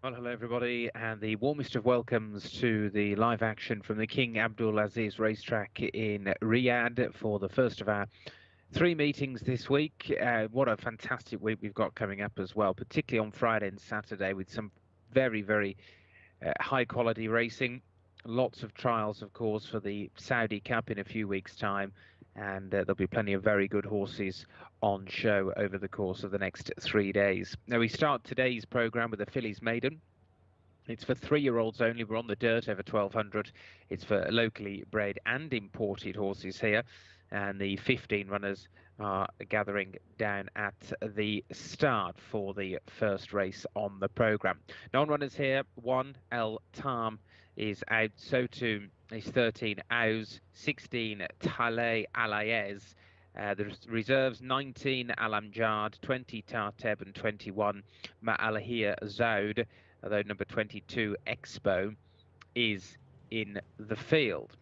Well, hello everybody, and the warmest of welcomes to the live action from the King Abdul Aziz racetrack in Riyadh for the first of our three meetings this week. What a fantastic week we've got coming up as well, particularly on Friday and Saturday with some very high quality racing. Lots of trials, of course, for the Saudi Cup in a few weeks' time, and there'll be plenty of very good horses on show over the course of the next 3 days. Now, we start today's programme with the Fillies Maiden. It's for 3-year-olds only. We're on the dirt over 1200. It's for locally bred and imported horses here, and the 15 runners are gathering down at the start for the first race on the programme. Non-runners here: 1 El Tam is out, so too is 13 Aus, 16 Taleh Alayez. The reserves: 19 Al Amjad, 20 Tarteb, and 21 Ma'alahir Zaud, although number 22 Expo is in the field.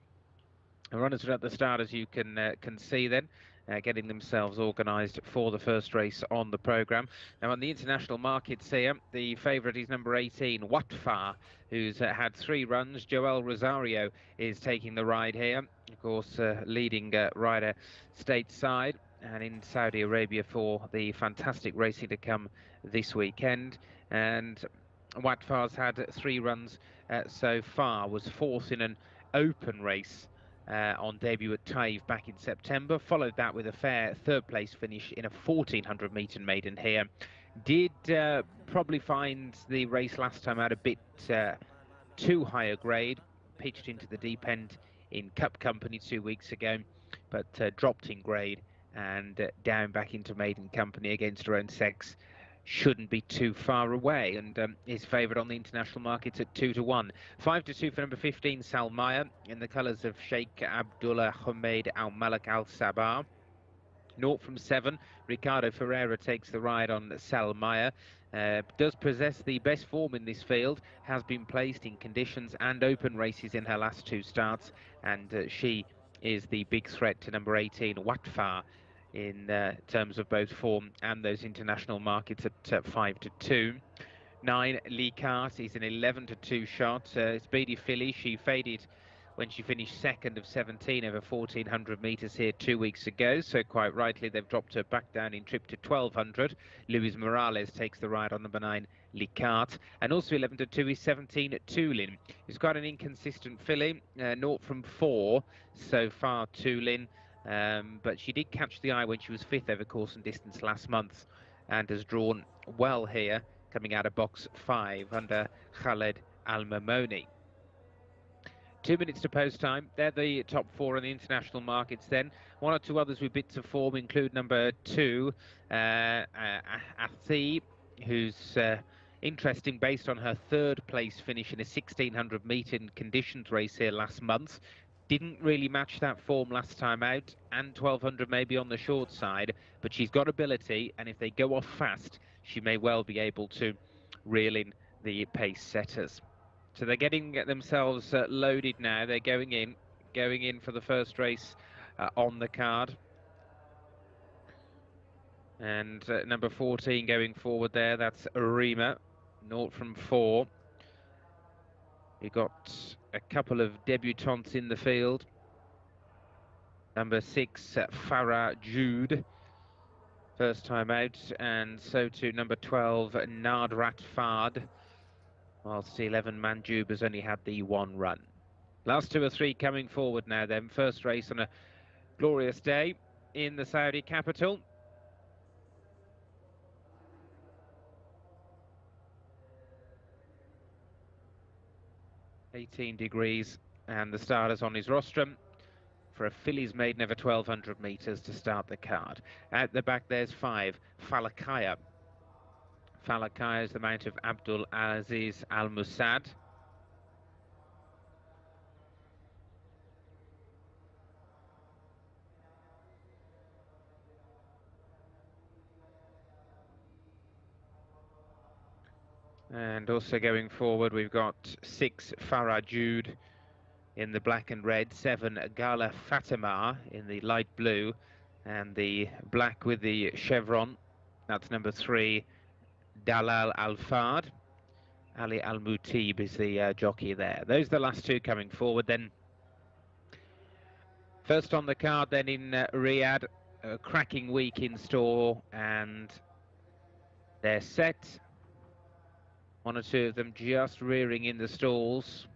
The runners are at the start, as you can see then, getting themselves organised for the first race on the programme. Now, on the international markets here, the favourite is number 18, Watfar, who's had 3 runs. Joel Rosario is taking the ride here, of course, leading rider stateside and in Saudi Arabia for the fantastic racing to come this weekend. And Watfar's had 3 runs so far, was 4th in an open race on debut at Taif back in September, followed that with a fair 3rd place finish in a 1400 metre maiden here. Did probably find the race last time out a bit too high a grade, pitched into the deep end in Cup company 2 weeks ago, but dropped in grade and down back into maiden company against her own sex. Shouldn't be too far away, and is favoured on the international markets at 2-1. 5-2 for number 15, Salmaya, in the colours of Sheikh Abdullah Hamed Al Malik Al Sabah. 0 from 7, Ricardo Ferreira takes the ride on Salmaya. Does possess the best form in this field, has been placed in conditions and open races in her last 2 starts, and she is the big threat to number 18, Watfar, in terms of both form and those international markets at 5-2. 9, Lee Cart is an 11-2 shot. Speedy filly. She faded when she finished 2nd of 17 over 1400 metres here 2 weeks ago. So quite rightly, they've dropped her back down in trip to 1200. Luis Morales takes the ride on number 9, Lee Cart. And also 11-2 is 17, Tulin. It's quite an inconsistent filly. 0 from 4 so far, Tulin. But she did catch the eye when she was 5th over course and distance last month, and has drawn well here, coming out of box 5 under Khaled Al-Mamoni. 2 minutes to post time. They're the top 4 on the international markets then. 1 or 2 others with bits of form include number 2, Athi, who's interesting based on her 3rd place finish in a 1600 metre conditions race here last month. Didn't really match that form last time out, and 1200 maybe on the short side, but she's got ability, and if they go off fast, she may well be able to reel in the pace setters. So they're getting themselves loaded now. They're going in for the first race on the card. And number 14 going forward there, that's Arima, 0 from 4. We've got a couple of debutantes in the field. Number 6, Farah Jude, first time out, and so too number 12, Nadrat Fad, whilst the 11, Manjub, has only had the 1 run. Last 2 or 3 coming forward now then. First race on a glorious day in the Saudi capital. (18 degrees) and the starters on his rostrum for a fillies maiden over 1200 metres to start the card. At the back there's 5, Falakaya. Falakaya is the mount of Abdul Aziz Al Musad. And also going forward, we've got 6, Farah Jude in the black and red, 7, Gala Fatima in the light blue and the black with the chevron. That's number 3, Dalal Al-Fad. Ali Al-Mutib is the jockey there. Those are the last two coming forward then. First on the card then in Riyadh, a cracking week in store, and they're set. One or two of them just rearing in the stalls.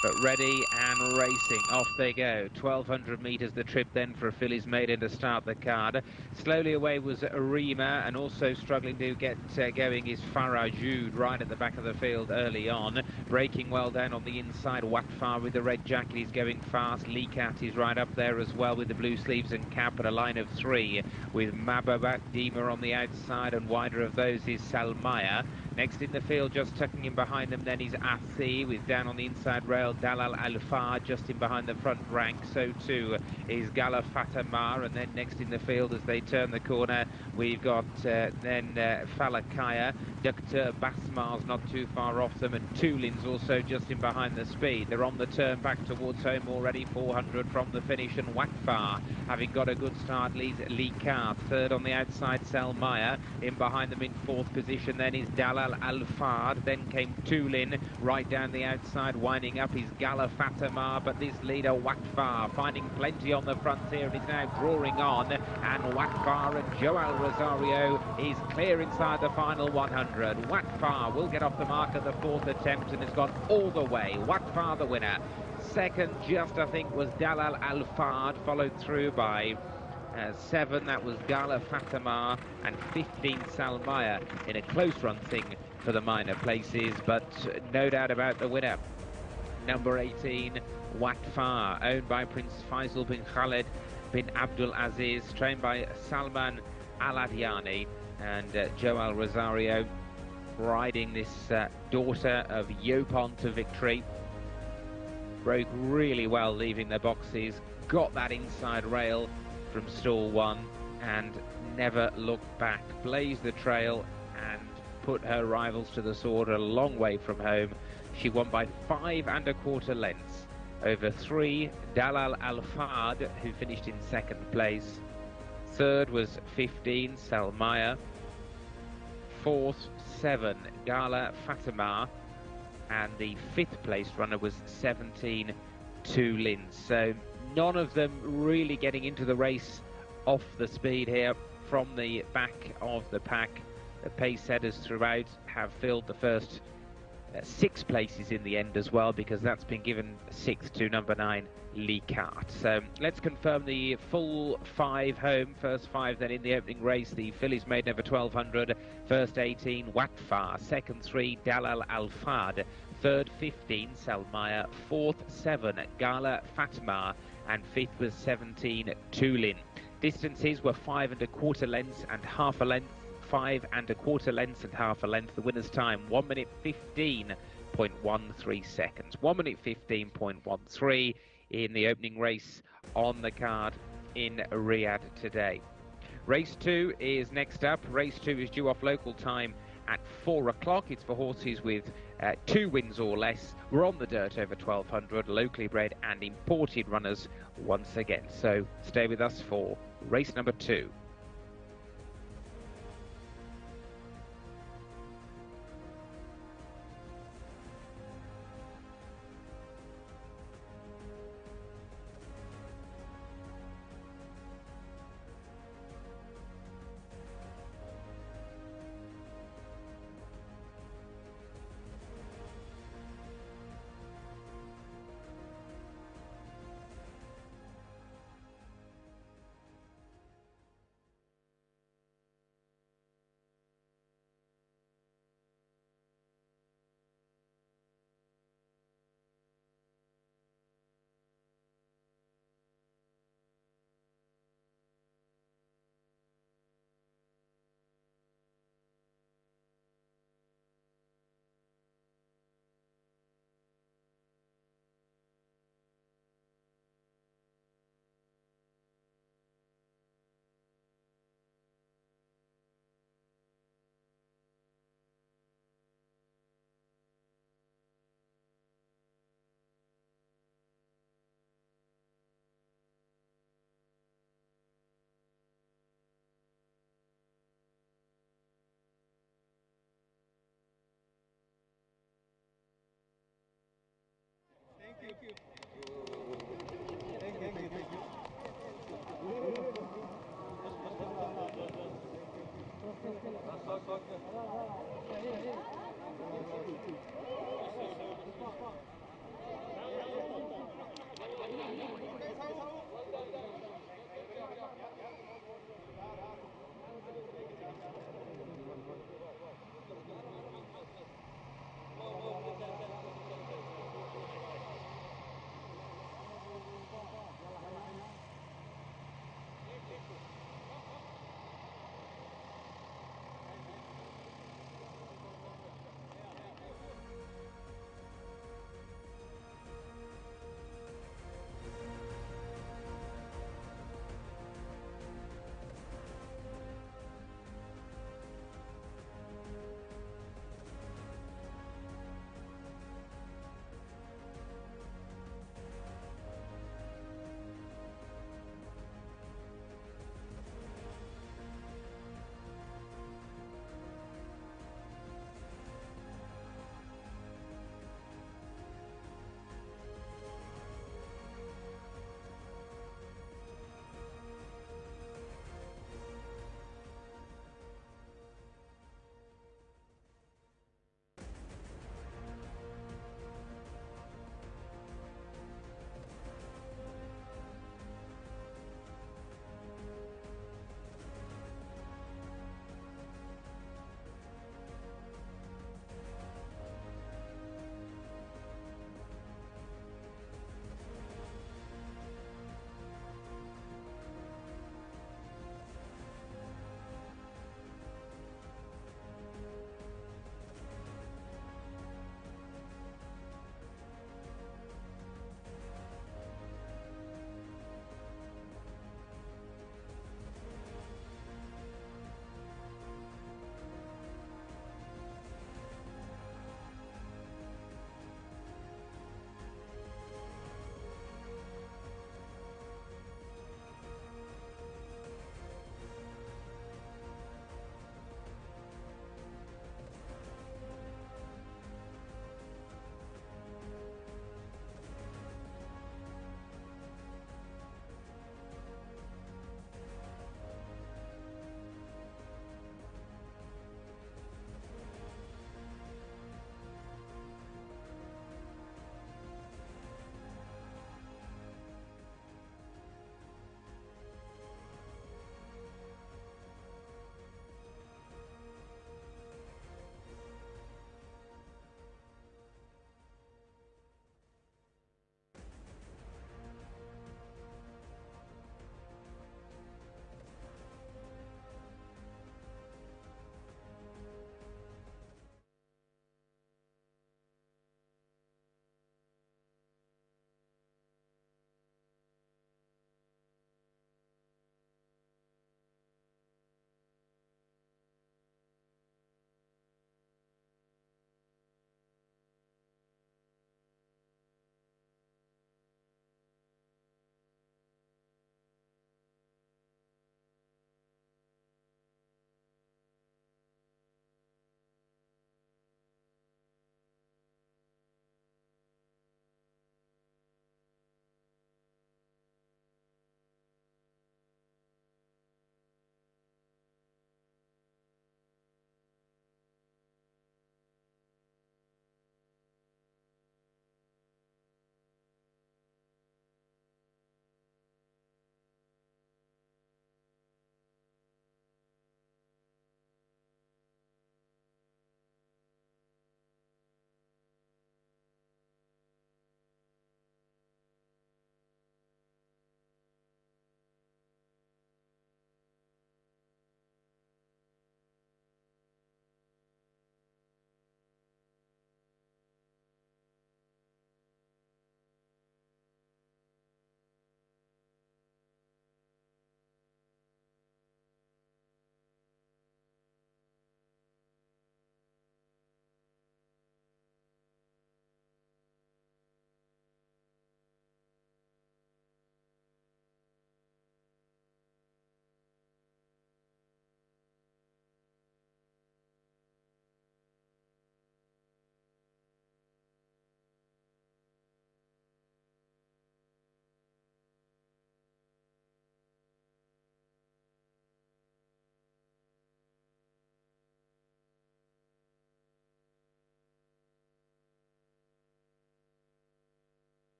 But ready and racing. Off they go. 1,200 metres the trip then for a fillies maiden to start the card. Slowly away was Rima, and also struggling to get going is Farah Jude right at the back of the field early on. Breaking well down on the inside. Watfar with the red jacket, he's going fast. Leakat is right up there as well with the blue sleeves and cap, and a line of three with Mababat Dima on the outside, and wider of those is Salmaya. Next in the field, just tucking in behind them then is Asi, with down on the inside rail Dalal Al-Far just in behind the front rank. So too is Gala Fatamar, and then next in the field as they turn the corner we've got then Falakaya. Dr. Basmar's not too far off them, and Tulin's also just in behind the speed. They're on the turn back towards home already, 400 from the finish, and Wakfar, having got a good start, leads Likar. Third on the outside, Salmaya. In behind them in fourth position then is Dalal Al-Fard. Then came Tulin right down the outside, winding up is Gala Fatamar, but this leader Wakfar finding plenty on the frontier and is now drawing on, and Wakfar and Joel Rosario is clear inside the final 100. Wakfar will get off the mark at the fourth attempt and has gone all the way. Wakfar the winner. Second just I think was Dalal Al-Fard, followed through by 7, that was Gala Fatamar, and 15 Salmaya in a close run thing for the minor places, but no doubt about the winner. Number 18, Watfar, owned by Prince Faisal bin Khaled bin Abdul Aziz, trained by Salman Al-Adiani, and Joel Rosario riding this daughter of Yopon to victory. Broke really well leaving the boxes, got that inside rail from stall 1 and never looked back. Blazed the trail and put her rivals to the sword a long way from home. She won by 5 1/4 lengths over 3 Dalal Al-Fard, who finished in second place. Third was 15 Salmaya. Fourth, 7 Gala Fatima, and the fifth place runner was 17 Tulin. So none of them really getting into the race off the speed here from the back of the pack. The pace setters throughout have filled the first 6 places in the end as well, because that's been given 6th to number 9 Likart. So let's confirm the full 5 home. First 5 then in the opening race. The fillies maiden over 1200. First 18 Watfar, second 3 Dalal Al-Fard, third 15 Salmaya, fourth 7 Gala Fatma, and fifth was 17 Tulin. Distances were 5 1/4 lengths and half a length. 5 1/4 lengths and half a length. The winner's time 1 minute 15.13 seconds. 1 minute 15.13 in the opening race on the card in Riyadh today. Race 2 is next up. Race 2 is due off local time at 4 o'clock. It's for horses with 2 wins or less. We're on the dirt over 1200, locally bred and imported runners once again. So stay with us for race number 2.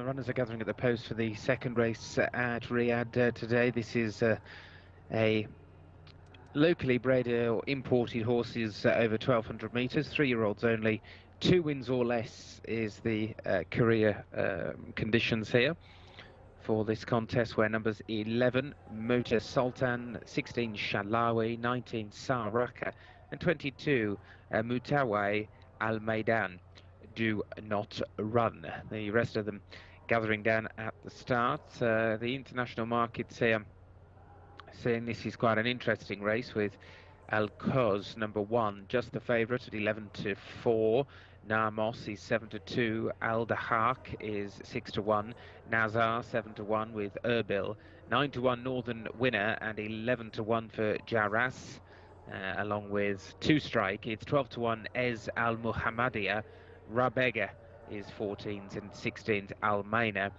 runners are gathering at the post for the second race at Riyadh today. This is a locally bred or imported horses over 1,200 metres, 3-year-olds only. 2 wins or less is the career conditions here for this contest, where numbers 11 Motor Sultan, 16 Shalawi, 19 Saraka and 22 Mutawai Al Maidan do not run. The rest of them gathering down at the start. The international markets here saying this is quite an interesting race, with Al Koz number 1 just the favourite at 11-4. Namos is 7-2. Al Dahak is 6-1. Nazar 7-1 with Erbil. 9-1 Northern Winner and 11-1 for Jaras, along with 2 Strike. It's 12-1 Ez Al Muhammadia. Rabega is 14s and 16s. Al Maina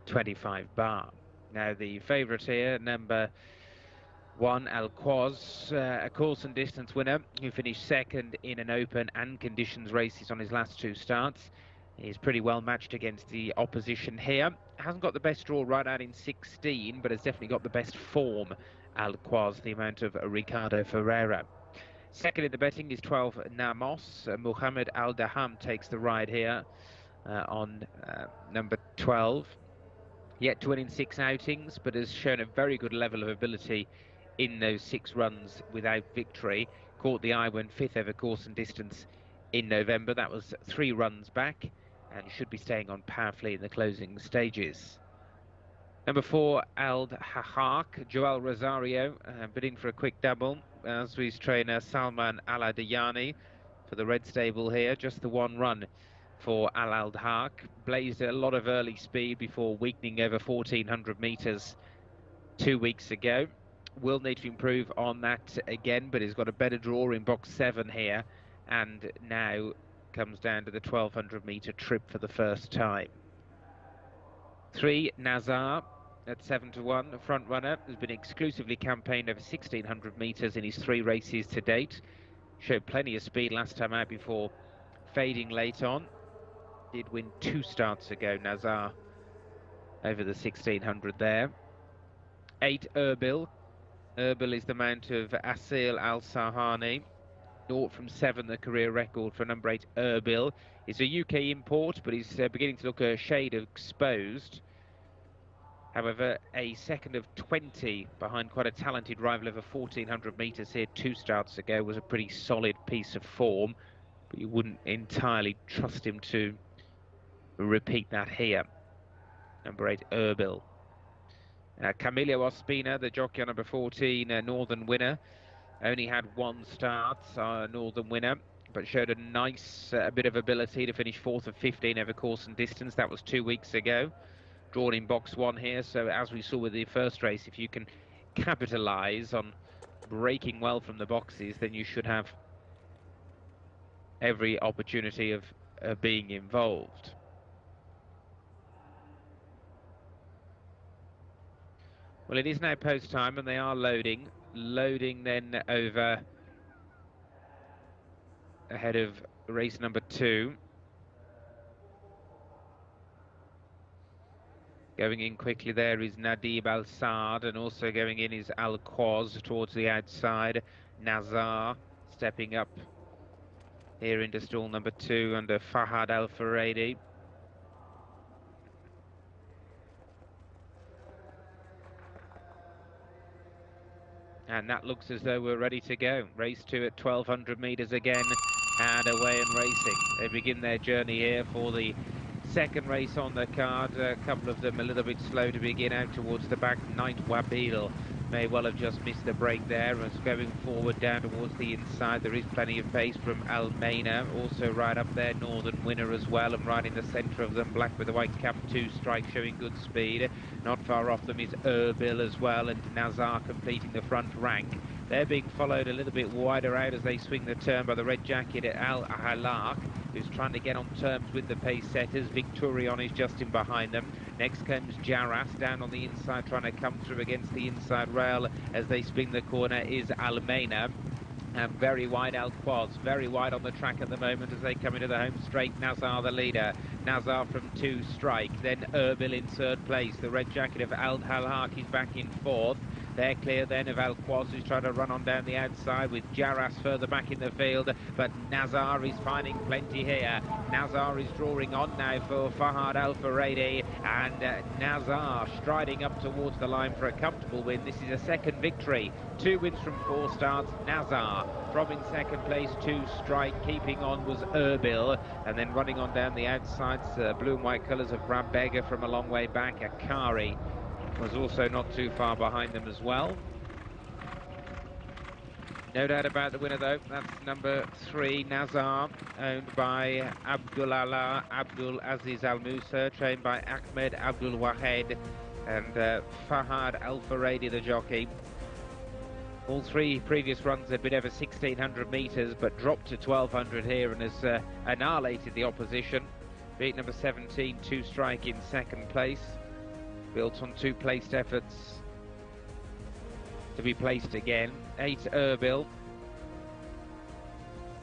25 bar. Now the favourite here, number 1 Al Quaz, a course and distance winner who finished second in an open and conditions races on his last 2 starts. He's pretty well matched against the opposition here. Hasn't got the best draw right out in 16, but has definitely got the best form, Al Quaz, the amount of Ricardo Ferreira. Second in the betting is 12 Namos. Muhammad Al Daham takes the ride here on number 12. Yet to win in 6 outings, but has shown a very good level of ability in those 6 runs without victory. Caught the eye when 5th ever course and distance in November. That was 3 runs back, and should be staying on powerfully in the closing stages. Number 4, Al Hahak, Joel Rosario, bidding for a quick double, as was trainer Salman Aladayani for the red stable here. Just the 1 run for Al Hahak. Blazed a lot of early speed before weakening over 1,400 metres 2 weeks ago. Will need to improve on that again, but he's got a better draw in box 7 here, and now comes down to the 1,200 metre trip for the first time. 3 Nazar at 7-1, the front runner, has been exclusively campaigned over 1,600 metres in his 3 races to date. Showed plenty of speed last time out before fading late on. Did win 2 starts ago, Nazar, over the 1,600 there. 8 Erbil. Erbil is the mount of Asil Al Sahani. 0 from 7, the career record for number 8 Erbil. It's a UK import, but he's beginning to look a shade exposed. However, a second of 20 behind quite a talented rival over 1,400 metres here 2 starts ago was a pretty solid piece of form, but you wouldn't entirely trust him to repeat that here. Number 8 Erbil. Camillo Ospina, the jockey on number 14, Northern Winner, only had 1 start, Northern Winner, but showed a nice bit of ability to finish 4th of 15 over course and distance. That was 2 weeks ago. Drawn in box 1 here, so as we saw with the first race, if you can capitalise on breaking well from the boxes, then you should have every opportunity of being involved. Well, it is now post time, and they are loading then over ahead of race number 2. Going in quickly there is Nadib Al-Saad, and also going in is Al Quaz towards the outside. Nazar stepping up here into stall number 2 under Fahad Al-Faredi. And that looks as though we're ready to go. Race 2 at 1,200 metres again, and away and racing. They begin their journey here for the second race on the card. A couple of them a little bit slow to begin out towards the back. Knight Wabil may well have just missed the break there. As going forward down towards the inside, there is plenty of pace from Almeina. Also right up there, Northern Winner as well, and right in the centre of them, black with the white cap, 2 Strike showing good speed. Not far off them is Erbil as well, and Nazar completing the front rank. They're being followed a little bit wider out as they swing the turn by the red jacket at Al Halak, who's trying to get on terms with the pace setters. Victorion is just in behind them. Next comes Jaras down on the inside, trying to come through against the inside rail as they spin the corner is Almeina. And very wide Al Quaz, very wide on the track at the moment as they come into the home straight. Nazar the leader. Nazar from 2 strike. Then Erbil in 3rd place. The red jacket of Al Halhak is back in 4th. They're clear then of Al Quaz, who's trying to run on down the outside with Jaras further back in the field. But Nazar is finding plenty here. Nazar is drawing on now for Fahad Al Faredi. And Nazar striding up towards the line for a comfortable win. This is a 2nd victory. 2 wins from 4 starts. Nazar from in 2nd place, 2 strike. Keeping on was Erbil. And then running on down the outsides, blue and white colours of Rabega from a long way back. Akari was also not too far behind them as well. No doubt about the winner though, that's number 3, Nazar, owned by Abdullah Abdul Aziz Al Musa, trained by Ahmed Abdul Wahed and Fahad Al Faredi, the jockey. All 3 previous runs had been over 1,600 metres, but dropped to 1,200 here and has annihilated the opposition. Beat number 17, 2 strike in 2nd place. Built on 2 placed efforts to be placed again. 8 Erbil.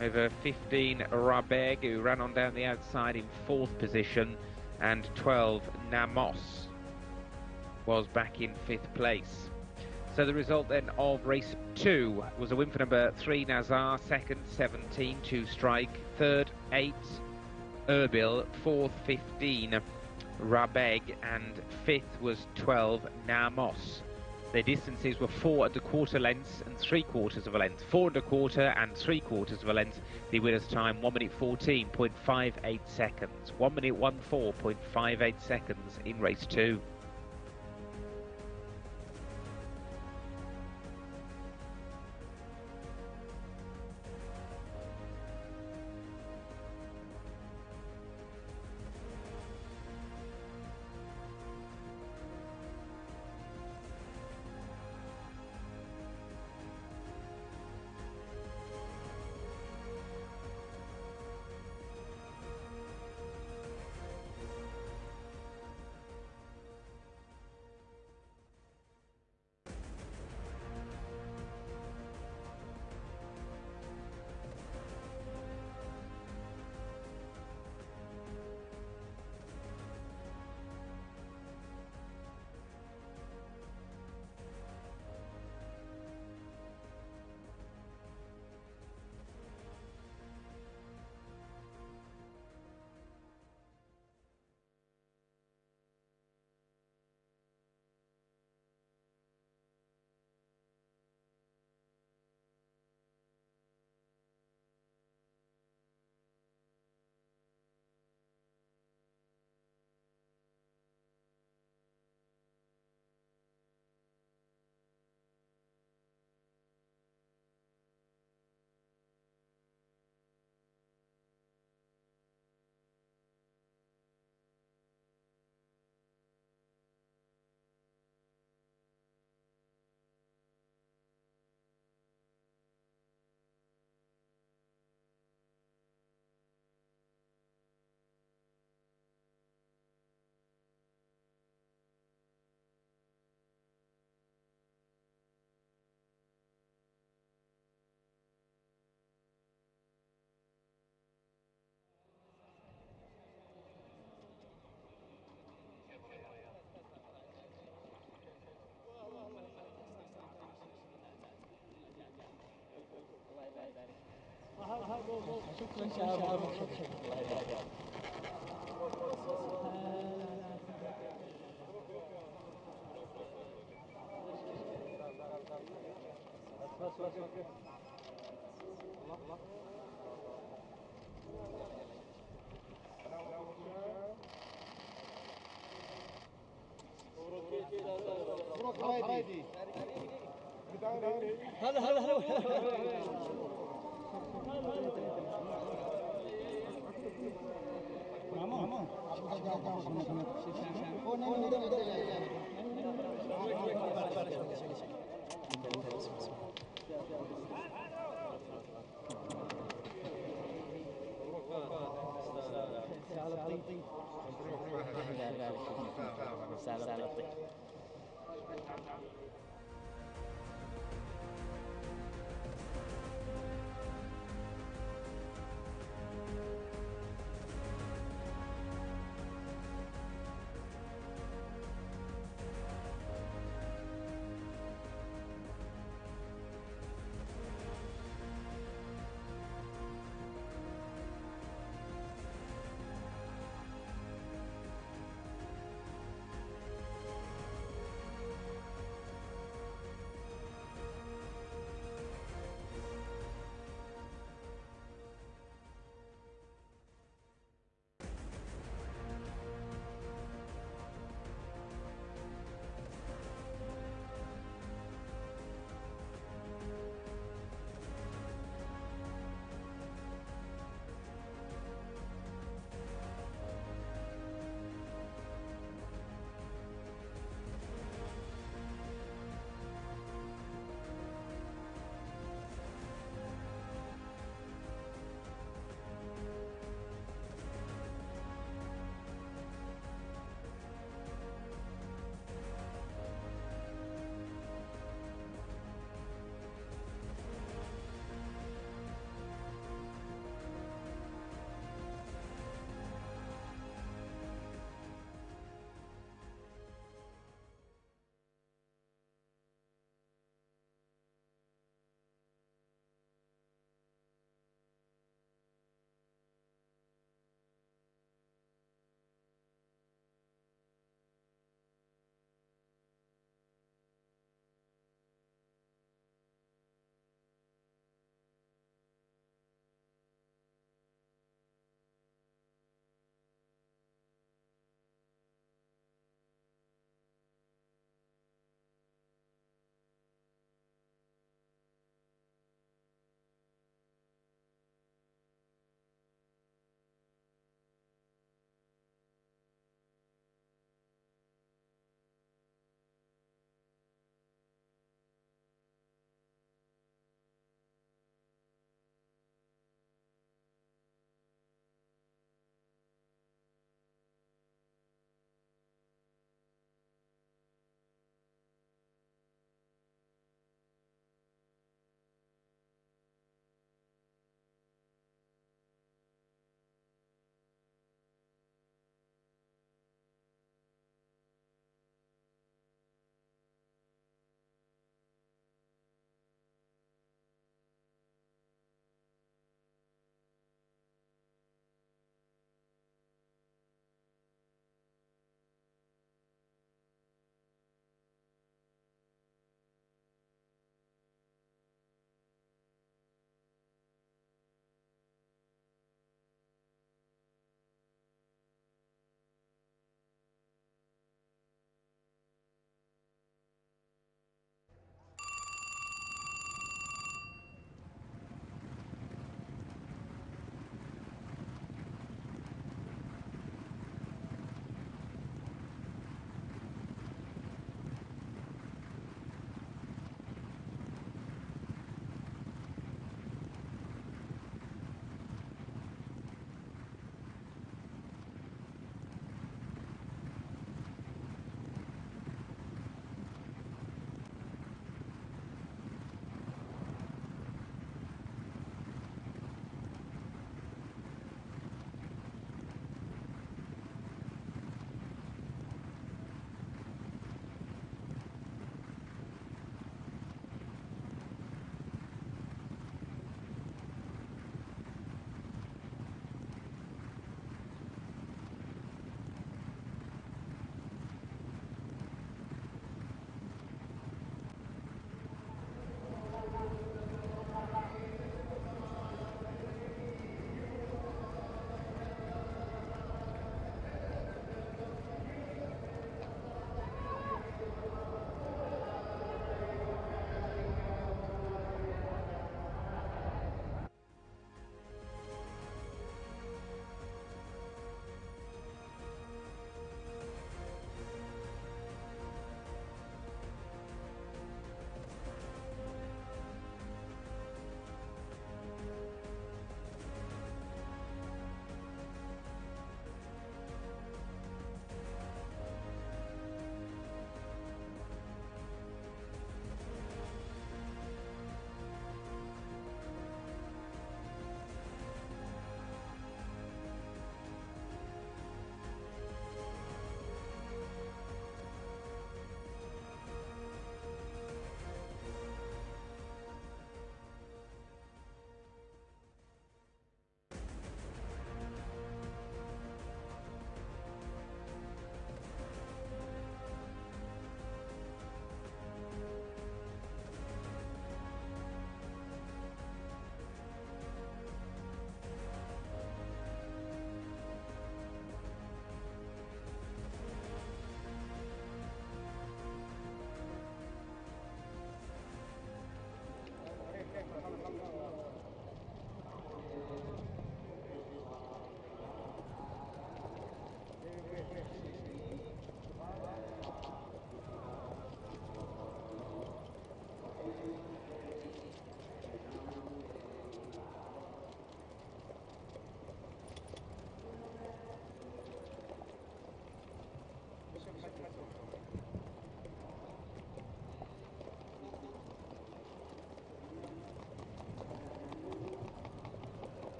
Over 15 Rabeg, who ran on down the outside in 4th position. And 12 Namos was back in 5th place. So the result then of race 2 was a win for number 3 Nazar, 2nd 17, 2 strike, 3rd 8 Erbil, 4th 15 Rabeg, and 5th was 12 Namos. Their distances were 4 1/4 lengths and 3/4 of a length. 4 1/4 and 3/4 of a length. The winner's time 1 minute 14.58 seconds. 1 minute 14.58 seconds in race 2.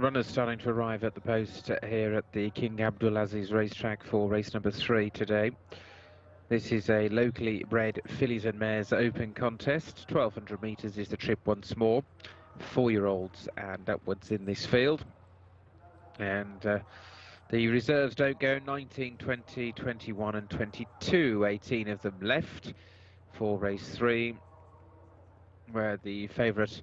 Runners starting to arrive at the post here at the King Abdulaziz racetrack for race number 3 today. This is a locally bred fillies and mares open contest. 1200 metres is the trip once more. 4-year-olds and upwards in this field. And the reserves don't go 19, 20, 21 and 22. 18 of them left for race 3, where the favourite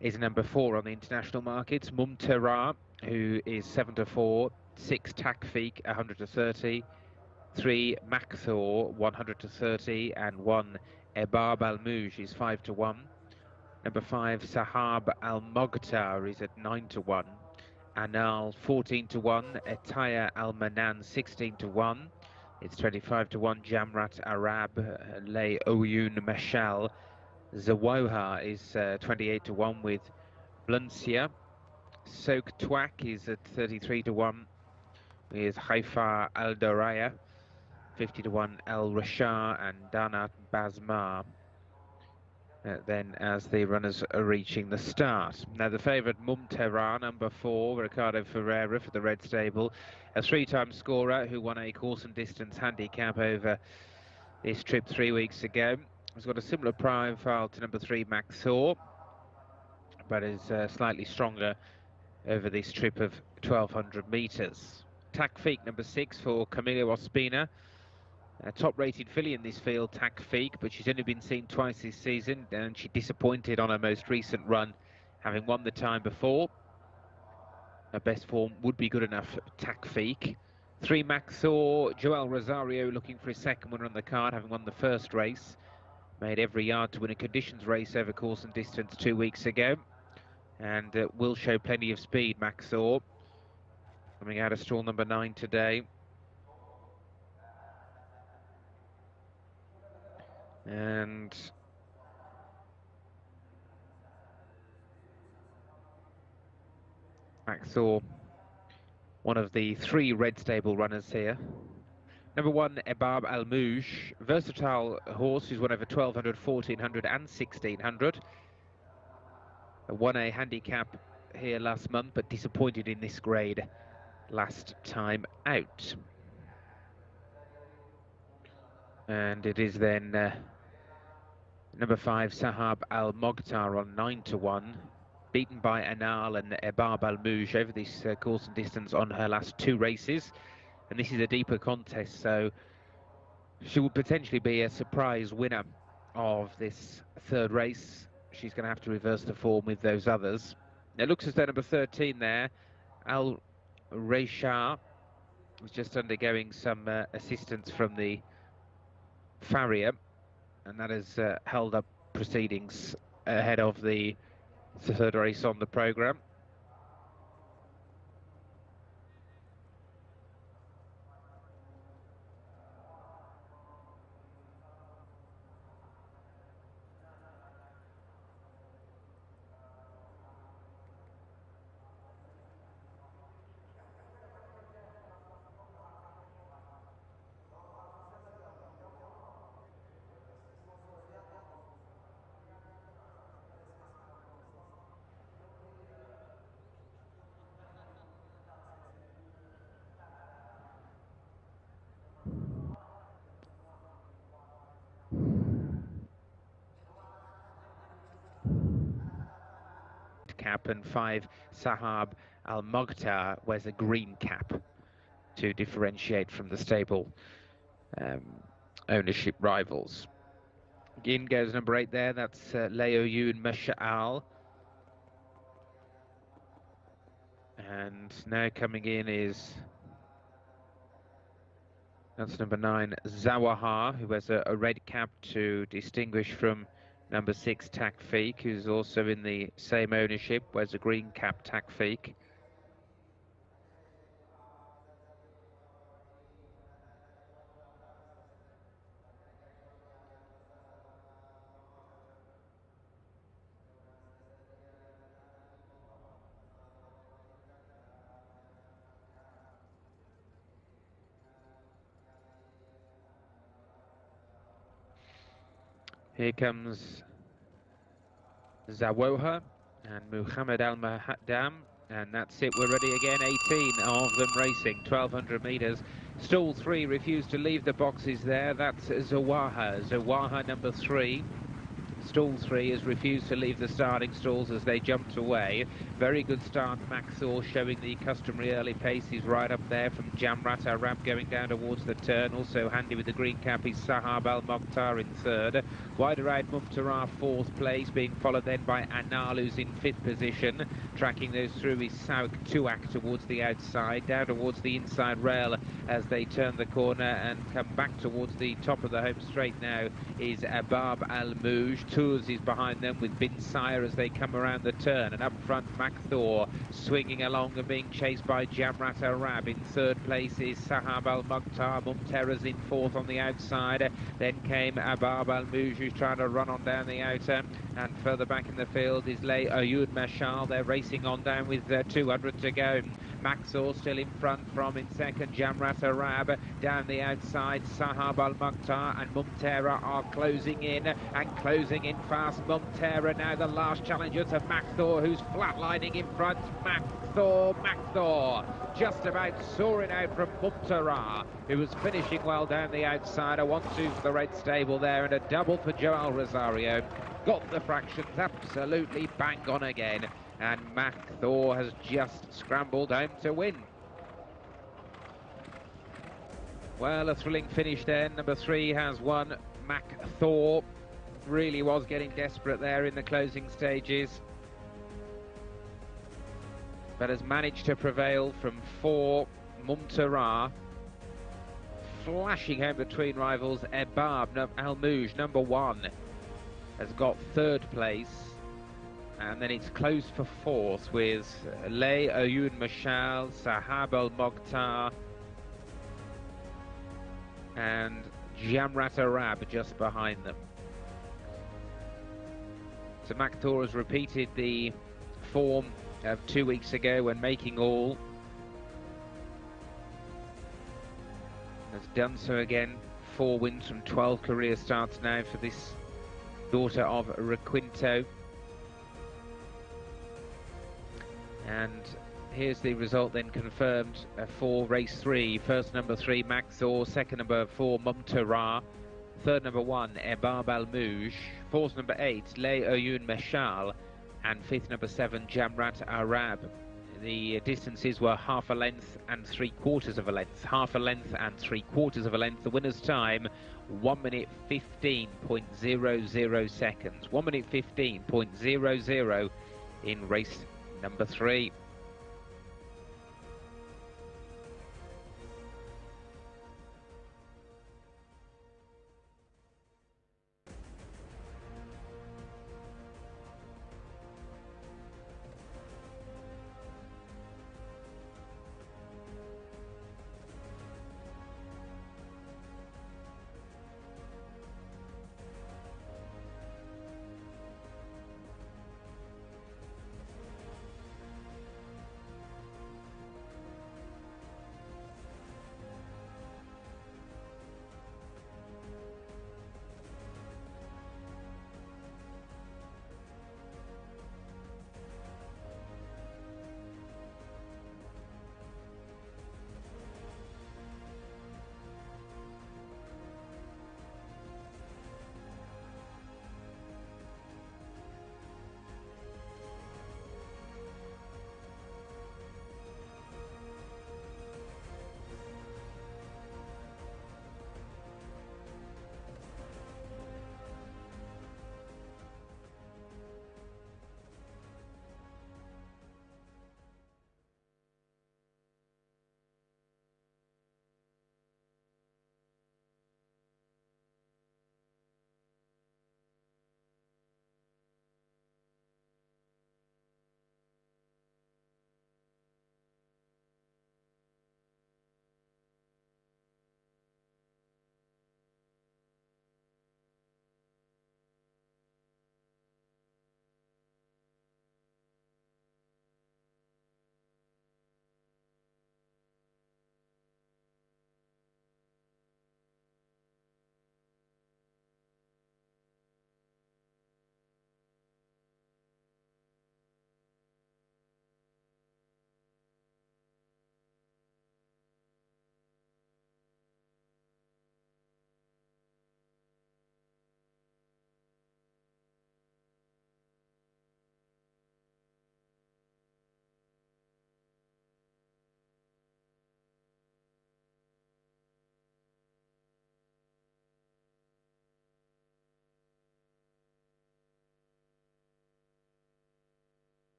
is number 4 on the international markets, Mumtara, who is 7-4, 6 Takfik, 100-30, 3 Makthor, 100-30, and 1 Ebab Al-Mouj is 5-1. Number 5 Sahab Al-Moghtar is at 9-1. Anal 14-1, Etaya Al-Manan 16-1. It's 25-1. Jamrat Arab, Lay Oyun Mashal. Zawoha is 28-1 with Bluncia. Soak Twak is at 33-1 with Haifa Al Daraya, 50-1 Al Rashar and Danat Bazmar. Then as the runners are reaching the start. Now the favourite Mumtara, number 4, Ricardo Ferreira for the Red Stable, a 3-time scorer who won a course and distance handicap over this trip 3 weeks ago. He's got a similar profile to number 3 Maxor, but is slightly stronger over this trip of 1200 metres. Takfik, number 6 for Camilo Ospina. A top-rated filly in this field, Takfik, but she's only been seen twice this season, and she disappointed on her most recent run, having won the time before. Her best form would be good enough for Takfik. 3 Maxor, Joel Rosario looking for his second winner on the card, having won the first race. Made every yard to win a conditions race over course and distance 2 weeks ago. And will show plenty of speed, Maxor. Coming out of stall number 9 today. And Maxor, one of the 3 Red Stable runners here. Number 1, Ebab Al-Mouj, versatile horse who's won over 1200, 1400 and 1600. Won a handicap here last month, but disappointed in this grade last time out. And it is then number 5, Sahab Al-Moghtar on 9-1, beaten by Anal and Ebab Al-Mouj over this course and distance on her last 2 races. And this is a deeper contest, so she will potentially be a surprise winner of this 3rd race. She's going to have to reverse the form with those others. It looks as though number 13 there, Al Rashar, was just undergoing some assistance from the farrier, and that has held up proceedings ahead of the 3rd race on the programme. Cap, and 5 Sahab Al-Moghtar wears a green cap to differentiate from the stable ownership rivals. In goes number 8 there, that's Leo Yoon Masha'al. And now coming in is, that's number 9, Zawaha, who has a red cap to distinguish from number 6, Takfik, who's also in the same ownership, wears a green cap, Takfik. Here comes Zawoha and Muhammad Al-Mahaddam And that's it, we're ready again, 18 of them racing, 1200 metres. Stall 3 refused to leave the boxes there, that's Zawaha number 3. Stall 3 has refused to leave the starting stalls as they jumped away. Very good start, Max Thor showing the customary early pace. He's right up there from Jamrat Arab going down towards the turn. Also handy with the green cap is Sahab Al Mokhtar in third. Wider out Mumtara fourth place, being followed then by Anal, who's in fifth position. Tracking those through is Sauk Tuak towards the outside, down towards the inside rail as they turn the corner and come back towards the top of the home straight now is Abab Al Mouj. Tours is behind them with Bin Sire as they come around the turn, and up front Mac Thor swinging along and being chased by Jamrat Arab. In third place is Sahab Al Mukhtar. Mumtera's in fourth on the outside. Then came Abab Al Mouj, who's trying to run on down the outer, and further back in the field is Lay Ayud Mashal. They're racing on down with 200 to go. Maxor still in front from in second, Jamrat Arab. Down the outside, Sahab Al Mukhtar and Mumtera are closing in and closing in fast. Mumtera now the last challenger to Makthor, who's flatlining in front. Makthor just about soaring out from Mumtera, who was finishing well down the outside. A 1-2 for the red stable there, and a double for Joel Rosario. Got the fractions absolutely bang on again, and Mac Thor has just scrambled home to win. Well, a thrilling finish there. Number 3 has won. Mac Thor really was getting desperate there in the closing stages, but has managed to prevail from 4. Mumtara flashing home between rivals. Ebab Al Mouj, number 1, has got third place, and then it's close for fourth with Lay Ayun Mashal, Sahab Al Mokhtar and Jamrat Arab just behind them. So Makthor has repeated the form of 2 weeks ago when making all. Has done so again. 4 wins from 12 career starts now for this daughter of Requinto. And here's the result then confirmed for race 3. First number 3, Maxor. Second number 4, Mumtara. Third number 1, Ebab Al Mouj. Fourth number 8, Lay Ayun Meshal. And fifth number 7, Jamrat Arab. The distances were half a length and 3/4 of a length. Half a length and 3/4 of a length. The winner's time, 1 minute 15.00 seconds. 1 minute 15.00 in race number 3.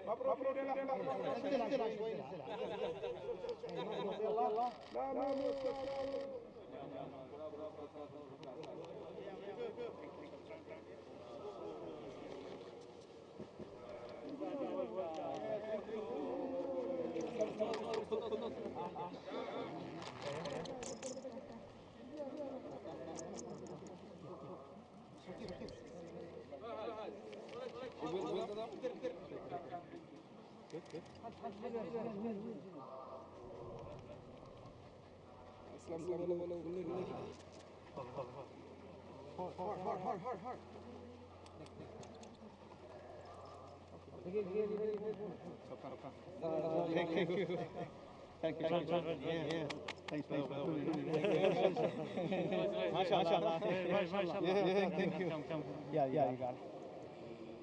مبروك يلا نزلها شوي يلا لا hard. Thank you. Yeah. Thanks. MashaAllah. Thank you. Yeah, you got it.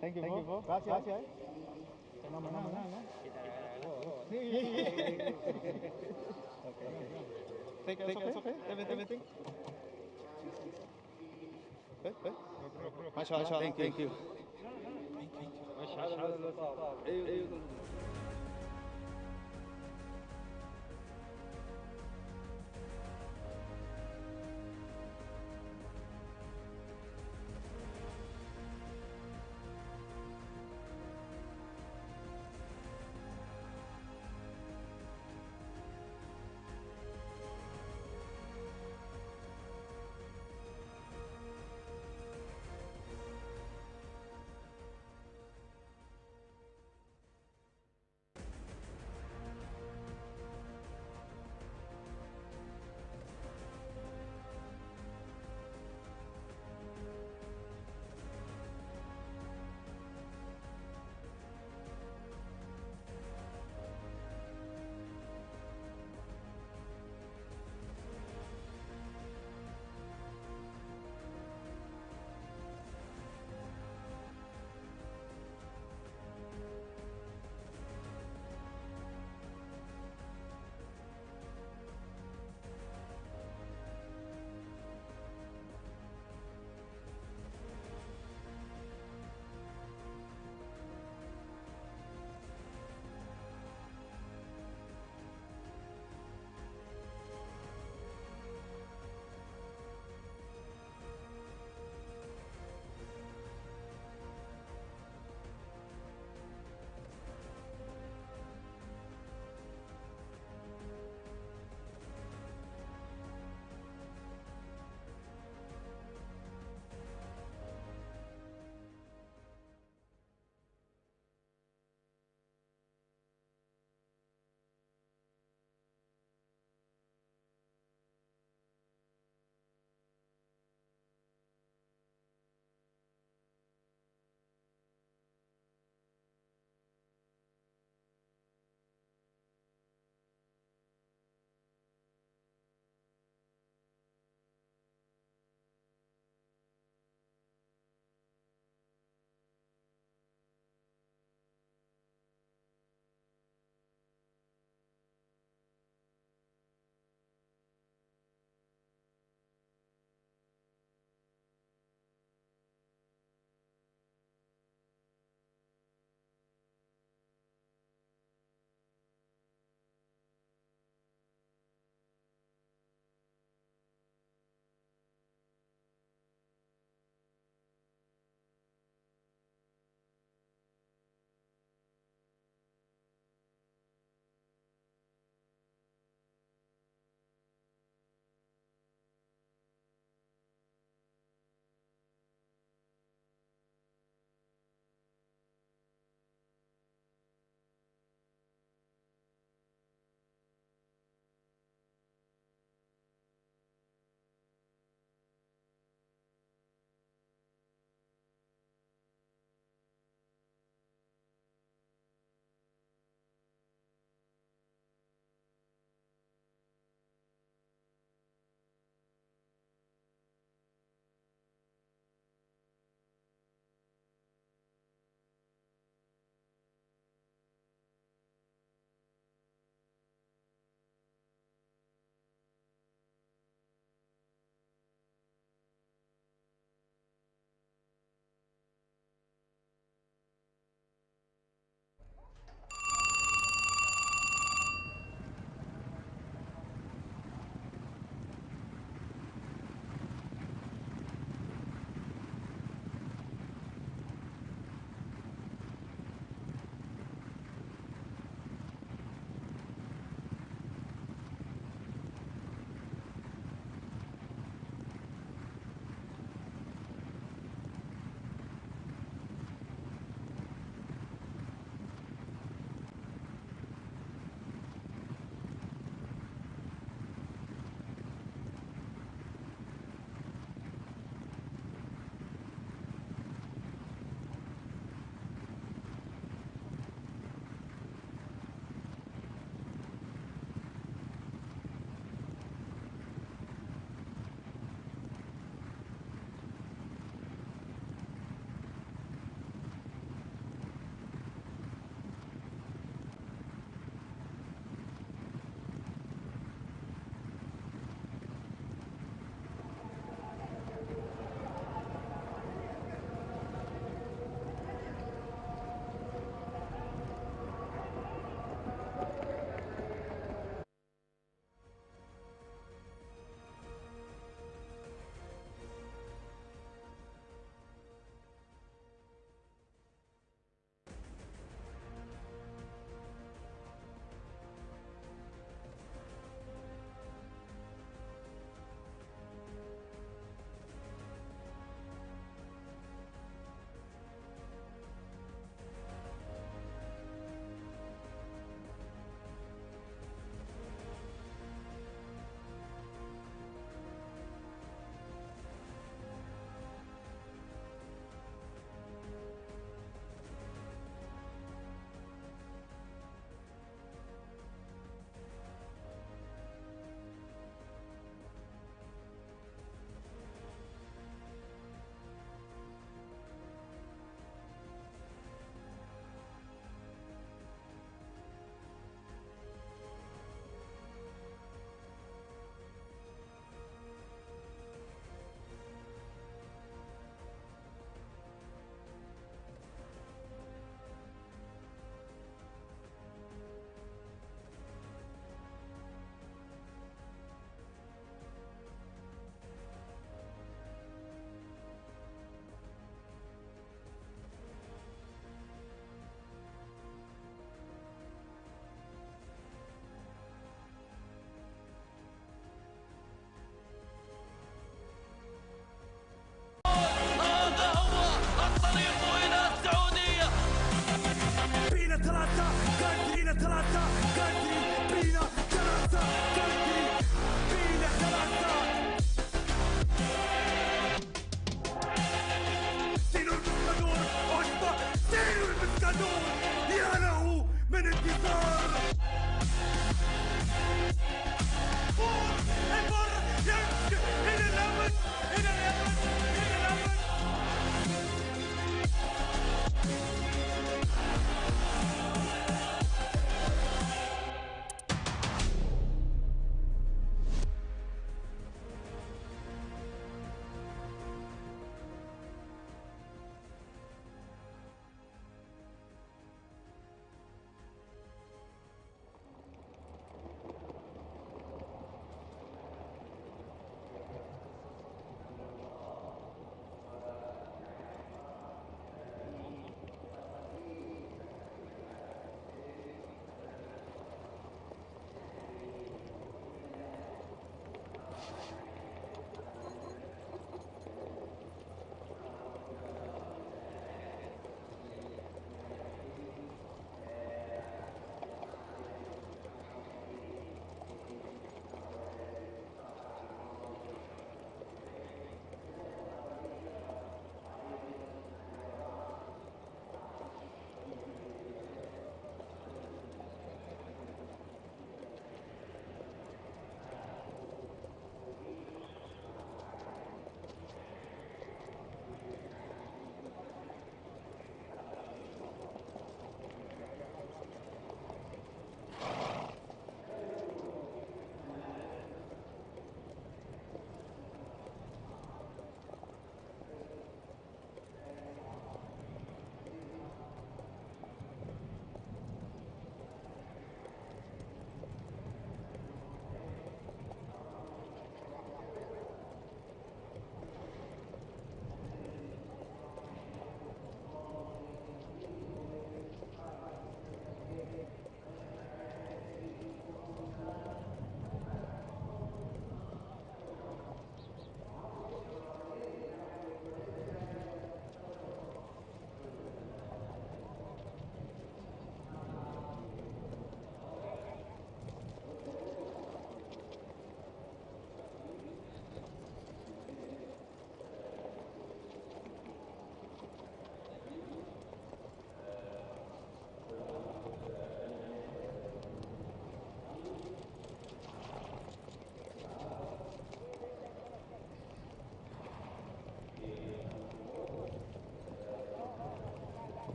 Thank you, bro. Gracias. Fenomenal, ¿no? Take everything. MashaAllah. Thank you.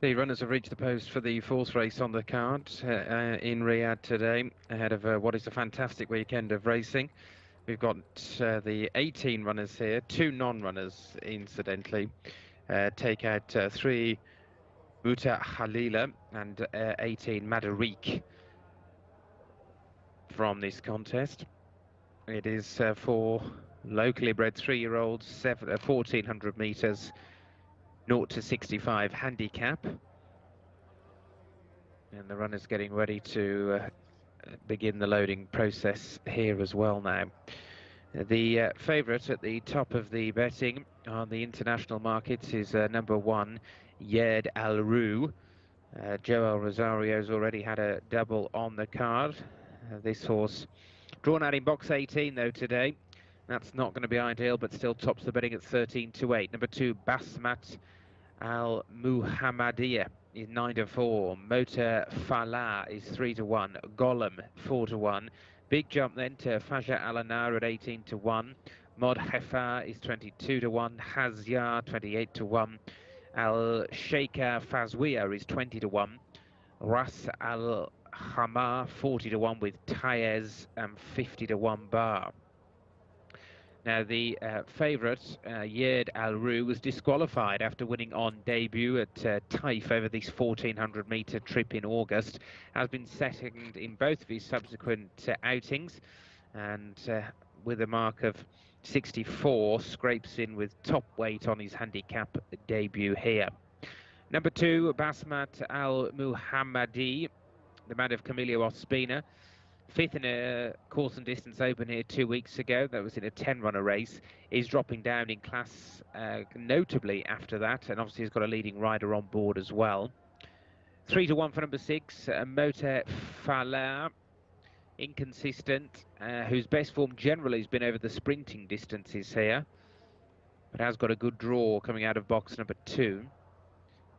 The runners have reached the post for the fourth race on the card in Riyadh today, ahead of what is a fantastic weekend of racing. We've got the 18 runners here, 2 non-runners, incidentally. Take out 3 Muta Khalila and 18 Madarik from this contest. It is for locally bred 3-year-olds, 1400 metres, 0 to 65 handicap. And the runners getting ready to begin the loading process here as well now. The favourite at the top of the betting on the international markets is number 1, Yerd Al Roo. Joel Rosario's already had a double on the card. This horse drawn out in box 18 though today. That's not going to be ideal, but still tops the betting at 13 to 8. Number 2, Basmat Al Muhammadiyah is 9 to 4. Motor Falah is 3 to 1. Golem 4 to 1. Big jump then to Fajr Al Anar at 18 to 1. Mod Hefa is 22 to 1. Hazia 28 to 1. Al Sheikha Fazwiya is 20 to 1. Ras Al Hamar 40 to 1 with Tayez and 50 to 1 bar. Now, the favourite, Yerd Al Roo, was disqualified after winning on debut at Taif over this 1400-metre trip in August. Has been second in both of his subsequent outings, and with a mark of 64, scrapes in with top weight on his handicap debut here. Number 2, Basmat Al Muhammadi, the man of Camilio Ospina. 5th in a course and distance open here 2 weeks ago. That was in a 10-runner race. Is dropping down in class notably after that, and obviously has got a leading rider on board as well. 3 to 1 for number 6, Motor Falah, inconsistent, whose best form generally has been over the sprinting distances here, but has got a good draw coming out of box number 2.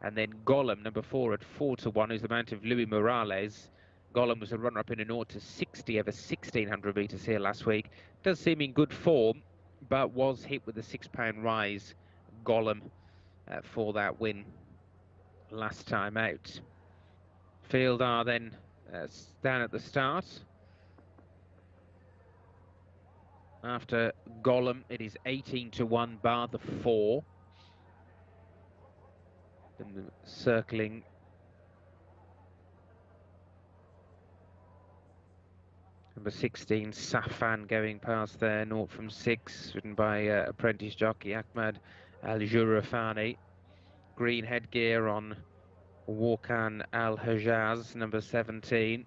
And then Golem, number 4 at 4 to 1, who's the mount of Luis Morales. Golem was a runner-up in a 0 to 60 over 1600 metres here last week. Does seem in good form, but was hit with a £6 rise, Golem, for that win last time out. Field are then down at the start. After Golem, it is 18 to 1 bar the 4. And circling number 16, Safan, going past there, 0 from 6, ridden by apprentice jockey Ahmad Al-Jurafani. Green headgear on Warkan Al-Hajaz, number 17.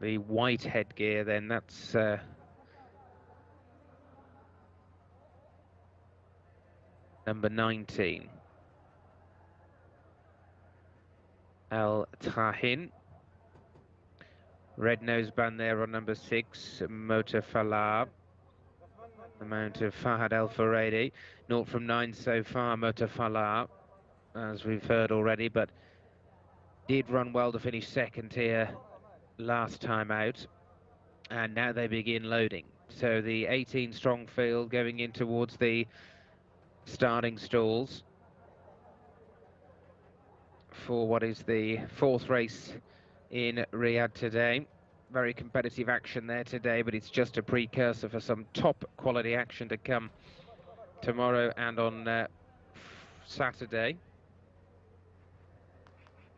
The white headgear then, that's number 19. Al Tahin. Red noseband there on number 6, Motor Falah. The mount of Fahad Al Faredi. 0 from 9 so far, Motor Falah, as we've heard already, but did run well to finish second here last time out. And now they begin loading. So the 18 strong field going in towards the starting stalls for what is the 4th race in Riyadh today. Very competitive action there today, but it's just a precursor for some top quality action to come tomorrow and on Saturday.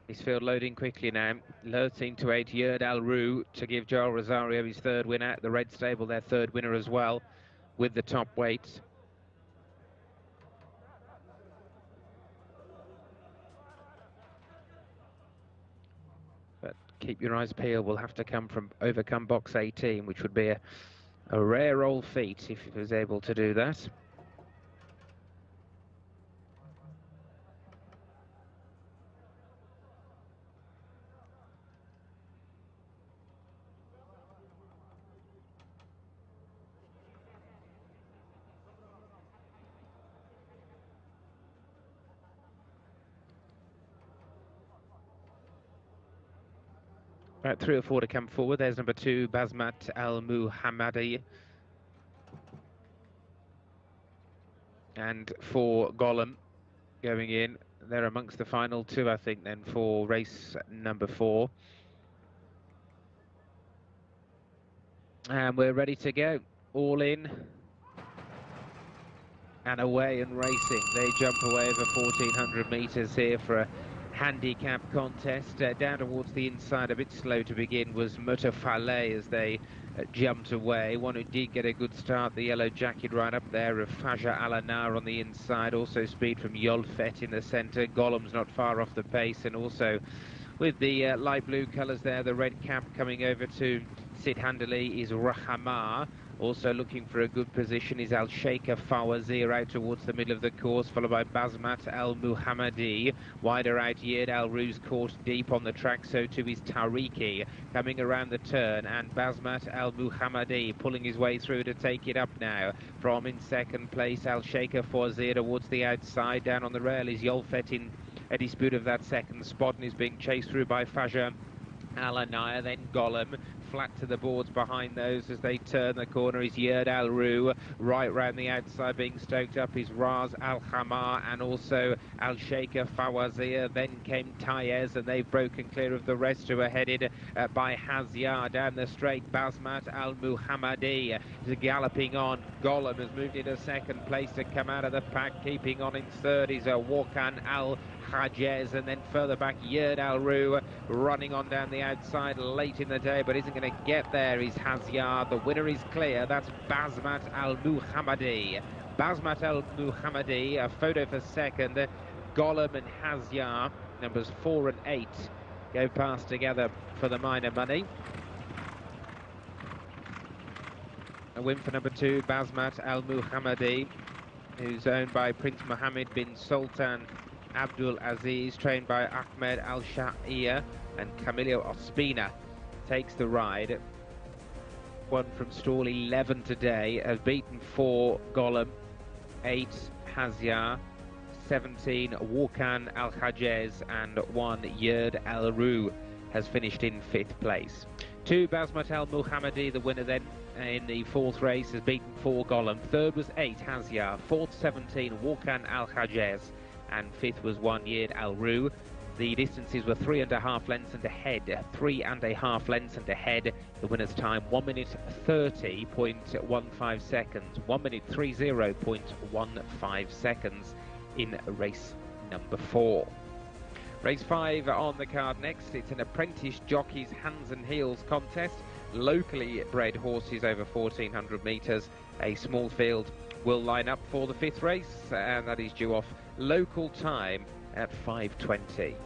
This field loading quickly now. 13 to 8, Yerd Al Roo to give Joel Rosario his 3rd winner at the Red Stable, their 3rd winner as well, with the top weight. But keep your eyes peeled, will have to come from overcome box 18, which would be a rare old feat if he was able to do that. About 3 or 4 to come forward. There's number 2, Basmat Al Muhammadi. and 4 Gollum going in. They're amongst the final 2, I think, then, for race number 4. And we're ready to go. All in and away and racing. They jump away over 1,400 metres here for a handicap contest. Down towards the inside, a bit slow to begin, was Mutafaleh as they jumped away. One who did get a good start, the yellow jacket right up there of Faja Alanar on the inside. Also speed from Yolfet in the centre. Gollum's not far off the pace, and also with the light blue colours there, the red cap coming over to Sid Handali is Rahamar. Also looking for a good position is Al Sheikha Fawazir out towards the middle of the course, followed by Basmat Al Muhammadi. Wider out, Yerd Al Ruz caught deep on the track, so too is Tariki coming around the turn, and Basmat Al Muhammadi pulling his way through to take it up now. From in second place, Al Sheikha Fawazir towards the outside. Down on the rail is Yolfet in a dispute of that second spot and is being chased through by Faja Alanaya, then Gollum, flat to the boards behind those as they turn the corner is Yerd Al Ru, right round the outside being stoked up is Raz Al Hamar and also Al Sheikha Fawazir, then came Tayez and they've broken clear of the rest who are headed by Hazyar down the straight. Basmat Al Muhammadi is galloping on. Gollum has moved into second place to come out of the pack, keeping on in third is Wakan Al Hajez, and then further back Yerd Al Ru running on down the outside late in the day, but isn't going to get there is Hazyar. The winner is clear. That's Basmat Al Muhammadi. Basmat Al Muhammadi, a photo for second. Gollum and Hazyar, numbers 4 and 8, go past together for the minor money. A win for number 2, Basmat Al Muhammadi, who's owned by Prince Mohammed bin Sultan Abdul Aziz, trained by Ahmed Al Sha'ir, and Camillo Ospina takes the ride. One from stall 11 today, has beaten 4 Gollum, 8 Hazyar, 17 Wakan Al Hajez, and 1 Yerd Al Ru has finished in 5th place. 2 Basmat Al Muhammadi, the winner then in the 4th race, has beaten 4 Gollum. 3rd was 8 Hazyar, 4th 17 Wakan Al Hajez, and 5th was 1 Yerd Al Ru. The distances were 3.5 lengths and ahead, 3.5 lengths and ahead. The winner's time 1 minute 30.15 seconds, 1 minute 30.15 seconds in race number 4. Race 5 on the card next. It's an apprentice jockey's hands and heels contest. Locally bred horses over 1,400 metres. A small field will line up for the 5th race, and that is due off local time at 5:20.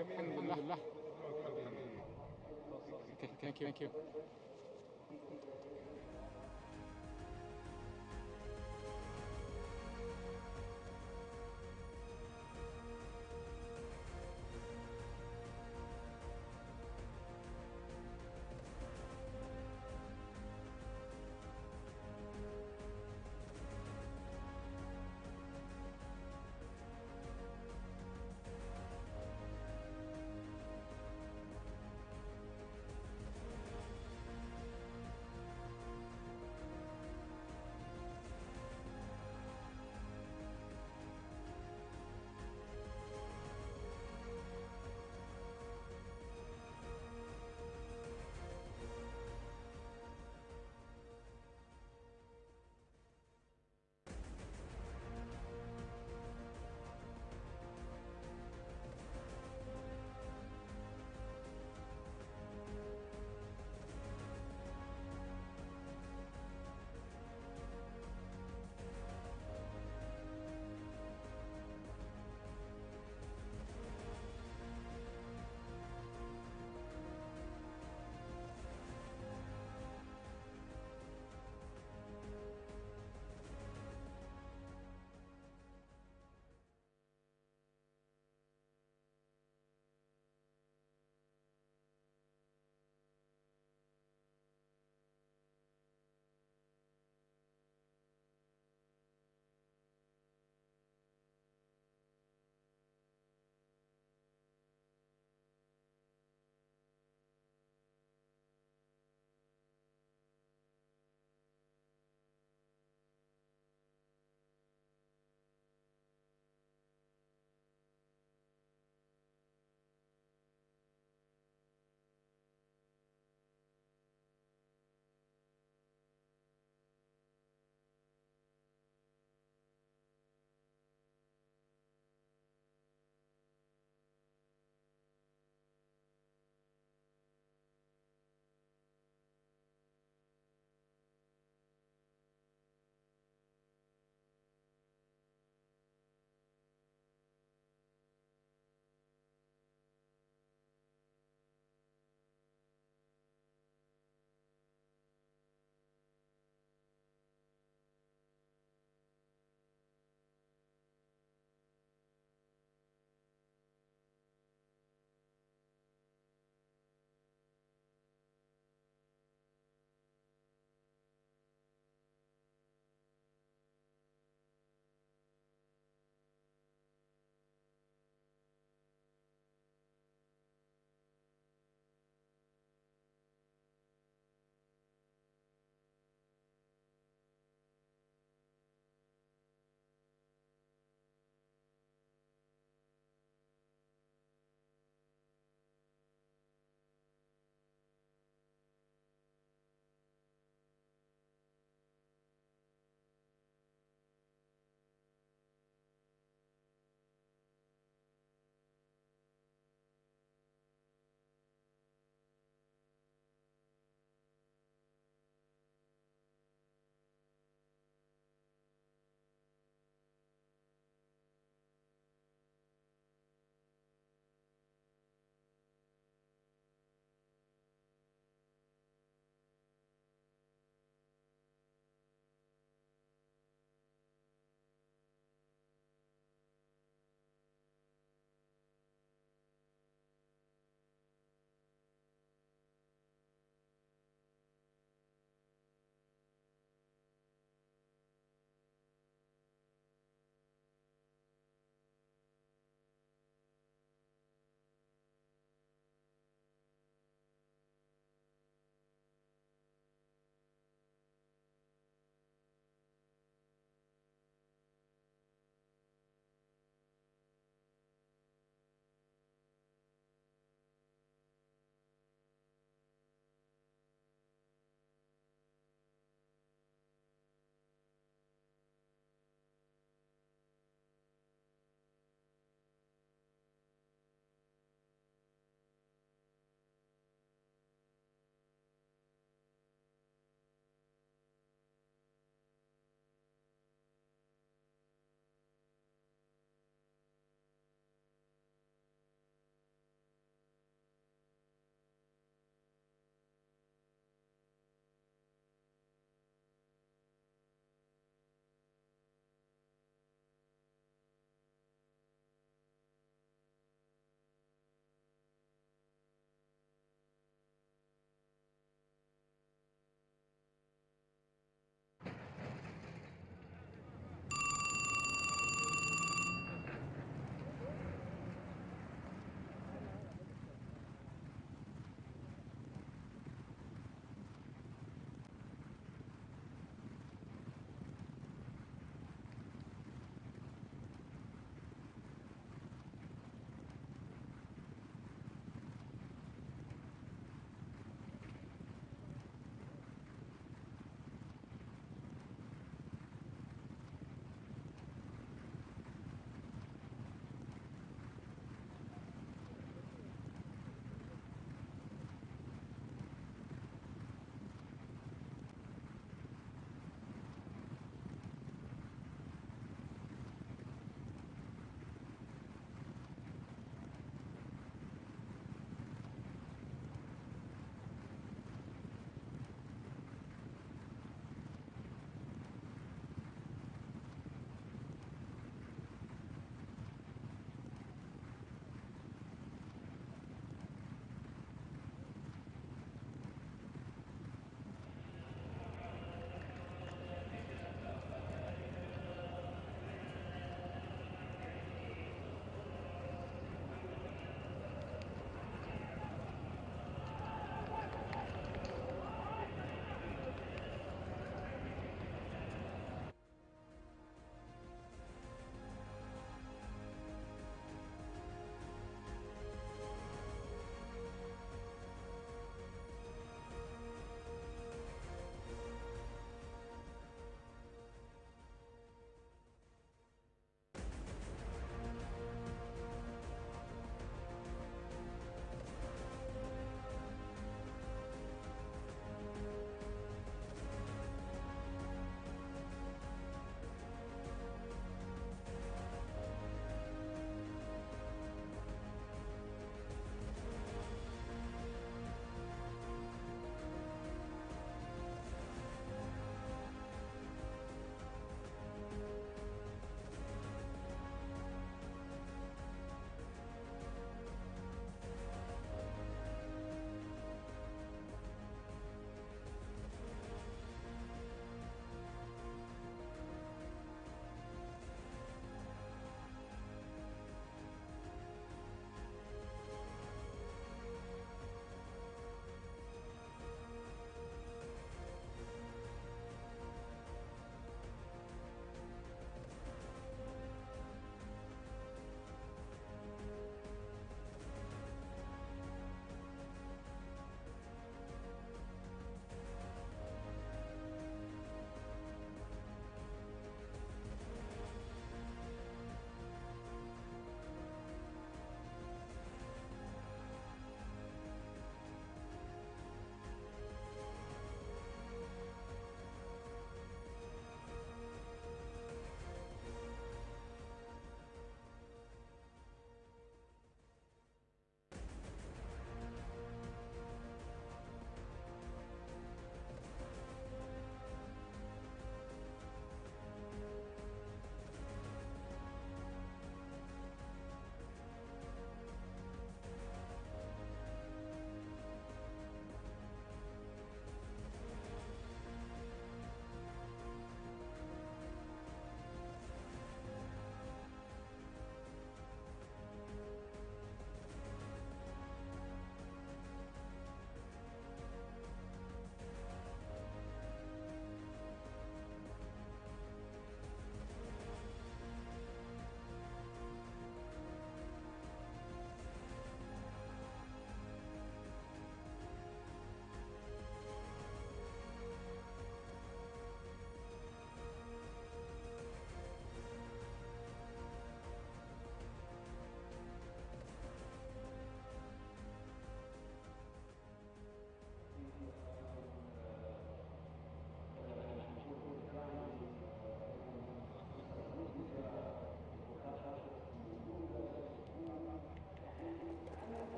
الحمد لله. Thank you. Thank you.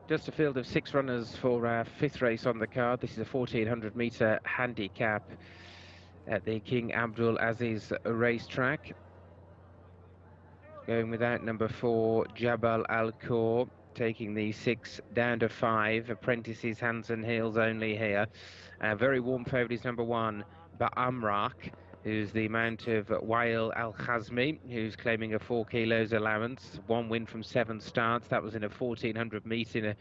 Just a field of 6 runners for our 5th race on the card. This is a 1400-metre handicap at the King Abdul Aziz racetrack. Going without number 4, Jabal Al Khor, taking the 6 down to 5. Apprentices, hands and heels only here. Very warm favourite is number 1, Ba'amrak, who's the mount of Wael Al Khazmi, who's claiming a 4 kilos allowance. 1 win from 7 starts. That was in a 1400 metre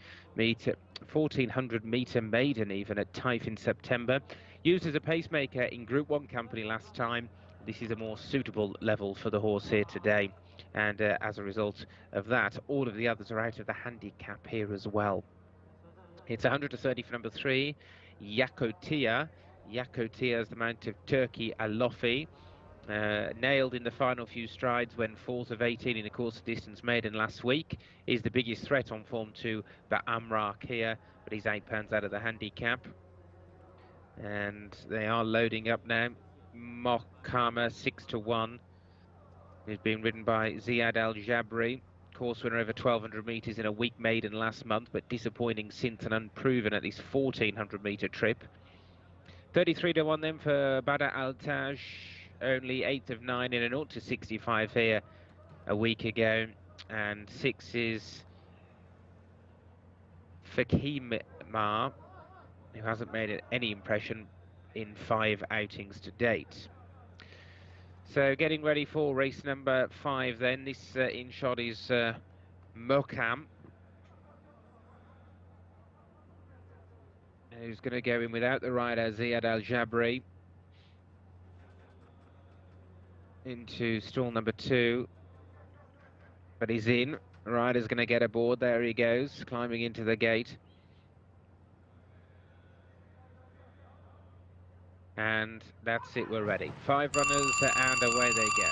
maiden even at Taif in September. Used as a pacemaker in Group 1 company last time. This is a more suitable level for the horse here today. And as a result of that, all of the others are out of the handicap here as well. It's 100 to 30 for number 3, Yakotia. Yakotia is the mount of Turkey Alofi. Nailed in the final few strides when 4th of 18 in the course of distance maiden last week. Is the biggest threat on form to Ba'amrak here, but he's £8 out of the handicap. And they are loading up now. Mokama 6 to 1. He's been ridden by Ziad Al Jabri, course winner over 1200 metres in a week maiden last month, but disappointing since and unproven at this 1400 metre trip. 33 to 1 then for Bada Al Taj, only 8th of 9 in a 0 to 65 here a week ago. And 6 is Fakim Ma, who hasn't made any impression in 5 outings to date. So getting ready for race number 5 then. This in shot is Mokam, who's going to go in without the rider Ziad Al Jabri into stall number 2. But he's in. Rider's going to get aboard. There he goes, climbing into the gate. And that's it, we're ready. 5 runners and away they go.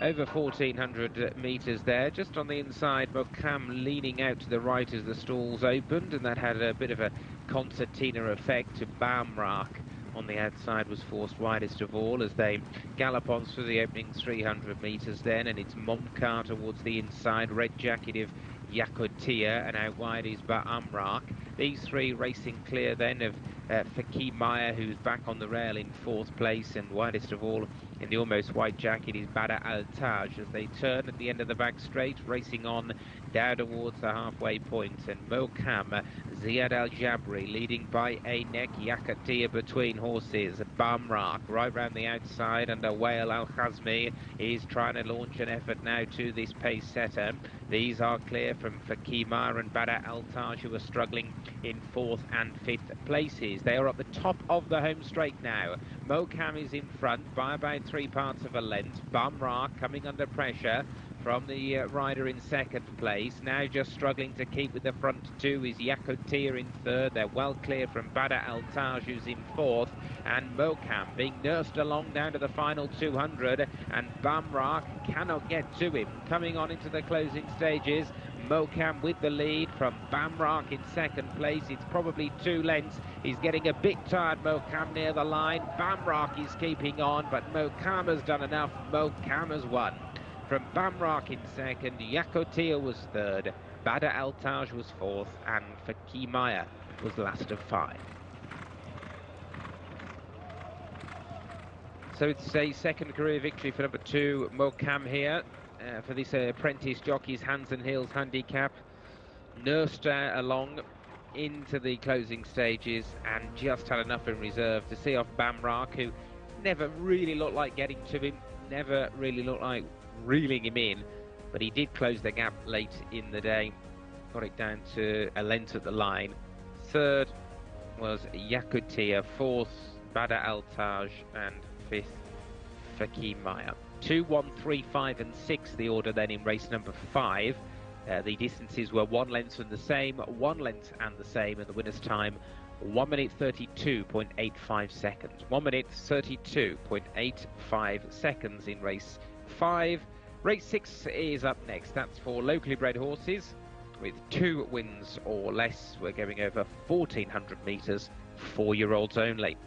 Over 1400 metres there, just on the inside, Mokam leaning out to the right as the stalls opened, and that had a bit of a concertina effect to Ba'amrak. On the outside was forced widest of all as they gallop on through the opening 300 metres then, and it's Momkar towards the inside, red jacket of Yakotia, and out wide is Ba'amrak. These 3 racing clear then of Fakim Maya, who's back on the rail in 4th place, and widest of all in the almost white jacket is Bada Al Taj as they turn at the end of the back straight, racing on down towards the halfway point. And Mokam, Ziad Al Jabri leading by a neck, Yakotia between horses. Ba'amrak right round the outside, and Wael Al Khazmi is trying to launch an effort now to this pace setter. These are clear from Fakima and Bada Al Taj, who are struggling in 4th and 5th places. They are at the top of the home straight now. Mokam is in front by about 3 parts of a length. Ba'amrak coming under pressure from the rider in 2nd place. Now just struggling to keep with the front 2 is Yakotia in 3rd. They're well clear from Bada Al Taj, who's in 4th. And Mokam being nursed along down to the final 200. And Ba'amrak cannot get to him. Coming on into the closing stages. Mokam with the lead from Ba'amrak in 2nd place. It's probably 2 lengths. He's getting a bit tired, Mokam, near the line. Ba'amrak is keeping on, but Mokam has done enough. Mokam has won. From Ba'amrak in 2nd, Yakotia was 3rd, Bada Al Taj was 4th, and Fakimaya was last of 5. So it's a 2nd career victory for number 2, Mokam here, for this apprentice jockey's hands and heels handicap. Nursed along into the closing stages and just had enough in reserve to see off Ba'amrak, who never really looked like getting to him, never really looked like reeling him in, but he did close the gap late in the day, got it down to a length at the line. 3rd was Yakotia, 4th Bada Al Taj, and 5th Fakim Maya. 2, 1, 3, 5 and 6 the order then in race number 5. The distances were 1 length and the same, 1 length and the same, and the winner's time 1 minute 32.85 seconds. 1 minute 32.85 seconds in race 5. Race 6 is up next. That's for locally bred horses with 2 wins or less. We're going over 1400 metres, 4-year-olds only.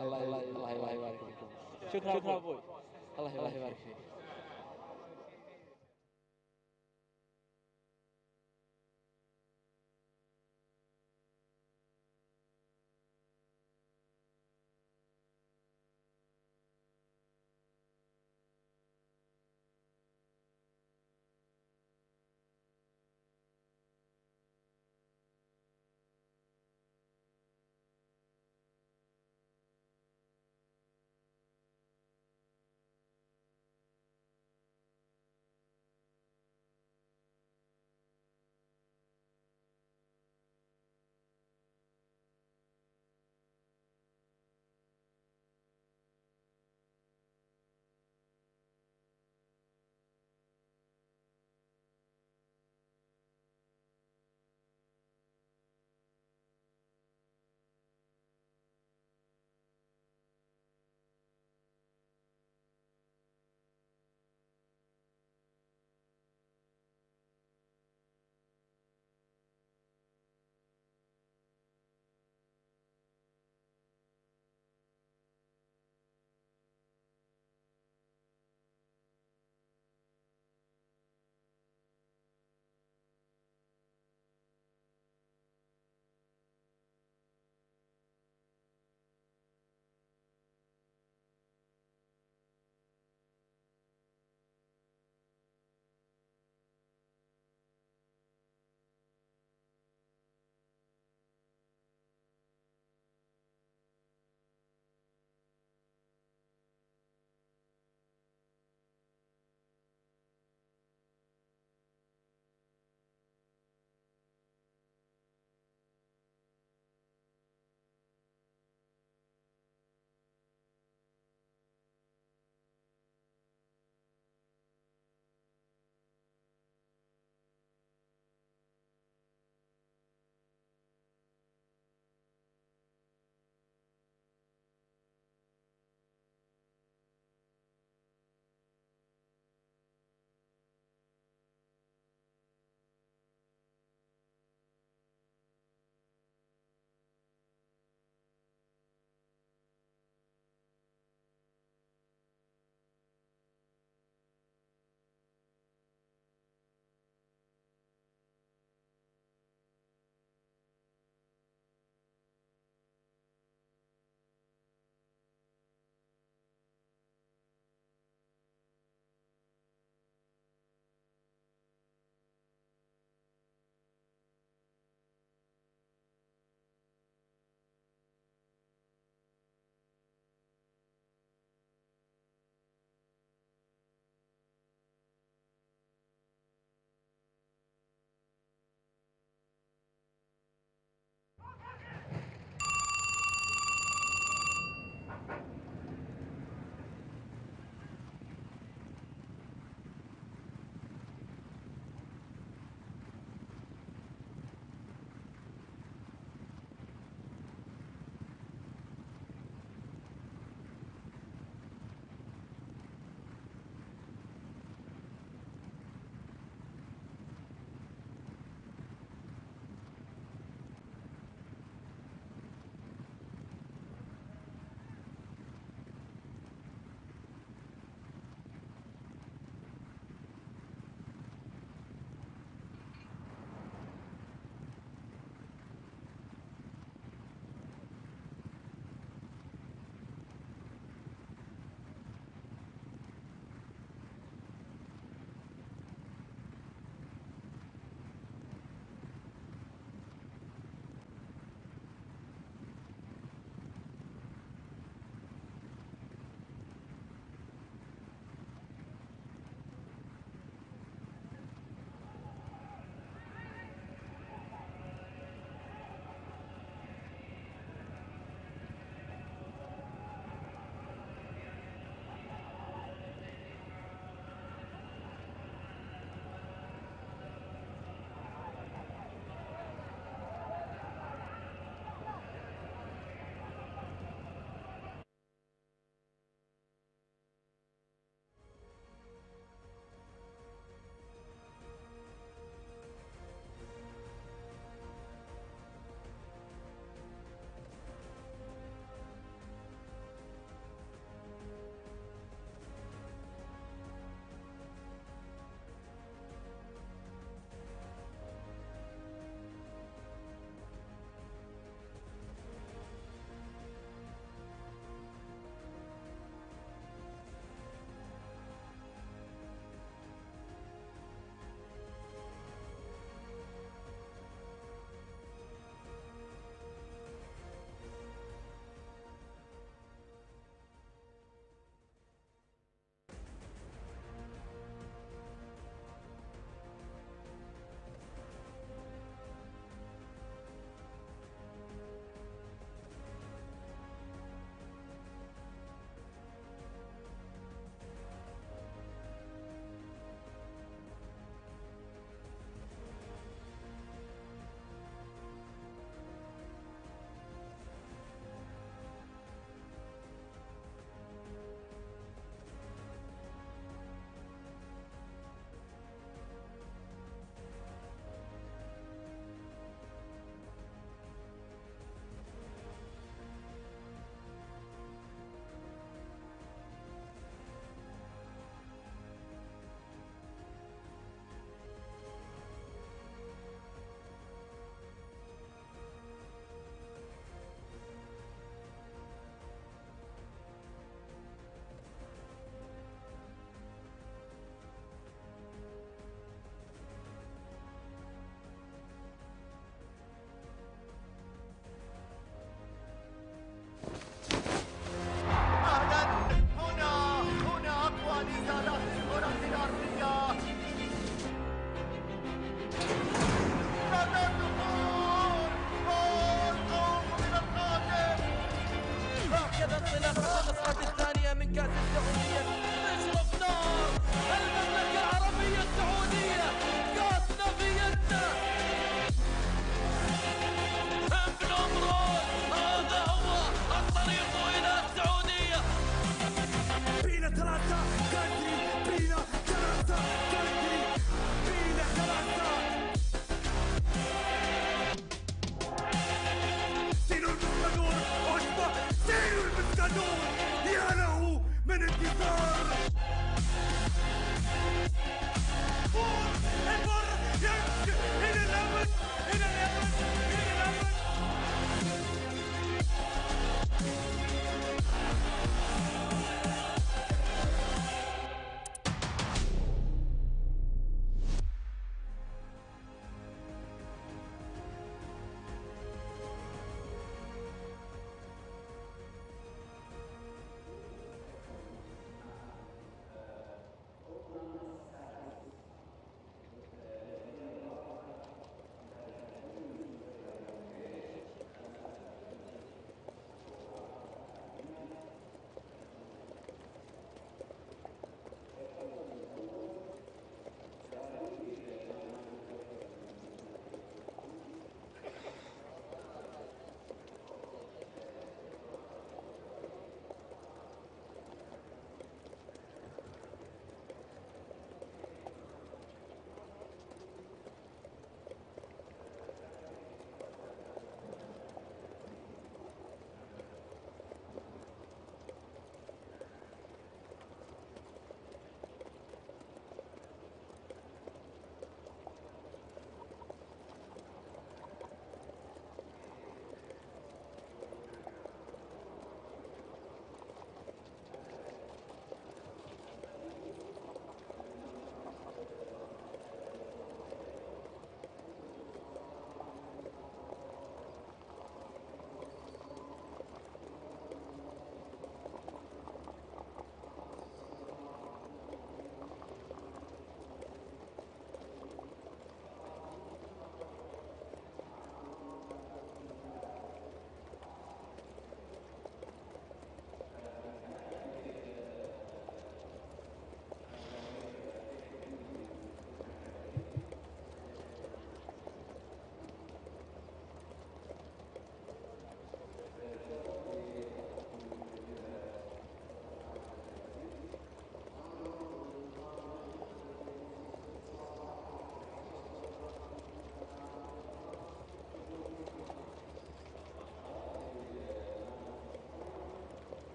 الله يبارك فيكم. شكرا ابوي. الله يبارك فيك.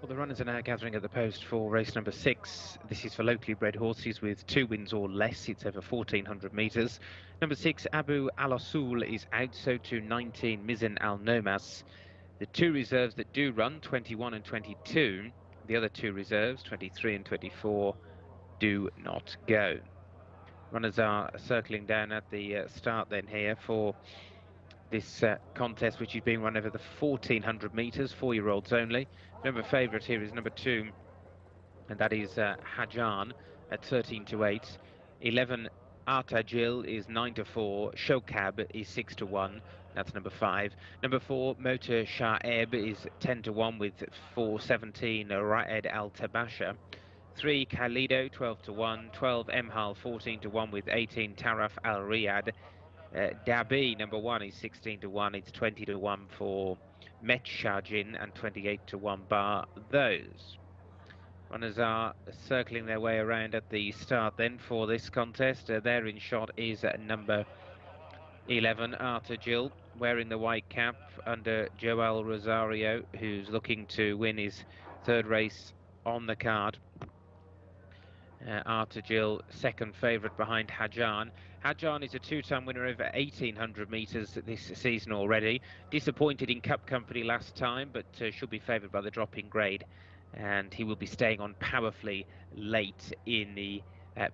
Well, the runners are now gathering at the post for race number 6. This is for locally bred horses with 2 wins or less. It's over 1,400 metres. Number 6, Abu Al-Asul, is out, so to 19, Mizan Al-Nomas. The 2 reserves that do run, 21 and 22. The other 2 reserves, 23 and 24, do not go. Runners are circling down at the start then here for this contest, which is being run over the 1,400 metres, 4-year-olds only. Number favourite here is number 2, and that is Hajan at 13 to 8. 11, Artajil is 9 to 4. Shokab is 6 to 1. That's number 5. Number 4, Motor Sha'eb is 10 to 1 with 417 Ra'ed Al Tabasha. 3, Khalido 12 to 1. 12, Emhal 14 to 1 with 18 Taraf Al Riyadh. Dabi number 1 is 16 to 1. It's 20 to 1 for Met Shajin and 28 to 1 bar those. Runners are circling their way around at the start then for this contest. There in shot is number 11, Arthur Gill, wearing the white cap under Joel Rosario, who's looking to win his 3rd race on the card. Arthur Gill, second favourite behind Hajan. Hajan is a 2-time winner over 1,800 metres this season already. Disappointed in Cup company last time, but should be favoured by the drop in grade. And he will be staying on powerfully late in the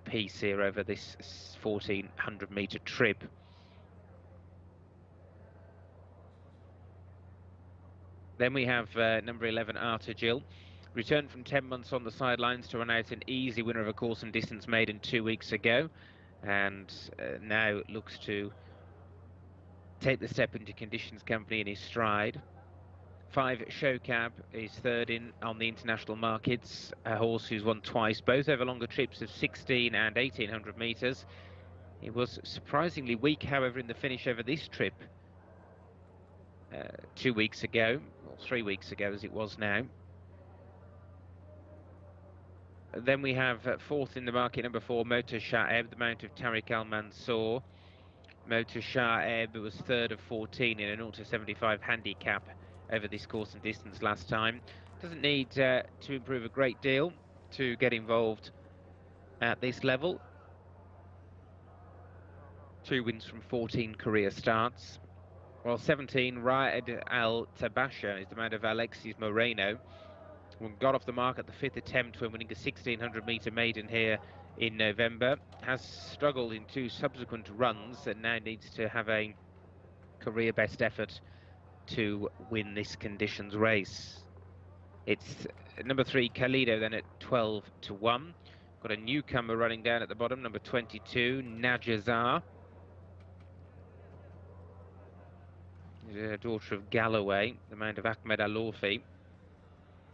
piece here over this 1,400 metre trip. Then we have number 11, Arthur Gill. Returned from 10 months on the sidelines to run out an easy winner of a course and distance maiden 2 weeks ago, and now looks to take the step into conditions company in his stride. 5, Showcab is 3rd in on the international markets, a horse who's won twice, both over longer trips of 16 and 1,800 metres. He was surprisingly weak, however, in the finish over this trip 2 weeks ago, or 3 weeks ago as it was now. Then we have 4th in the market, number 4, Motor Sha'eb, the mount of Tariq Al Mansour. Motor Sha'eb was 3rd of 14 in an 0-75 handicap over this course and distance last time. Doesn't need to improve a great deal to get involved at this level. 2 wins from 14 career starts. While 17, Ra'ed Al Tabasha, is the mount of Alexis Moreno. Got off the mark at the 5th attempt when winning a 1,600 metre maiden here in November. Has struggled in 2 subsequent runs and now needs to have a career best effort to win this conditions race. It's number 3, Khalido, then at 12 to 1. Got a newcomer running down at the bottom, number 22, Jcsa. Daughter of Galloway, the mount of Ahmed Al-Orfi.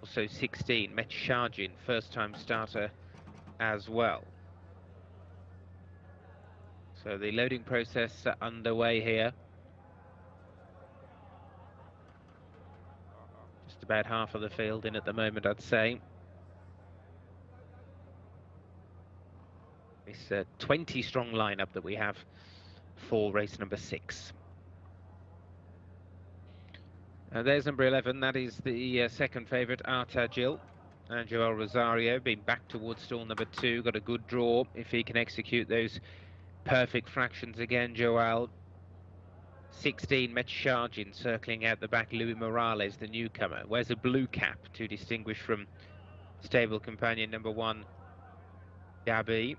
Also 16, Met Shajin, first-time starter as well. So the loading process underway here. Just about half of the field in at the moment, I'd say. This 20-strong lineup that we have for race number 6. There's number 11, that is the second favourite, Arthur Gill. And Joel Rosario being back towards stall number 2, got a good draw if he can execute those perfect fractions again, Joel. 16, Met Shajin circling out the back, Louis Morales, the newcomer. Wears a blue cap to distinguish from stable companion number 1, Dabi.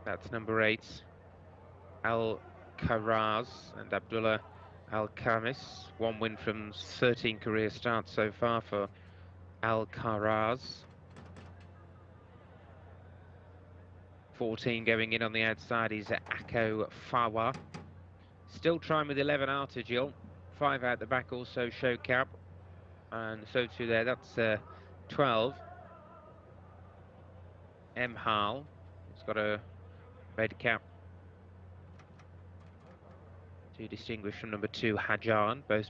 That's number 8, Al-Karaz and Abdullah Al-Khamis. 1 win from 13 career starts so far for Al-Karaz. 14 going in on the outside is Akko Fawa. Still trying with 11, Arthur Gill. 5 out the back also Showcap. And so too there, that's 12. Emhal. It's got a red cap to distinguish from number 2 Hajan, both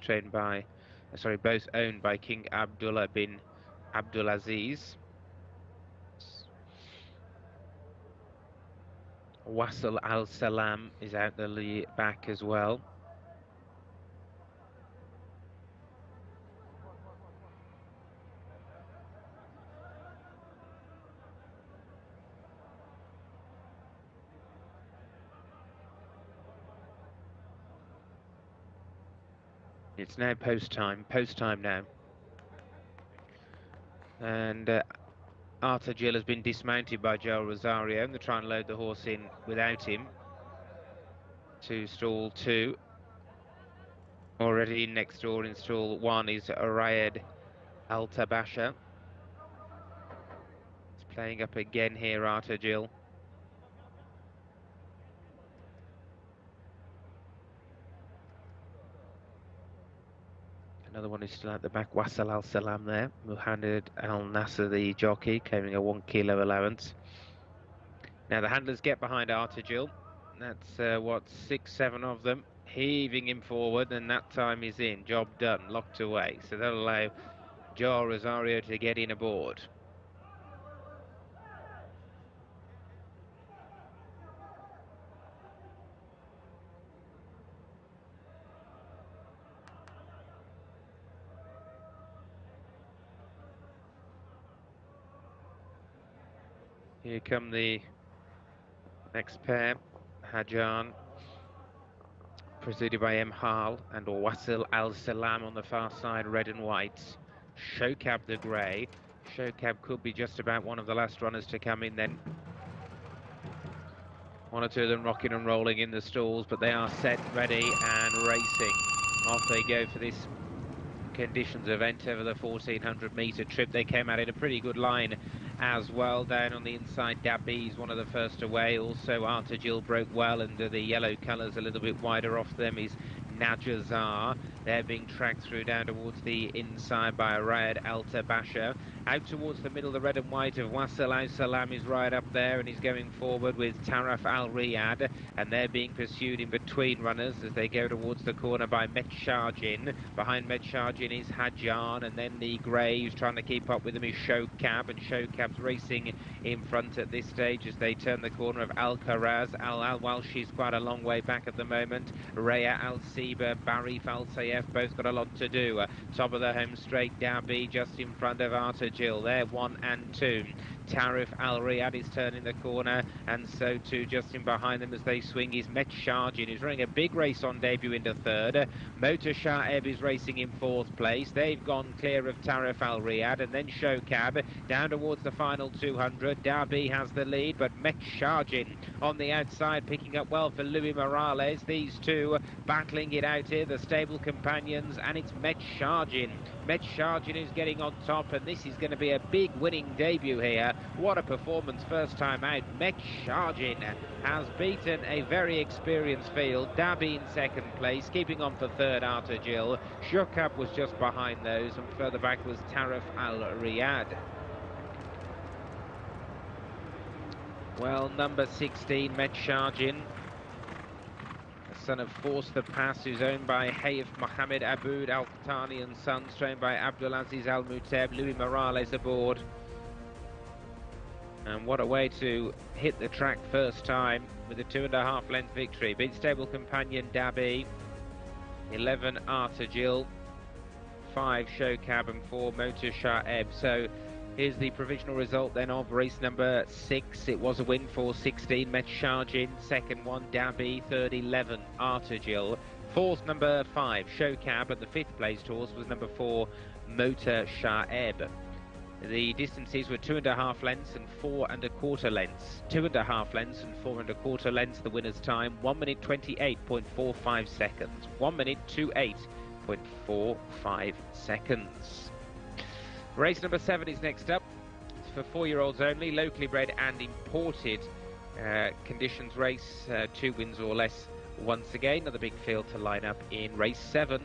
owned by King Abdullah bin Abdulaziz. Wasl Al Salam is out the back as well. It's now post time now. And Arthur Gill has been dismounted by Joel Rosario, and they're trying to load the horse in without him to stall 2. Already in next door in stall 1 is Riyadh Al Tabasha. It's playing up again here, Arthur Gill. Another one is still at the back, Wasl Al Salam there. Muhammad Al Nasser, the jockey, claiming a 1 kilo allowance. Now the handlers get behind Arthur Gill. That's what, 6, 7 of them, heaving him forward, and that time is in. Job done, locked away. So that'll allow Joel Rosario to get in aboard. Here come the next pair, Hajan, preceded by M. Hal, and Wasl Al Salam on the far side, red and white. Shokab the grey. Shokab could be just about one of the last runners to come in then. 1 or 2 of them rocking and rolling in the stalls, but they are set, ready and racing. Off they go for this conditions event over the 1400-metre trip. They came out in a pretty good line as well. Down on the inside, Dabi's one of the first away. Also, Arthur Gill broke well, and the yellow colours a little bit wider off them is Jcsa. They're being tracked through down towards the inside by Riyadh Al Tabasha. Out towards the middle, the red and white of Wasl Al Salam is right up there, and he's going forward with Taraf Al Riyadh, and they're being pursued in between runners as they go towards the corner by Metshajin. Behind Metshajin is Hajan, and then the grey who's trying to keep up with them is Shokab, and Shokab's racing in front at this stage as they turn the corner of Al Karaz. Al Walshi's quite a long way back at the moment. Raya Al Siba, Barif Al Sayef, both got a lot to do. Top of the home straight, Dabi just in front of Arthur Gill. They're 1 and 2. Tarif Al Riyadh is turning the corner, and so too just in behind them as they swing is Metshajin, who's running a big race on debut into 3rd. Motor Sha'eb is racing in 4th place. They've gone clear of Tarif Al Riyadh, and then Shokab down towards the final 200. Dabi has the lead, but Metshajin on the outside picking up well for Louis Morales. These two battling it out here, the stable companions, and it's Metshajin. Metshajin is getting on top, and this is going to be a big winning debut here. What a performance first time out. Metshajin has beaten a very experienced field. Dabi in 2nd place, keeping on for 3rd Arthur Gill. Shokab was just behind those, and further back was Taraf Al Riyadh. Well, number 16, Metshajin, son of Force the Pass, who's owned by Hayf Mohammed Aboud Al Qatani and Sons, trained by Abdulaziz Al Muteb. Louis Morales aboard. And what a way to hit the track first time with a 2.5 length victory. Beat stable companion Dabi, 11 Arthur Gill, 5 Shokab and 4 Motor Sha'eb. So here's the provisional result then of race number 6. It was a win for 16 Metshajin, 2nd one Dabi, 3rd 11 Arthur Gill, 4th number 5 Shokab, and the 5th placed horse was number 4 Motor Sha'eb. The distances were 2.5 lengths and 4.25 lengths. 2.5 lengths and 4.25 lengths. The winner's time 1 minute 28.45 seconds. 1 minute 28.45 seconds. Race number 7 is next up. It's for 4-year-olds only, locally bred and imported conditions race, 2 wins or less once again. Another big field to line up in race 7.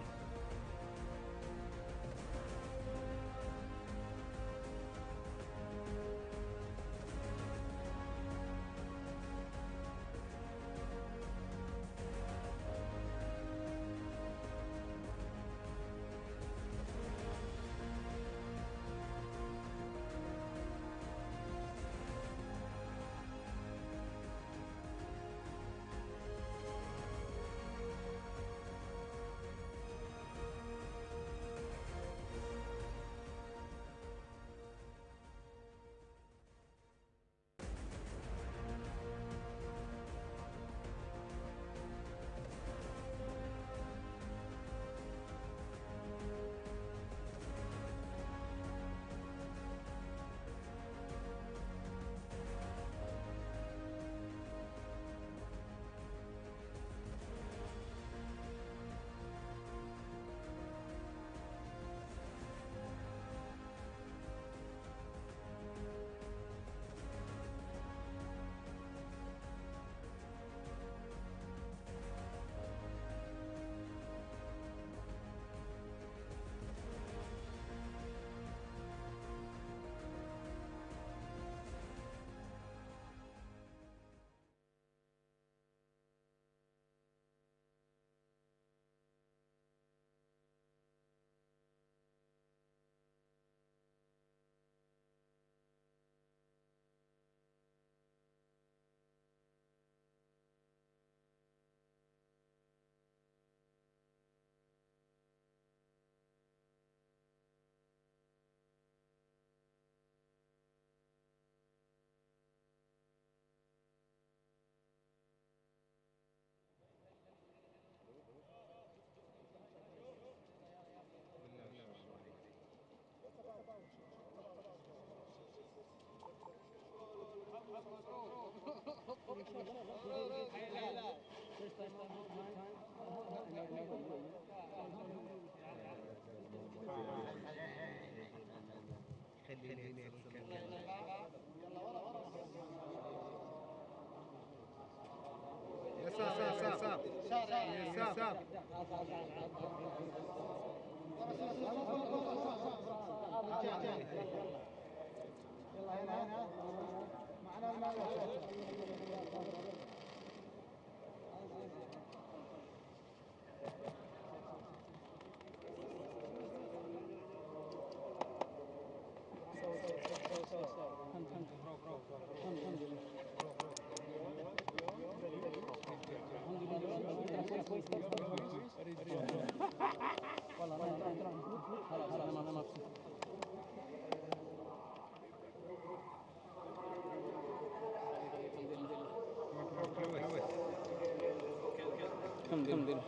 الحمد لله.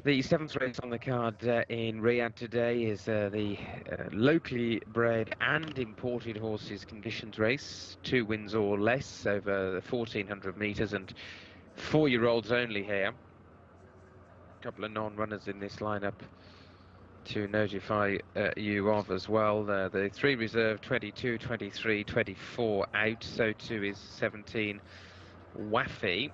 The seventh race on the card in Riyadh today is the locally bred and imported horses conditions race. 2 wins or less over the 1400 metres and 4-year-olds only here. A couple of non-runners in this lineup to notify you of as well. The 3 reserve, 22, 23, 24 out. So too is 17 Wafi.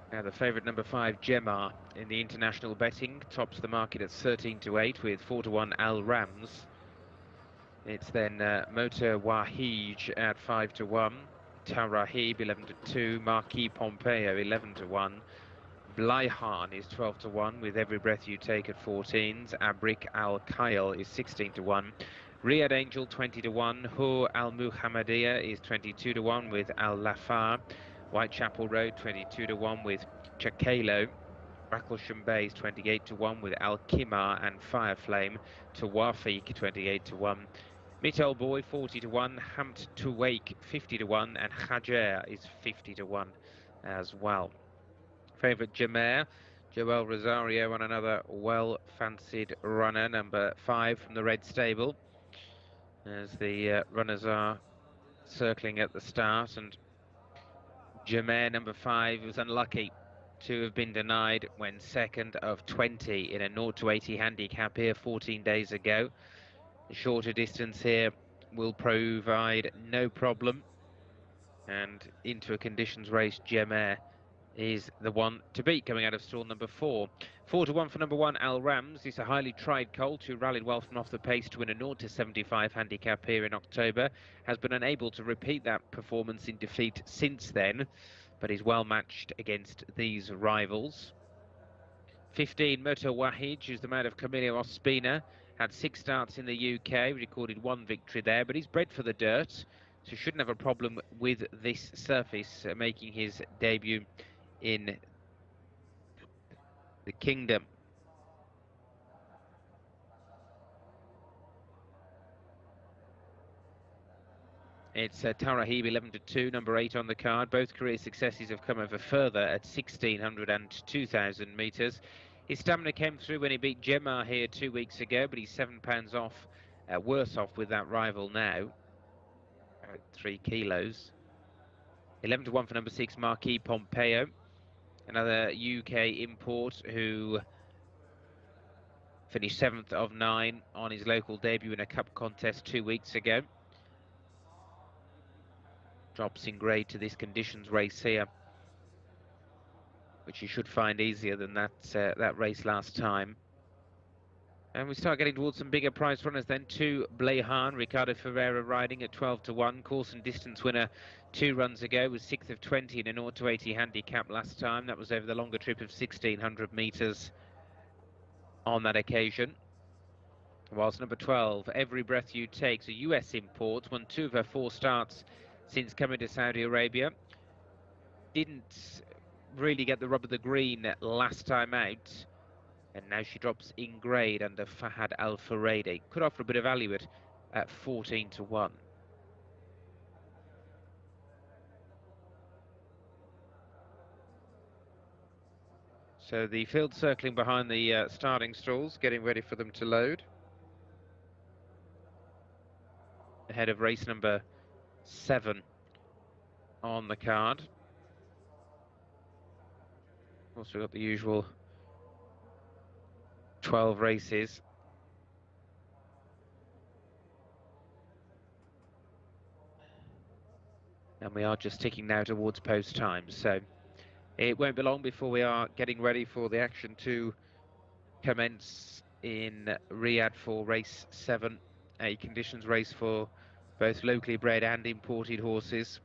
Now the favourite number 5 Jcsa in the international betting tops the market at 13-8 with 4-1 Al Rams. It's then Motor Wahij at 5-1, Tarahib 11-2, Marquis Pompeo 11-1. Blyhan is 12-1 with Every Breath You Take at 14s. Abrik Al Khail is 16-1. Riyadh Angel 20-1. Hu Al Muhammadiyah is 22-1 with Al Lafar. Whitechapel Road 22-1 with Chakelo. Bracklesham Bay is 28-1 with Al Kimar and Fireflame. Tawafiq 28-1. Mitol Boy 40-1. Hamt to Wake 50-1 and Hajer is 50-1 as well. Favourite Jamer, Joel Rosario on another well-fancied runner, number 5 from the Red Stable. As the runners are circling at the start, and Jamer, number 5, was unlucky to have been denied when second of 20 in a 0-80 handicap here 14 days ago. The shorter distance here will provide no problem, and into a conditions race, Jamer is the one to beat coming out of stall number 4. 4-1 for number 1, Al Rams. He's a highly tried colt who rallied well from off the pace to win a 0-75 handicap here in October. Has been unable to repeat that performance in defeat since then, but he's well matched against these rivals. 15, Motor Wahij, who's the man of Camillo Ospina. Had 6 starts in the UK, recorded 1 victory there, but he's bred for the dirt, so shouldn't have a problem with this surface, making his debut in the Kingdom. It's Tarahib 11-2, number 8 on the card. Both career successes have come over further at 1,600 and 2,000 metres. His stamina came through when he beat Jcsa here 2 weeks ago, but he's £7 off, worse off with that rival now, 3 kilos. 11-1 for number 6, Marquis Pompeo, another UK import who finished 7th of 9 on his local debut in a cup contest 2 weeks ago. Drops in grade to this conditions race here, which you should find easier than that race last time. And we start getting towards some bigger prize runners then. 2, Blayhan, Ricardo Ferreira riding at 12-1. Course and distance winner 2 runs ago, was 6th of 20 in an 0-80 handicap last time. That was over the longer trip of 1,600 metres on that occasion. Whilst number 12, Every Breath You Take, a US import, won 2 of her 4 starts since coming to Saudi Arabia. Didn't really get the rub of the green last time out, and now she drops in grade under Fahad Al Furedi. Could offer a bit of value at 14-1. So the field circling behind the starting stalls, getting ready for them to load. Ahead of race number 7 on the card. Also got the usual 12 races. And we are just ticking now towards post time, so it won't be long before we are getting ready for the action to commence in Riyadh for race 7, a conditions race for both locally bred and imported horses.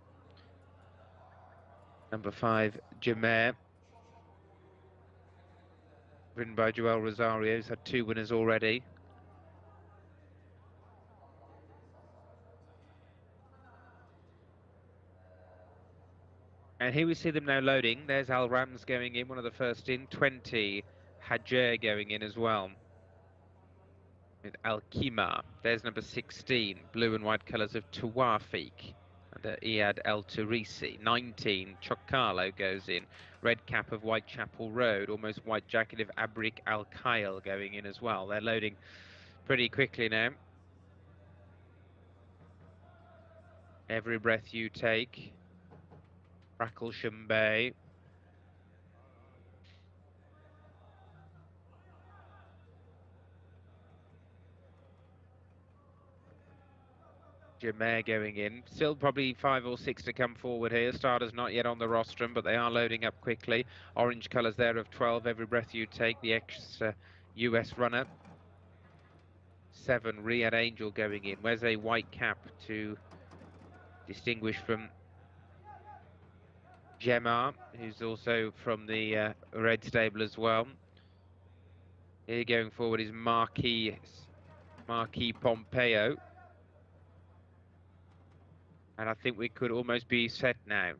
Number 5, Jamer, ridden by Joel Rosario, has had 2 winners already. And here we see them now loading. There's Al Rams going in, one of the first in. 20, Hajer going in as well, with Al Kimar. There's number 16, blue and white colours of Tawafiq. And Iyad El Turisi. 19, Chocalo goes in. Red cap of Whitechapel Road, almost white jacket of Abrik Al Khail going in as well. They're loading pretty quickly now. Every breath you take. Bracklesham Bay. Jcsa going in. Still probably 5 or 6 to come forward here. Starters not yet on the rostrum, but they are loading up quickly. Orange colours there of 12, Every Breath You Take, the ex-US runner. 7, Riyadh Angel going in. Wears a white cap to distinguish from Jcsa, who's also from the Red Stable as well. Here going forward is Marquis Pompeo. And I think we could almost be set now.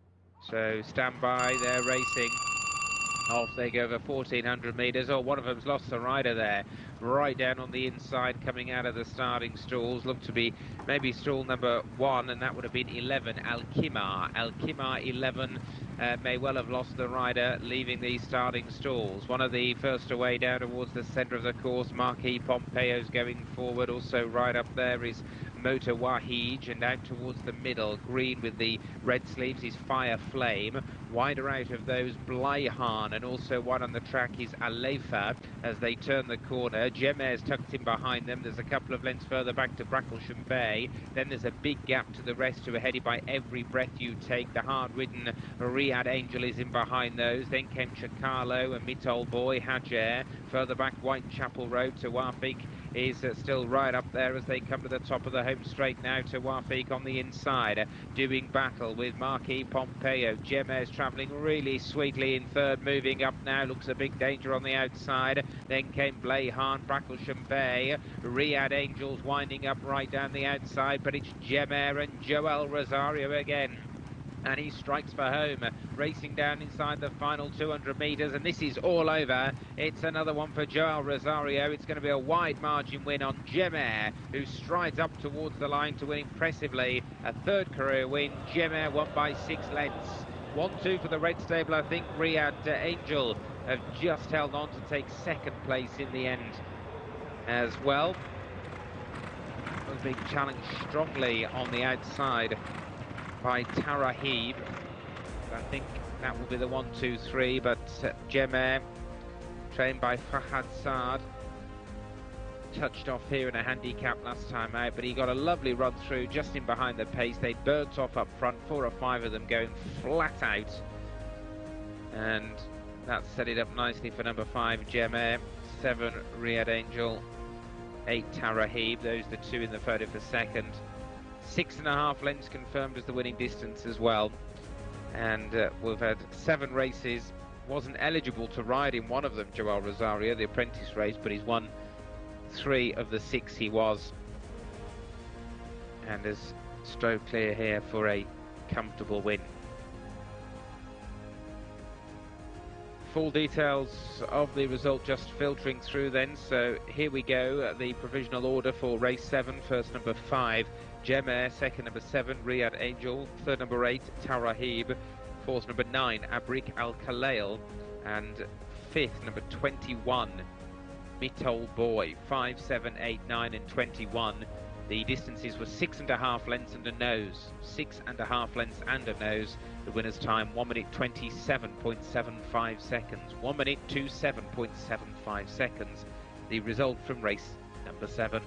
So stand by, they're racing. Off they go over 1,400 metres. Oh, one of them's lost the rider there. Right down on the inside, coming out of the starting stalls. Looked to be maybe stall number 1, and that would have been 11, Al-Kimar. Al-Kimar 11 may well have lost the rider, leaving the starting stalls. One of the first away down towards the centre of the course. Marquis Pompeo's going forward. Also right up there is Motor Wahij, and out towards the middle, green with the red sleeves, is Fire Flame. Wider out of those, Blyhan, and also one on the track is Alefa as they turn the corner. Jcsa is tucked in behind them. There's a couple of lengths further back to Bracklesham Bay. Then there's a big gap to the rest who are headed by Every Breath You Take. The hard-ridden Riyadh Angel is in behind those. Then came Chocalo and Mitol Boy, Hajer. Further back, Whitechapel Road to Wafik is still right up there as they come to the top of the home straight now. To Wafik on the inside, doing battle with Marquis Pompeo. Jcsa is travelling really sweetly in third, moving up now. Looks a big danger on the outside. Then came Blayhan, Bracklesham Bay. Riyadh Angels winding up right down the outside, but it's Jcsa and Joel Rosario again. And he strikes for home, racing down inside the final 200 metres, and this is all over. It's another one for Joel Rosario. It's going to be a wide margin win on Jcsa, who strides up towards the line to win impressively. A third career win. Jcsa won by 6 lengths. 1-2 for the Red Stable. I think Riyadh Angel have just held on to take second place in the end as well. A big challenge strongly on the outside by Tarahib. I think that will be the 1-2-3, but Jcsa, trained by Fahad Saad, touched off here in a handicap last time out, but he got a lovely run through just in behind the pace. They burnt off up front, 4 or 5 of them going flat out, and that set it up nicely for number 5 Jcsa, 7 Riyadh Angel, 8 Tarahib. Those are the 2 in the photo for second. 6.5 lengths confirmed as the winning distance as well. And we've had 7 races. Wasn't eligible to ride in one of them, Joel Rosario, the apprentice race, but he's won 3 of the 6 he was. And has strode clear here for a comfortable win. Full details of the result just filtering through then. So here we go, the provisional order for race 7. First number 5, Jcsa. Second number 7, Riyadh Angel. Third number 8, Tarahib. Fourth number 9, Abrik Al Khail. And fifth number 21, Mitol Boy. 5, 7, 8, 9 and 21. The distances were 6.5 lengths and a nose. 6.5 lengths and a nose. The winner's time 1 minute 27.75 seconds. 1 minute 27.75 seconds. The result from race number 7.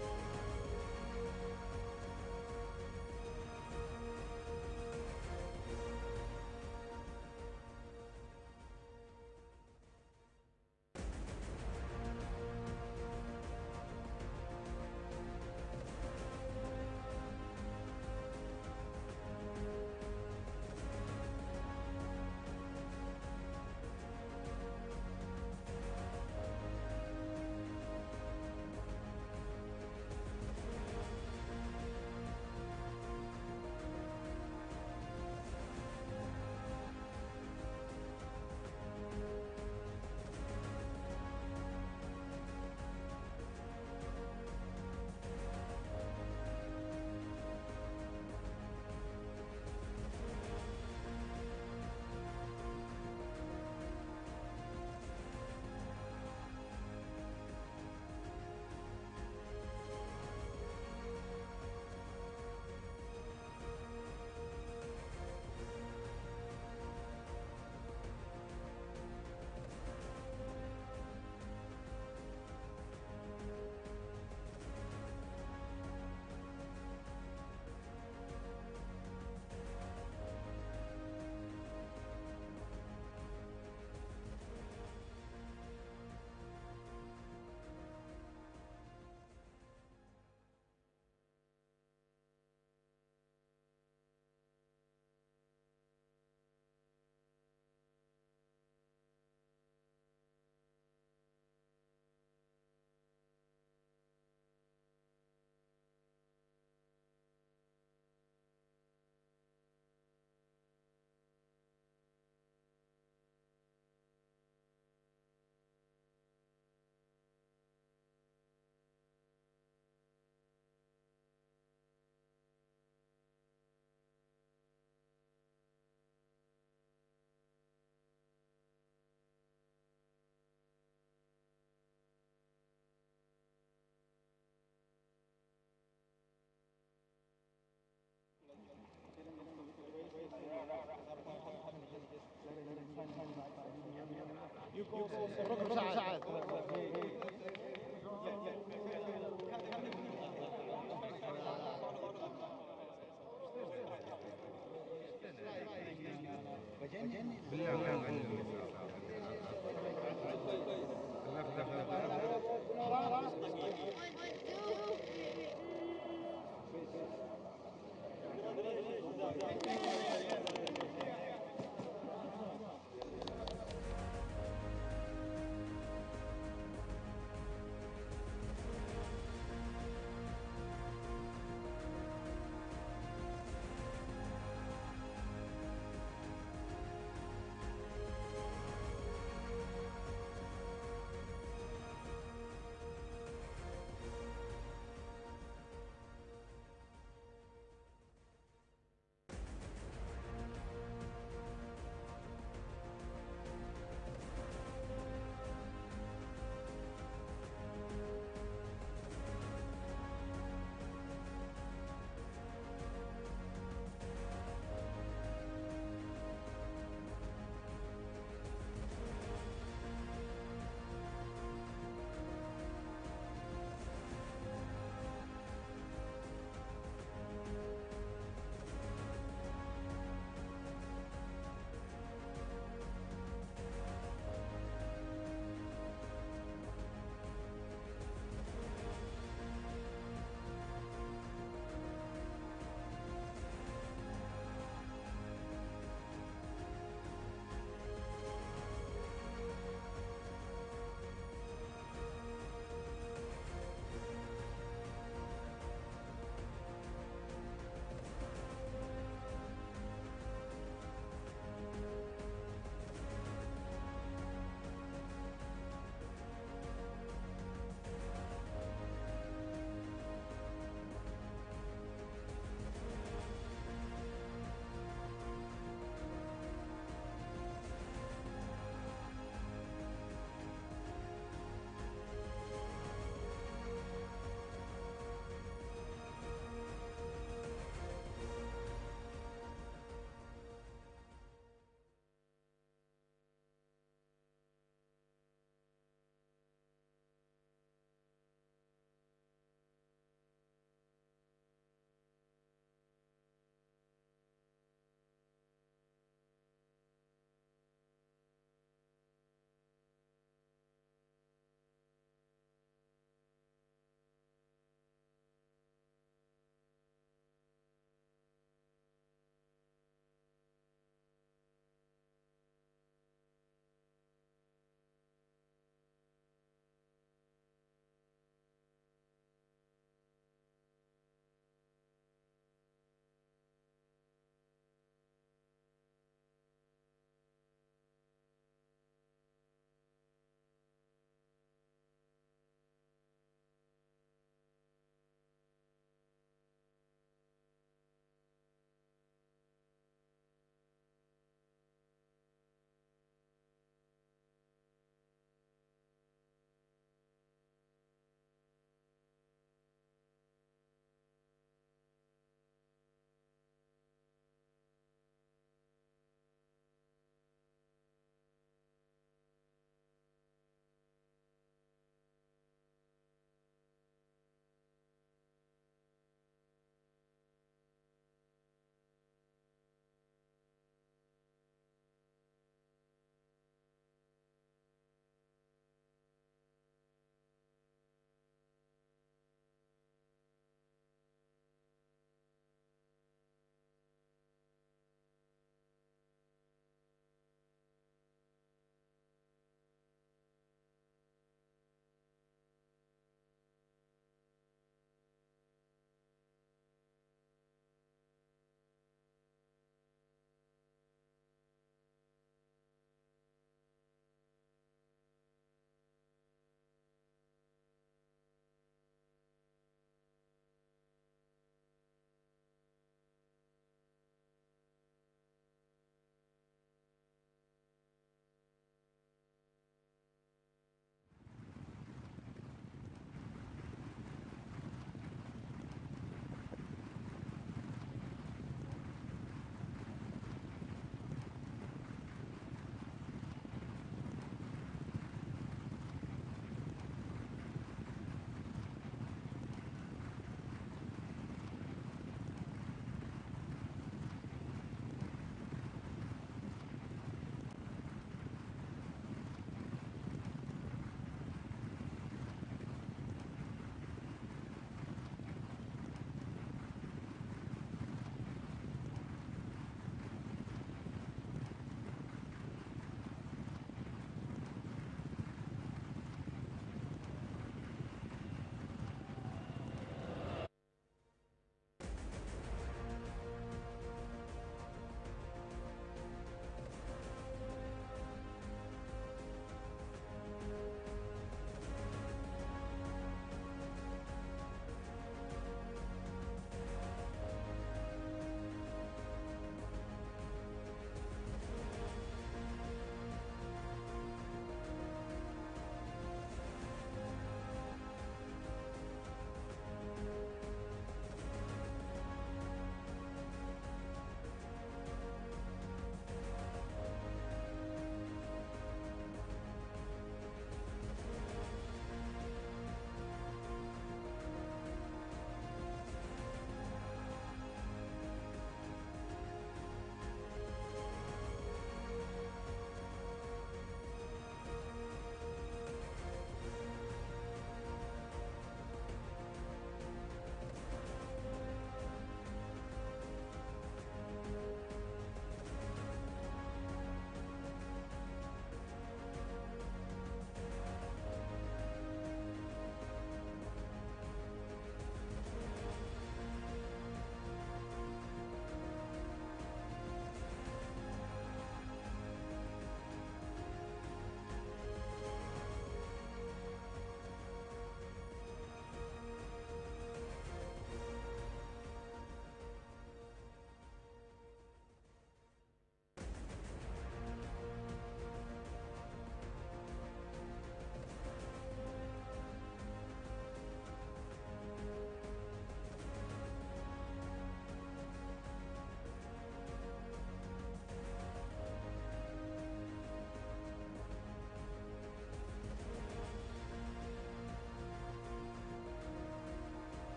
ربع ساعات.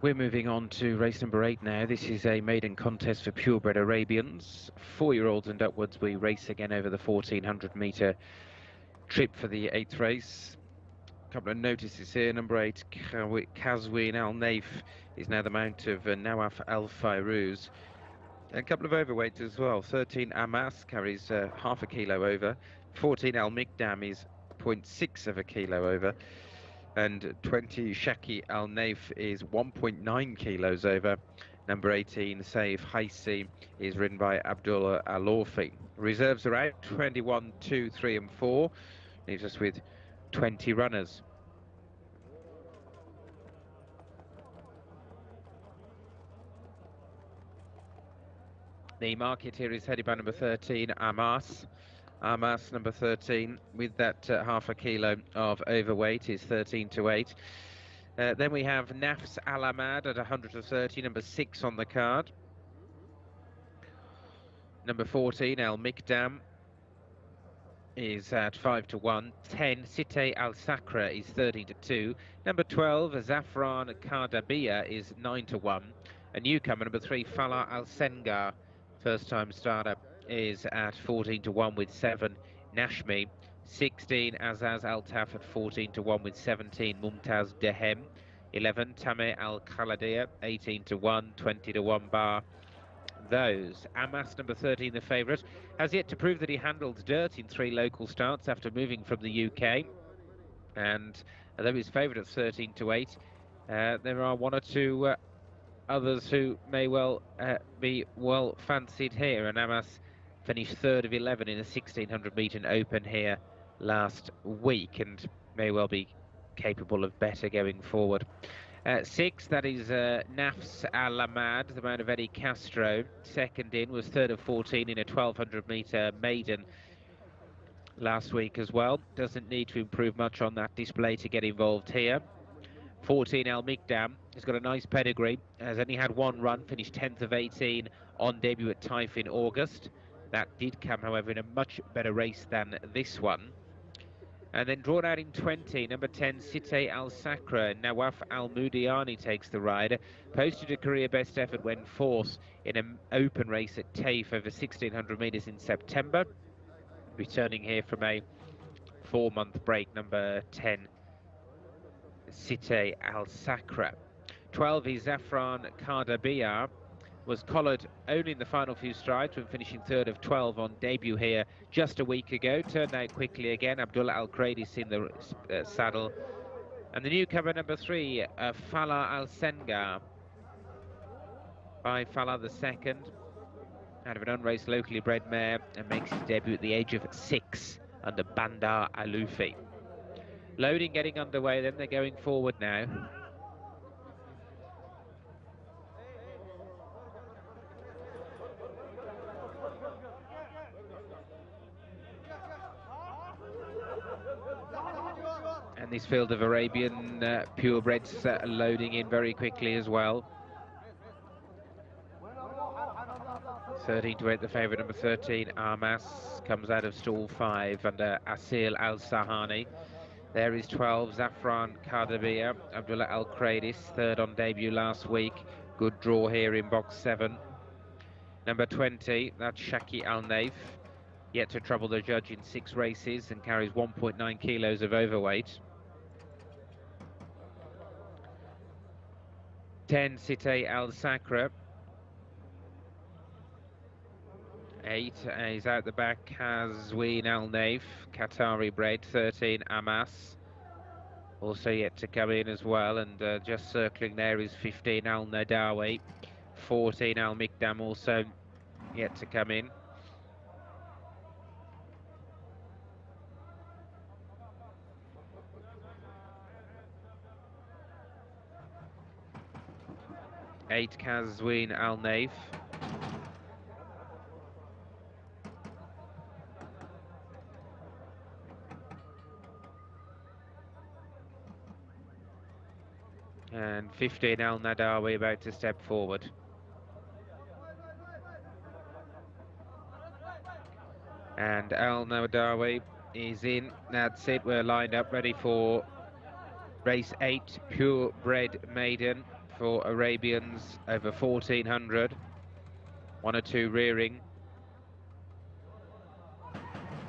We're moving on to race number 8 now. This is a maiden contest for purebred Arabians. 4-year-olds and upwards. We race again over the 1400-metre trip for the 8th race. A couple of notices here. Number 8, Kazwin Al Naif, is now the mount of Nawaf Al Fairuz. A couple of overweights as well. 13 Amas carries half a kilo over. 14 Al Mikdam is 0.6 of a kilo over. And 20 Shaki Al Naif is 1.9 kilos over. Number 18 Saif Haisi is ridden by Abdullah Al Orfi. Reserves are out 21, 2, 3 and 4. Leaves us with 20 runners. The market here is headed by number 13 Amas. Amas, number 13, with that half a kilo of overweight, is 13 to 8. Then we have Nafs Alamad at 130, number 6 on the card. Number 14, Al Mikdam, is at 5 to 1. 10, Site Al Sakra is 13 to 2. Number 12, Zafran Kardabia is 9 to 1. A newcomer, number 3, Falah Al Sengar, first time starter, is at 14 to 1 with 7, Nashmi. 16, Azaz Al Taf at 14 to 1 with 17, Mumtaz Dehem. 11, Tameh Al Khaladia, 18 to 1, 20 to 1 bar. Those. Amas, number 13, the favourite, has yet to prove that he handles dirt in 3 local starts after moving from the UK. And although he's favourite at 13 to 8, there are 1 or 2 others who may well be well fancied here. And Amas finished 3rd of 11 in a 1600-metre open here last week and may well be capable of better going forward. 6, that is Nafs Al-Amad, the man of Eddie Castro. Second in, was 3rd of 14 in a 1200-metre maiden last week as well. Doesn't need to improve much on that display to get involved here. 14, Al Mikdam, has got a nice pedigree, has only had 1 run, finished 10th of 18 on debut at Taif in August. That did come, however, in a much better race than this one. And then drawn out in 20, number 10, Site Al Sakra. Nawaf Al Mudiani takes the ride. Posted a career best effort when 4th in an open race at Taif over 1600 metres in September. Returning here from a 4-month break, number 10, Site Al Sakra. 12 is Zafran Kardabia. Was collared only in the final few strides when finishing 3rd of 12 on debut here just a week ago. Turned out quickly again. Abdullah Al Kradis in the saddle. And the newcomer, number 3, Falah Al Sengar, by Falah the second, out of an unraced locally bred mare, and makes his debut at the age of 6 under Bandar Alufi. Loading getting underway, then they're going forward now. And this field of Arabian purebreds loading in very quickly as well. 13 to 8, the favourite, number 13, Amas, comes out of stall 5 under Asil Al Sahani. There is 12, Zafran Kardabia, Abdullah Al Kradis, 3rd on debut last week. Good draw here in box 7. Number 20, that's Shaki Al Naif, yet to trouble the judge in 6 races and carries 1.9 kilos of overweight. 10, Site Al Sakra. 8 is out the back, Kazwin Al Naif, Qatari bred. 13, Amas, also yet to come in as well. And just circling there is 15, Al Nadawi. 14, Al Mikdam, also yet to come in. Eight, Kazwin Al Naif. And 15, Al Nadawi, about to step forward. And Al Nadawi is in. That's it, we're lined up ready for race 8, purebred maiden, for Arabians over 1400. 1 or 2 rearing.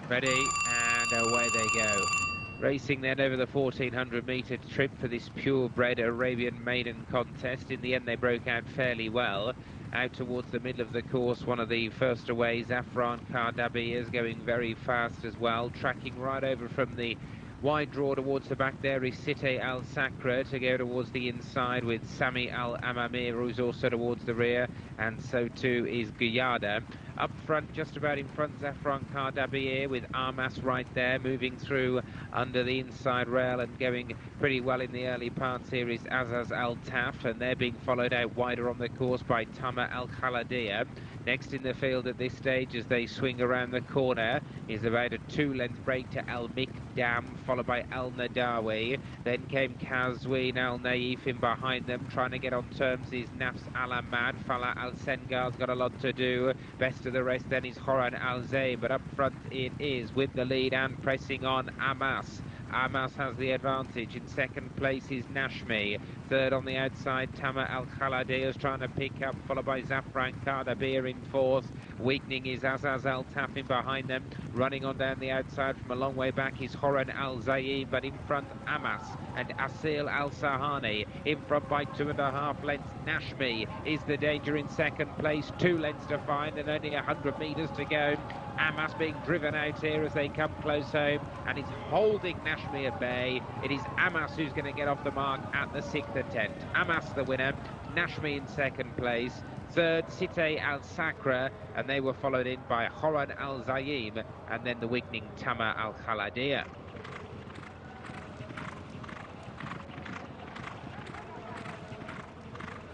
Ready, and away they go. Racing then over the 1400-metre trip for this purebred Arabian maiden contest. In the end, they broke out fairly well. Out towards the middle of the course, one of the first away, Zafran Kardabi, is going very fast as well. Tracking right over from the wide draw towards the back there is Site Al Sakra to go towards the inside with Sami Al Amamir, who's also towards the rear, and so too is Guyada. Up front, just about in front, Zafran Kardabi with Armas right there, moving through under the inside rail and going pretty well in the early parts here is Azaz Al Taf, and they're being followed out wider on the course by Tama Al Khaladia. Next in the field at this stage as they swing around the corner is about a 2-length break to Al Mikdam, followed by Al Nadawi. Then came Kazwin Al Naif in behind them. Trying to get on terms is Nafs Al Ahmad. Fala Al Sengar's got a lot to do. Best of the rest then is Horan Al Zay, but up front it is with the lead and pressing on Amas. Amas has the advantage. In second place is Nashmi. Third on the outside, Tama Al Khaladi is trying to pick up, followed by Zafran Kardabir in fourth. Weakening is Azaz Al Tafin behind them. Running on down the outside from a long way back is Horan Al Zayi, but in front Amas and Asil Al Sahani. In front by 2.5 lengths. Nashmi is the danger in second place. 2 lengths to find and only 100 metres to go. Amas being driven out here as they come close home, and it's holding Nashmi at bay. It is Amas who's going to get off the mark at the 6th attempt. Amas the winner, Nashmi in second place. Third, Site Al Sakra, and they were followed in by Horan Al Zayim, and then the weakening Tama Al Khaladia.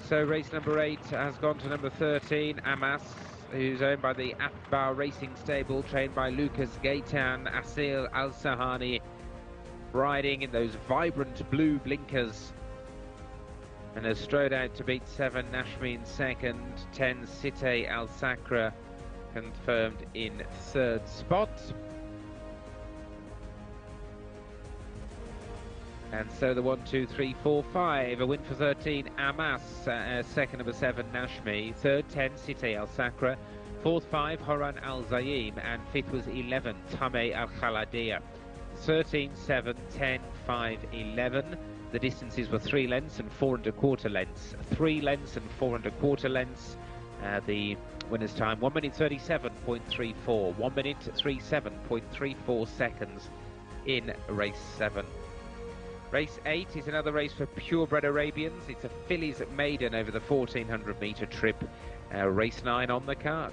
So race number 8 has gone to number 13, Amas, who's owned by the Akbar Racing Stable, trained by Lucas Gaitan. Asil Al Sahani riding in those vibrant blue blinkers, and has strode out to beat 7, Nashmi in second, 10, Site Al Sakra confirmed in third spot. And so the 1, 2, 3, 4, 5. A win for 13, Amas. Second, number 7, Nashmi. Third, 10, Site Al Sakra. Fourth, 5, Horan Al Zayim. And fifth was 11, Tame Al Khaladia. 13, 7, 10, 5, 11. The distances were 3 lengths and 4 1/4 lengths. 3 lengths and 4 1/4 lengths. The winner's time 1 minute 37.34. 1 minute 37.34 seconds in race 7. Race 8 is another race for purebred Arabians. It's a fillies maiden over the 1400-metre trip. Race 9 on the card.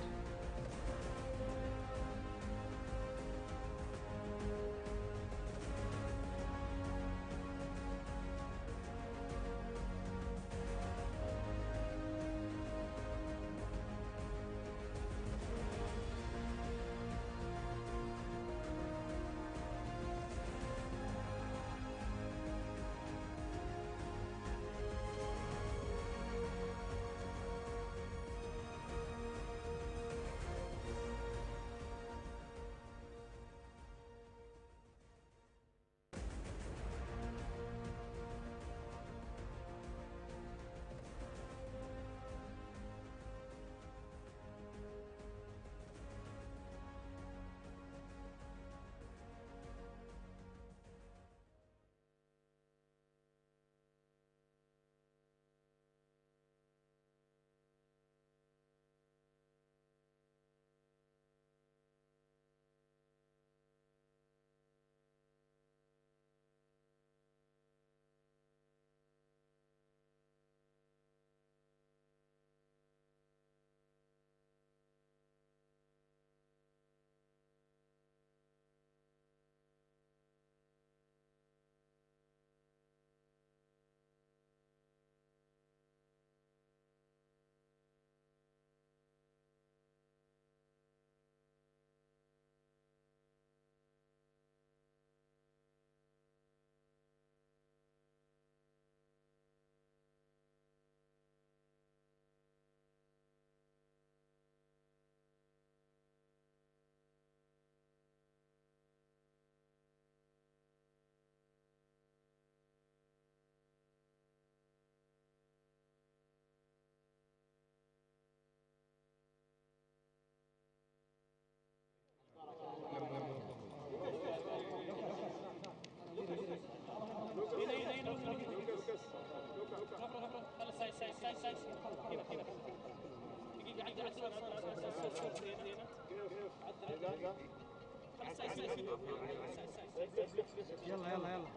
يلا يلا يلا.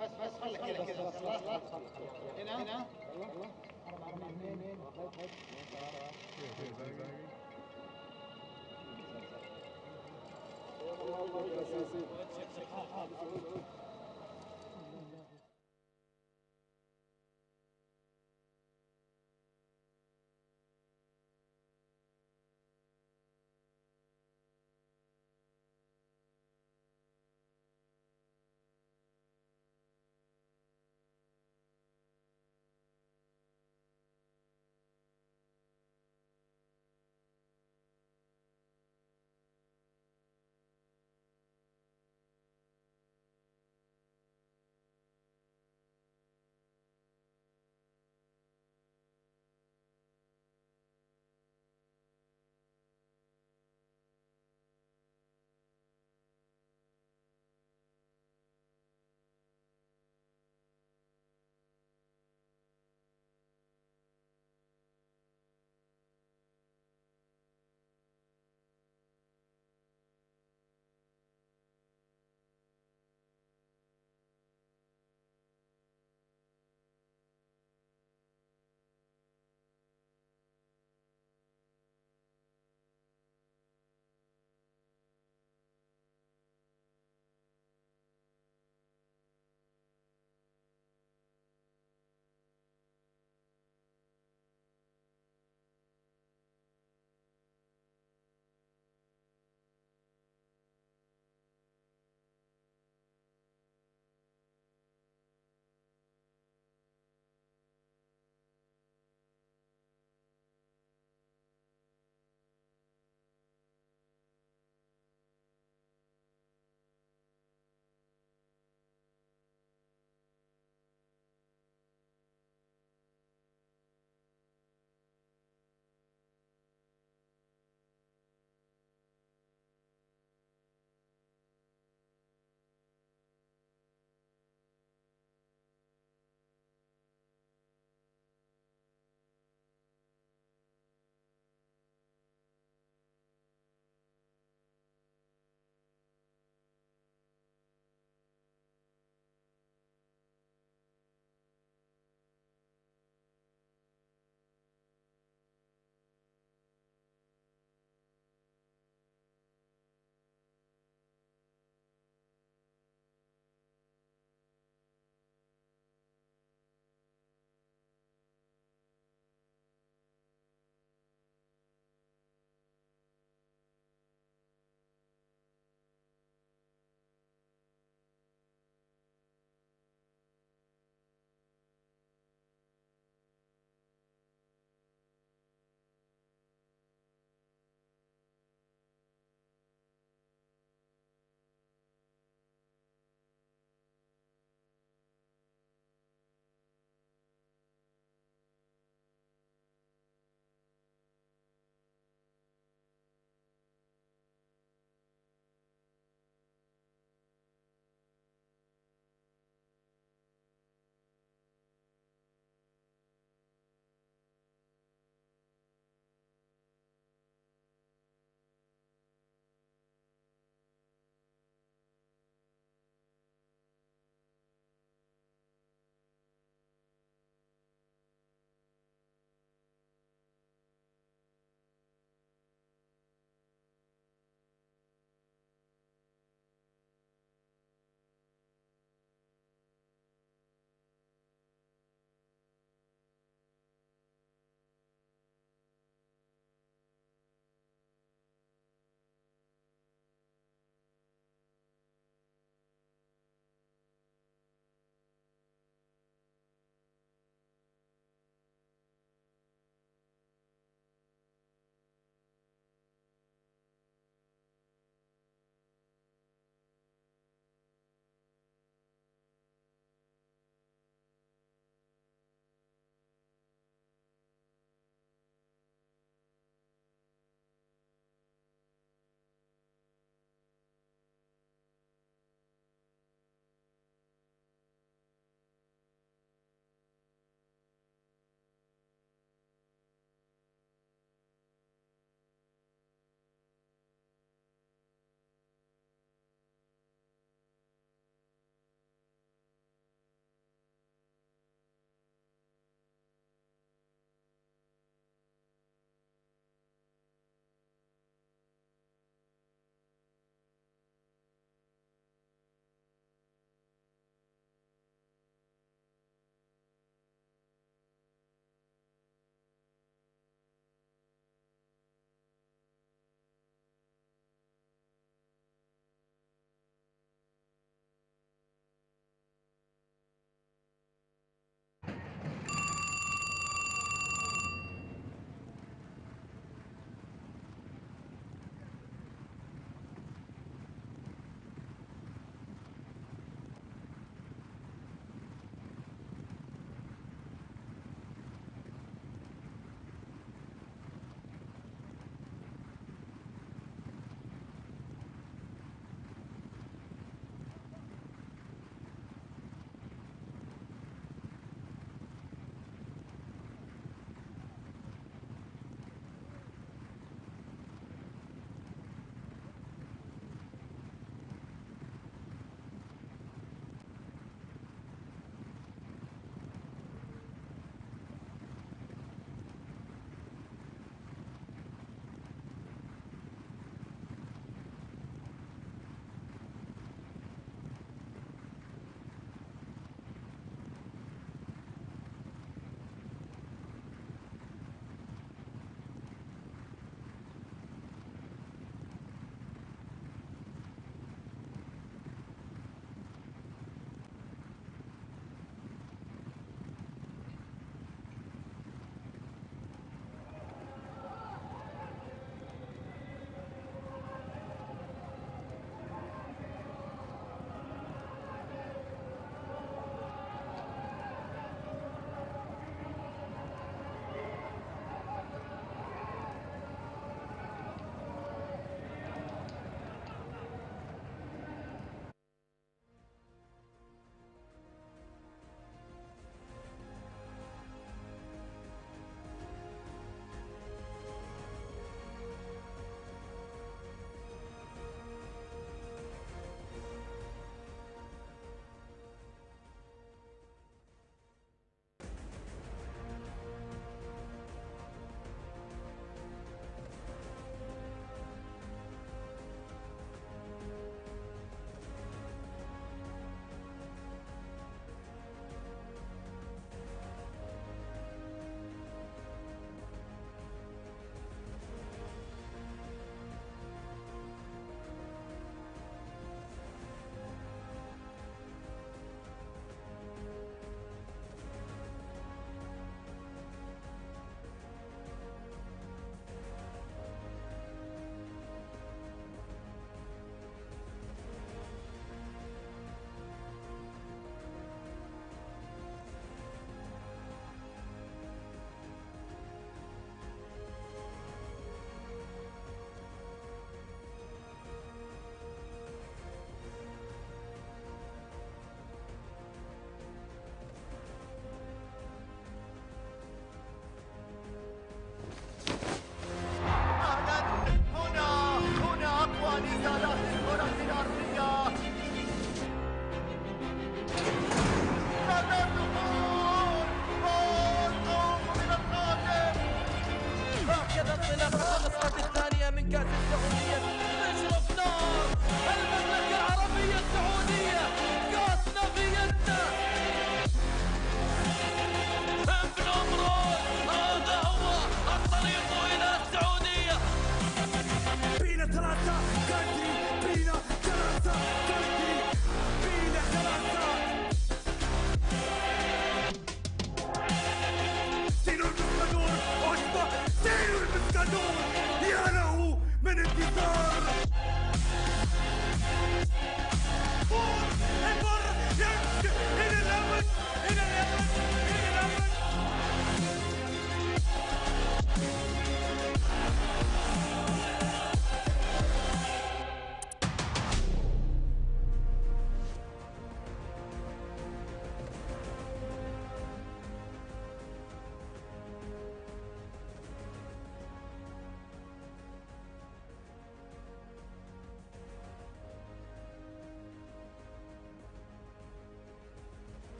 بس خليك كذا كذا. خلاص هنا يلا. اثنين.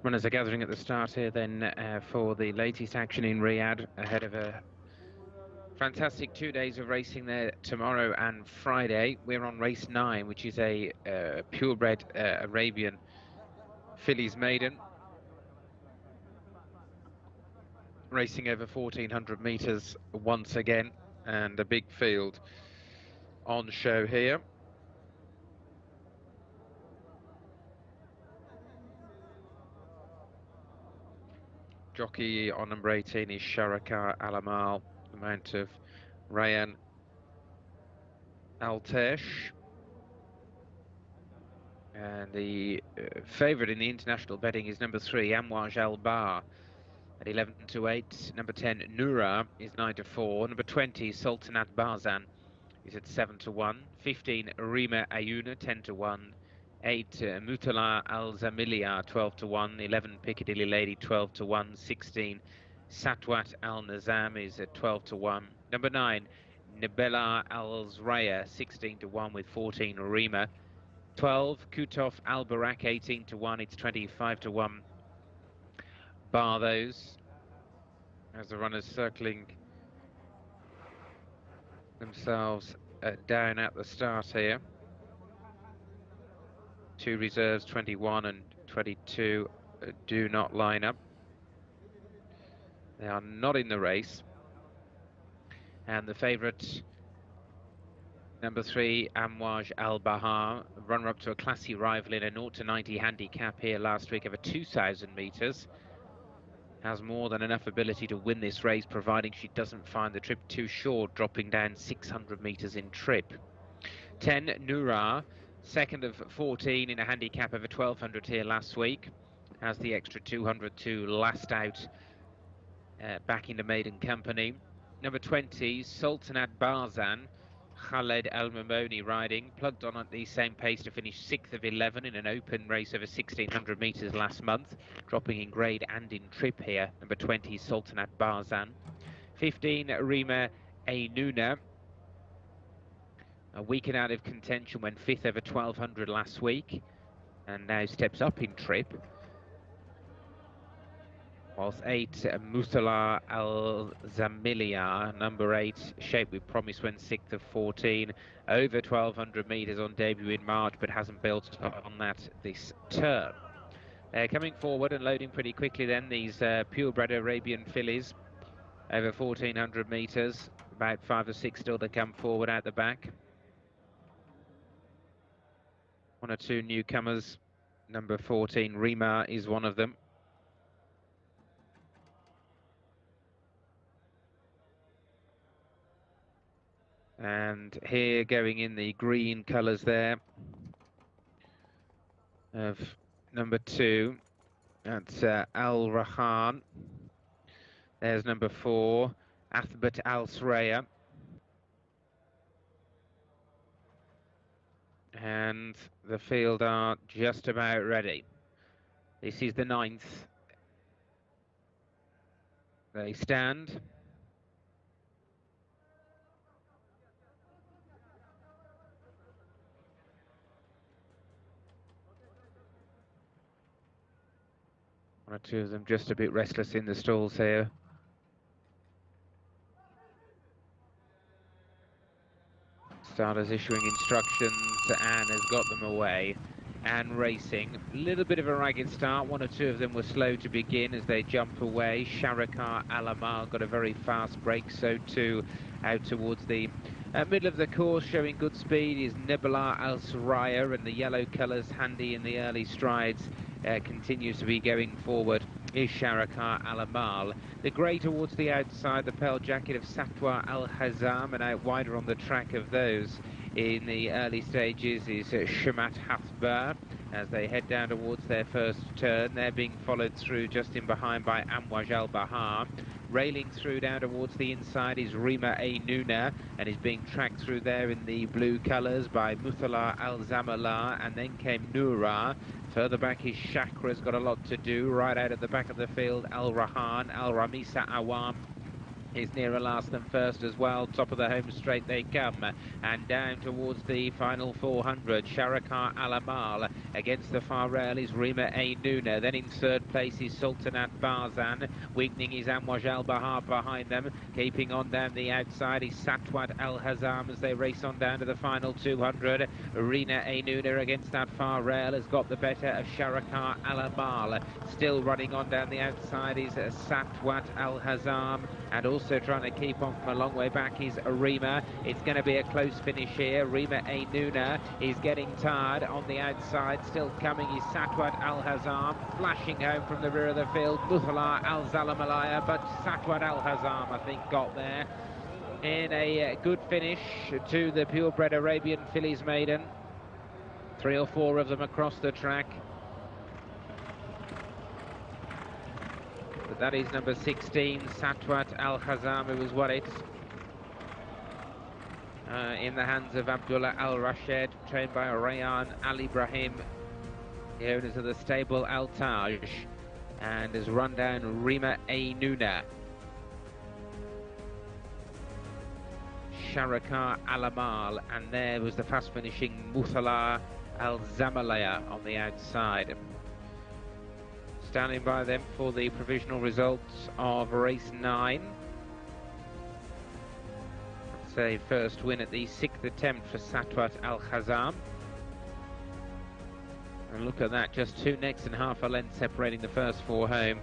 Runners are gathering at the start here then for the latest action in Riyadh ahead of a fantastic 2 days of racing there tomorrow and Friday. We're on race 9, which is a purebred Arabian fillies maiden, racing over 1400 meters once again, and a big field on show here. Jockey on number 18 is Sharaka Alamal, the mount of Rayan Altesh. And the favourite in the international betting is number 3, Amwaj Al Bar, at 11-8. Number 10, Nura, is 9-4. Number 20, Sultanat Barzan, is at 7-1. 15, Rima Ayuna, 10-1. 8, Mutala Al Zamilia, 12-1. 11, Piccadilly Lady, 12-1. 16, Satwat Al Nizam is at 12-1. Number 9, Nibela Al Zraya, 16-1 with 14, Rima. 12, Kutov Al Barak, 18-1. It's 25-1. Bar those as the runners circling themselves down at the start here. 2 reserves, 21 and 22, do not line up. They are not in the race. And the favourite, number 3, Amwaj Al Bahar, runner up to a classy rival in a 0-90 handicap here last week over 2,000 metres. Has more than enough ability to win this race, providing she doesn't find the trip too short, dropping down 600 metres in trip. 10, Nura, second of 14 in a handicap over 1,200 here last week. Has the extra 200 to last out back into maiden company. Number 20, Sultanat Barzan, Khaled Al Mamoni riding, plugged on at the same pace to finish 6th of 11 in an open race over 1,600 metres last month, dropping in grade and in trip here. Number 20, Sultanat Barzan. 15, Rima Aynuna, a weekend out of contention, went 5th over 1,200 last week, and now steps up in trip. Whilst 8, Musala Al Zamilia, number 8, shaped with promise, went 6th of 14, over 1,200 metres on debut in March, but hasn't built on that this term. Coming forward and loading pretty quickly then, these purebred Arabian fillies, over 1,400 metres, about 5 or 6 still to come forward out the back. 1 or 2 newcomers, number 14, Rima, is one of them. And here going in the green colours there of number 2, that's Al Rahan. There's number 4, Athbat Al Sraya. And the field are just about ready. This is the 9th. They stand. One or 2 of them just a bit restless in the stalls here. Starters issuing instructions, and has got them away. and racing. A little bit of a ragged start. One or two of them were slow to begin as they jump away. Sharakar Alamal got a very fast break, so too out towards the middle of the course, showing good speed is Nibala Al Soraya, and the yellow colours handy in the early strides. Continues to be going forward is Sharakar Alamal. The grey towards the outside, the pale jacket of Satwa Al Hazam, and out wider on the track of those in the early stages is Shamat Hathbar as they head down towards their first turn. They're being followed through just in behind by Amwaj Al Bahar. Railing through down towards the inside is Rima A. Nuna and is being tracked through there in the blue colours by Muthala Al Zamala, and then came Noura. Further back is Shakra's got a lot to do. Right out at the back of the field, Al Rahan, Al Ramisa Awam is nearer last than first as well. Top of the home straight they come, and down towards the final 400. Sharakar Alamal against the far rail is Rima A. Nuna. Then in third place is Sultanat Barzan. Weakening is Amwaj Al Bahar behind them. Keeping on down the outside is Satwat Al Hazam as they race on down to the final 200. Rina A. Nuna against that far rail has got the better of Sharakar Alamal. Still running on down the outside is Satwat Al Hazam, and also trying to keep on from a long way back is Rima. It's going to be a close finish here. Rima A. Nuna is getting tired on the outside. Still coming is Satwat Al Hazam, flashing home from the rear of the field. Muthala Al Zalamalaya, but Satwat Al Hazam, I think, got there in a good finish to the purebred Arabian Fillies maiden. 3 or 4 of them across the track. But that is number 16, Satwat Al Hazam, who was won it in the hands of Abdullah Al Rashid, trained by Rayan Al Ibrahim, the owners of the stable Al Taj, and has run down Rima A. Nuna. Sharakar Alamal, and there was the fast finishing Muthala Al Zamalaya on the outside. Standing by them for the provisional results of race 9. It's a first win at the 6th attempt for Satwat Al Hazam. And look at that, just 2 necks and half a length separating the first 4 home.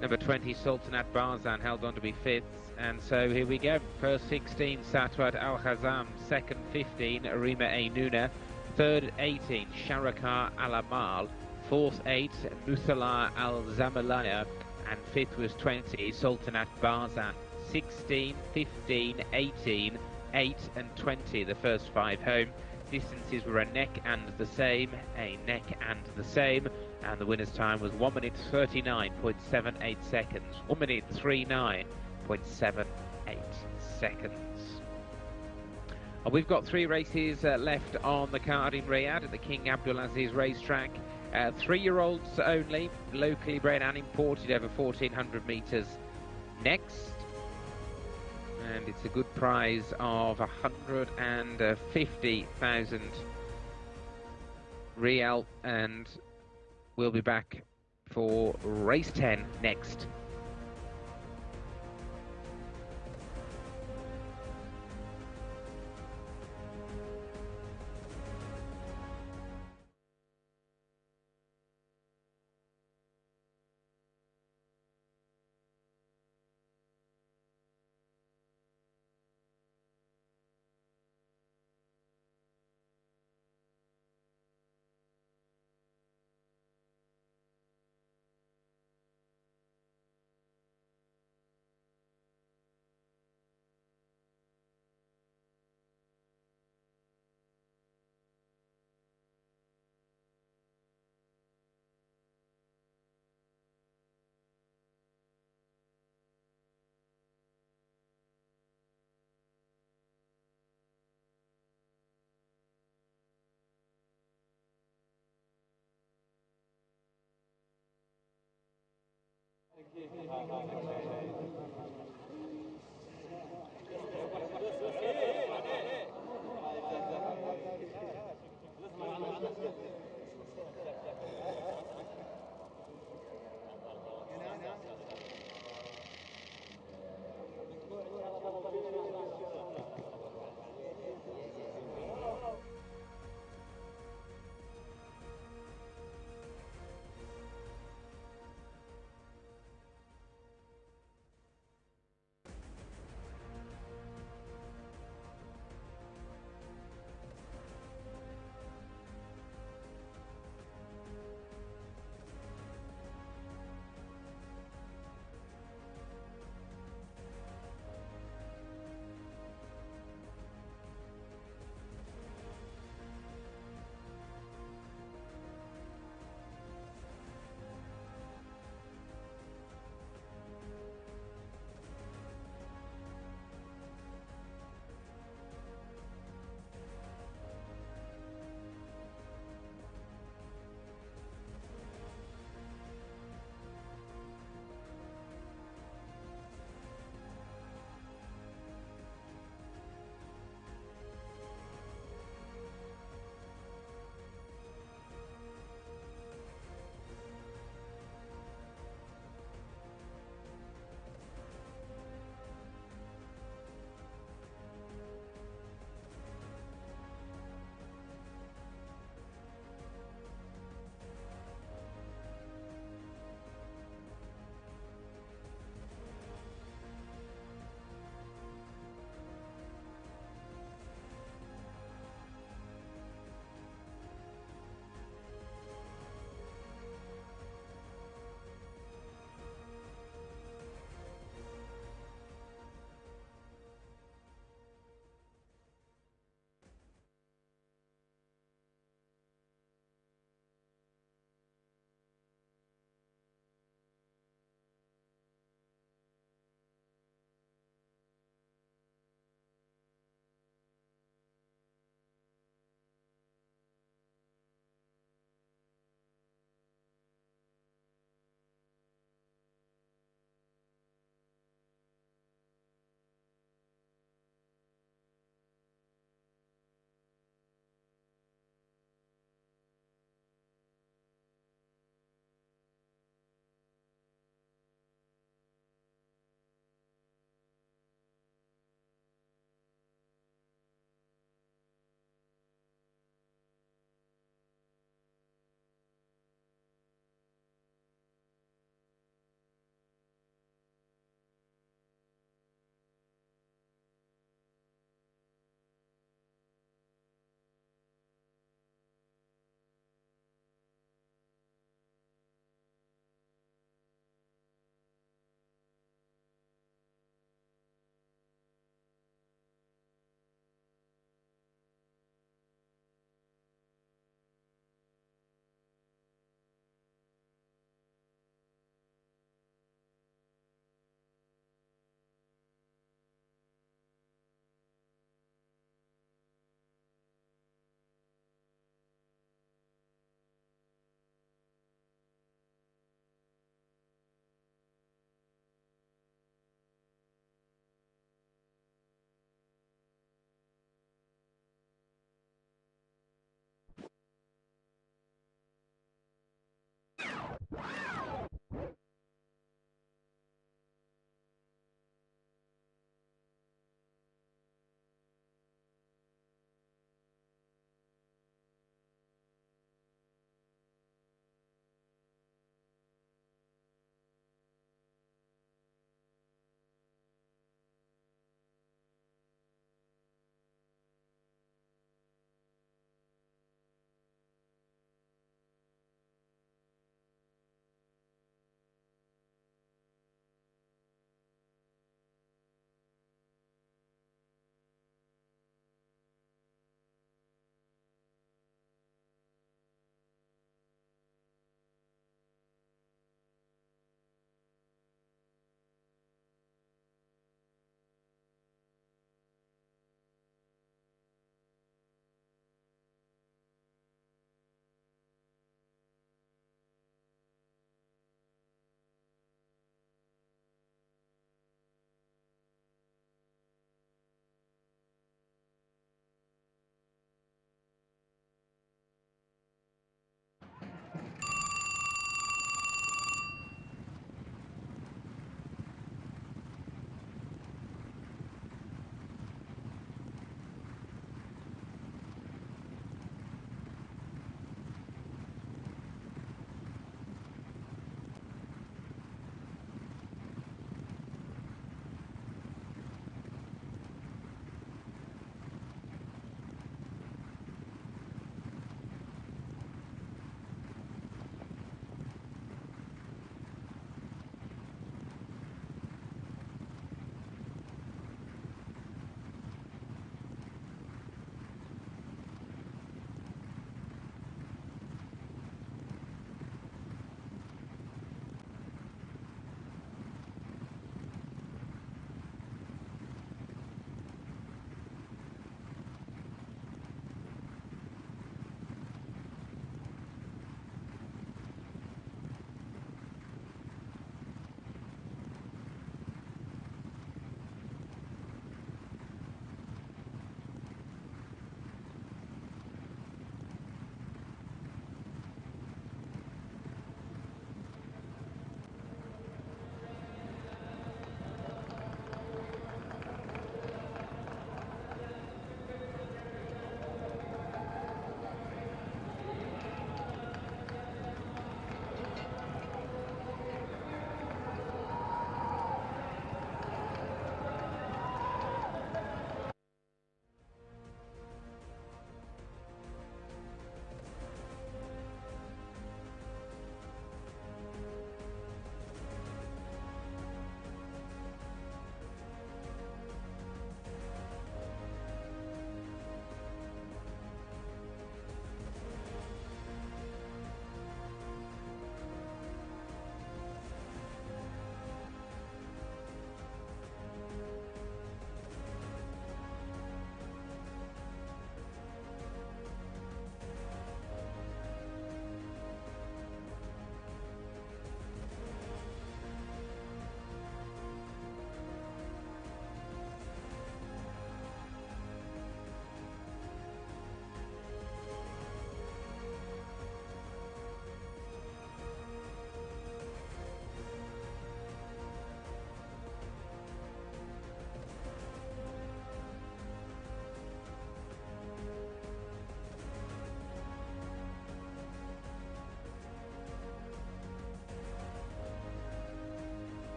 Number 20, Sultanat Barzan, held on to be 5th. And so here we go. First 16, Satwat Al Hazam. Second 15, Rima A. Nuna. Third 18, Sharakar Al Amal. Fourth 8, Muthala Al Zamalaya. And fifth was 20, Sultanat Barzan. 16, 15, 18, 8 and 20, the first 5 home. Distances were a neck and the same, a neck and the same, and the winner's time was 1 minute 39.78 seconds. 1 minute 39.78 seconds. We've got 3 races left on the card in Riyadh at the King Abdulaziz racetrack. 3-year-olds only, locally bred and imported, over 1,400 metres next. And it's a good prize of 150,000 Riyal, and we'll be back for race 10 next.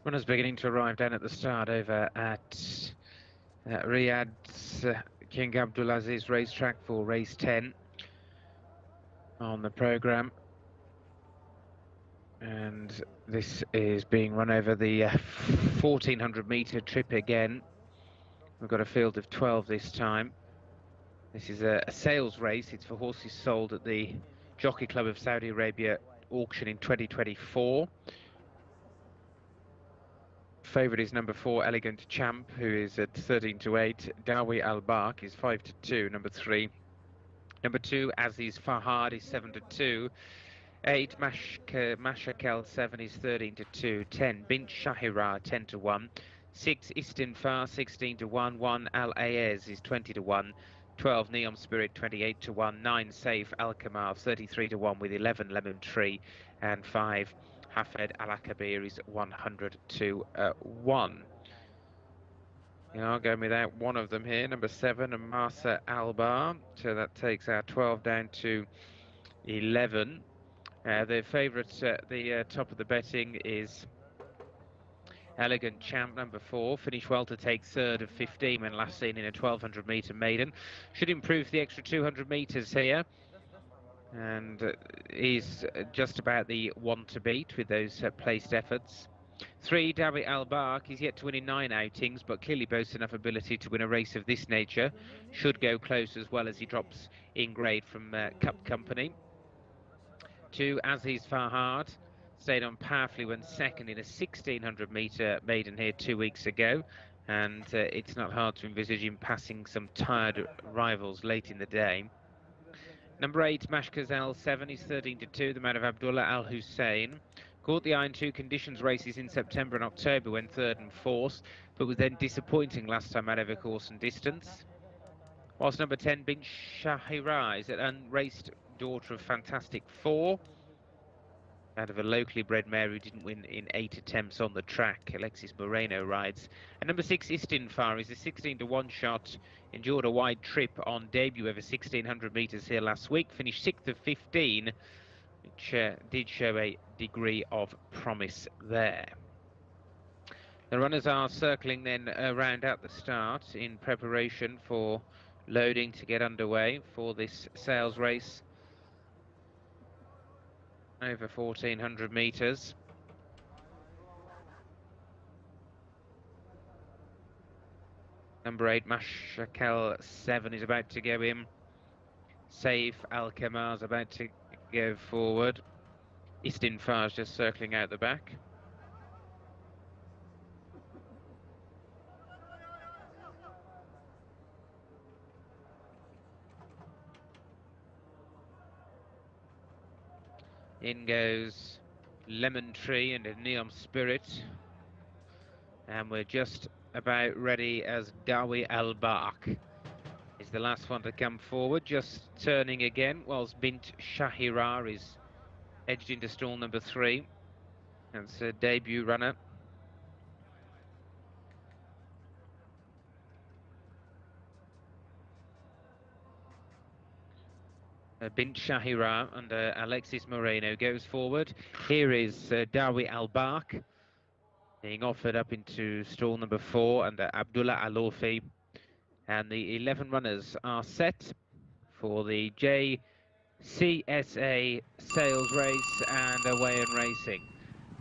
Runners beginning to arrive down at the start over at Riyadh's King Abdulaziz racetrack for race 10 on the programme. And this is being run over the 1400 metre trip again. We've got a field of 12 this time. This is a sales race. It's for horses sold at the Jockey Club of Saudi Arabia auction in 2024. Favourite is number 4, Elegant Champ, who is at 13-8. Dawi Al-Bark is 5-2, number 3. Number 2, Aziz Fahad, is 7-2. 8, Mashakel 7 is 13-2. 10, Bint Shahira 10-1. 6, Istinfar 16-1. 1, Al Ayez is 20-1. 12, Neom Spirit 28-1. 9, Saif Al Kamar 33-1 with 11, Lemon Tree, and 5, Hafed Al Akabir is 100-1. I'll go without one of them here, number 7, Masa Albar. So that takes our 12 down to 11. The favourite at the top of the betting is Elegant Champ, number 4. Finished well to take third of 15 when last seen in a 1200 metre maiden. Should improve the extra 200 metres here. And is just about the one to beat with those placed efforts. 3, Dawi Al-Bark, is yet to win in 9 outings, but clearly boasts enough ability to win a race of this nature. Should go close as well as he drops in grade from Cup Company. 2, Aziz Fahad, stayed on powerfully, went second in a 1600 metre maiden here 2 weeks ago, and it's not hard to envisage him passing some tired rivals late in the day. Number 8, Mashkazel 7 is 13-2, the man of Abdullah Al Hussein. Caught the eye in 2 conditions races in September and October, when 3rd and 4th, but was then disappointing last time out over course and distance. Whilst number 10, Bint Shahira, is an unraced daughter of Fantastic 4, out of a locally bred mare who didn't win in 8 attempts on the track. Alexis Moreno rides. And number 6, Istinfar, is a 16-1 shot. Endured a wide trip on debut over 1600 metres here last week. Finished 6th of 15, which did show a degree of promise there. The runners are circling then around at the start in preparation for loading to get underway for this sales race over 1400 metres. Number 8, Mashakel 7 is about to go in. Saif Al Kamar is about to go forward. Istinfar is just circling out the back. In goes Lemon Tree and a Neom Spirit. And we're just about ready as Dawi Al-Bark is the last one to come forward, just turning again, whilst Bint Shahira is edged into stall number 3. That's a debut runner. Bint Shahira under Alexis Moreno goes forward. Here is Dawi Al-Bark being offered up into stall number 4 under Abdullah Alofi. And the 11 runners are set for the Jcsa sales race and away and racing.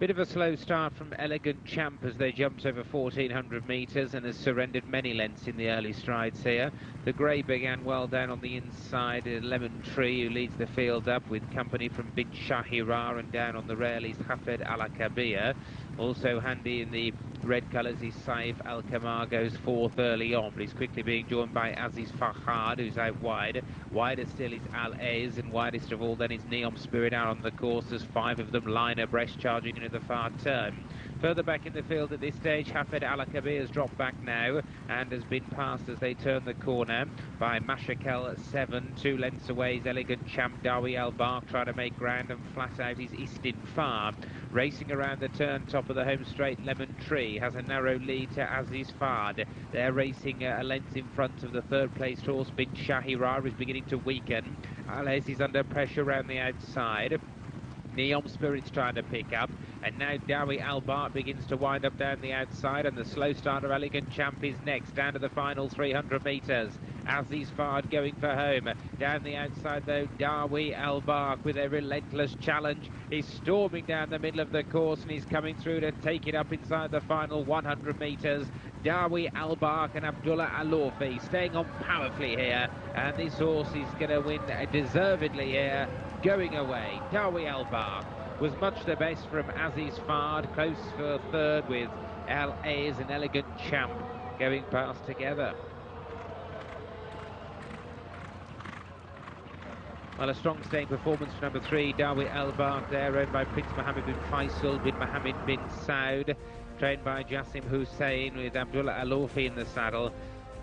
Bit of a slow start from Elegant Champ as they jumped over 1400 metres and has surrendered many lengths in the early strides here. The grey began well down on the inside. Lemon Tree, who leads the field up with company from Bint Shahira, and down on the rail is Hafed Al Akabir. Also handy in the red colours is Saif Al Kamar, goes 4th early on, but he's quickly being joined by Aziz Fahad, who's out wide. Wider still is Al Ayez, and widest of all then is Neom Spirit out on the course. There's 5 of them line abreast, charging into the far turn. Further back in the field at this stage, Hafed Al Akabir has dropped back now and has been passed as they turn the corner by Mashakel 7. 2 lengths away is Elegant Champ. Dawi Al-Bark trying to make ground, and flat out is Istinfar. Racing around the turn top of the home straight, Lemon Tree has a narrow lead to Aziz Fahad. They're racing a length in front of the 3rd placed horse. Bint Shahira is beginning to weaken. Alez is under pressure around the outside. Neom Spirit's trying to pick up, And now Dawi Albar begins to wind up down the outside, and the slow start of Elegant Champ is next, down to the final 300 metres. Aziz Fard going for home. Down the outside, though, Dawi Albar with a relentless challenge. He's storming down the middle of the course, and he's coming through to take it up inside the final 100 metres. Dawi Albar and Abdullah Alorfi staying on powerfully here, and this horse is going to win deservedly here, going away. Dawi Albar was much the best from Aziz Fard, close for third with Al A's and Elegant Champ going past together. Well, a strong staying performance for number 3, Dawi Albar, there, owned by Prince Mohammed bin Faisal bin Mohammed bin Saud, trained by Jassim Hussain with Abdullah Alorfi in the saddle.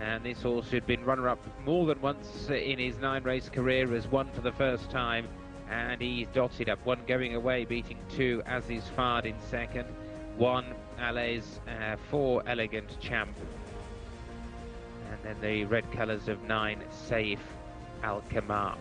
And this horse had been runner-up more than once in his 9-race career, has won for the first time. And he's dotted up, 1 going away, beating 2 Aziz Fard in second, 1 Alays, 4 Elegant Champ, and then the red colours of 9 Saif Al-Kamar.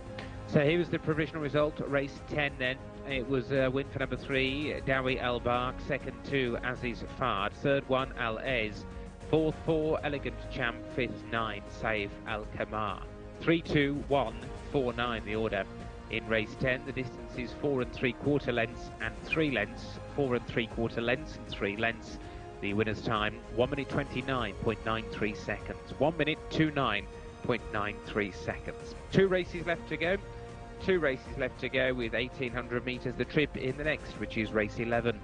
So here was the provisional result, race 10 then. It was a win for number 3, Dawi Albar, second 2 Aziz Fard, third 1 Alays, fourth 4 Elegant Champ, fifth 9 Saif Al-Kamar. 3-2-1, 4-9 the order. In race 10, the distance is 4 3/4 lengths and 3 lengths, 4 3/4 lengths and 3 lengths. The winner's time, 1 minute 29.93 seconds. 1 minute 29.93 seconds. 2 races left to go. 2 races left to go with 1,800 metres the trip in the next, which is race 11.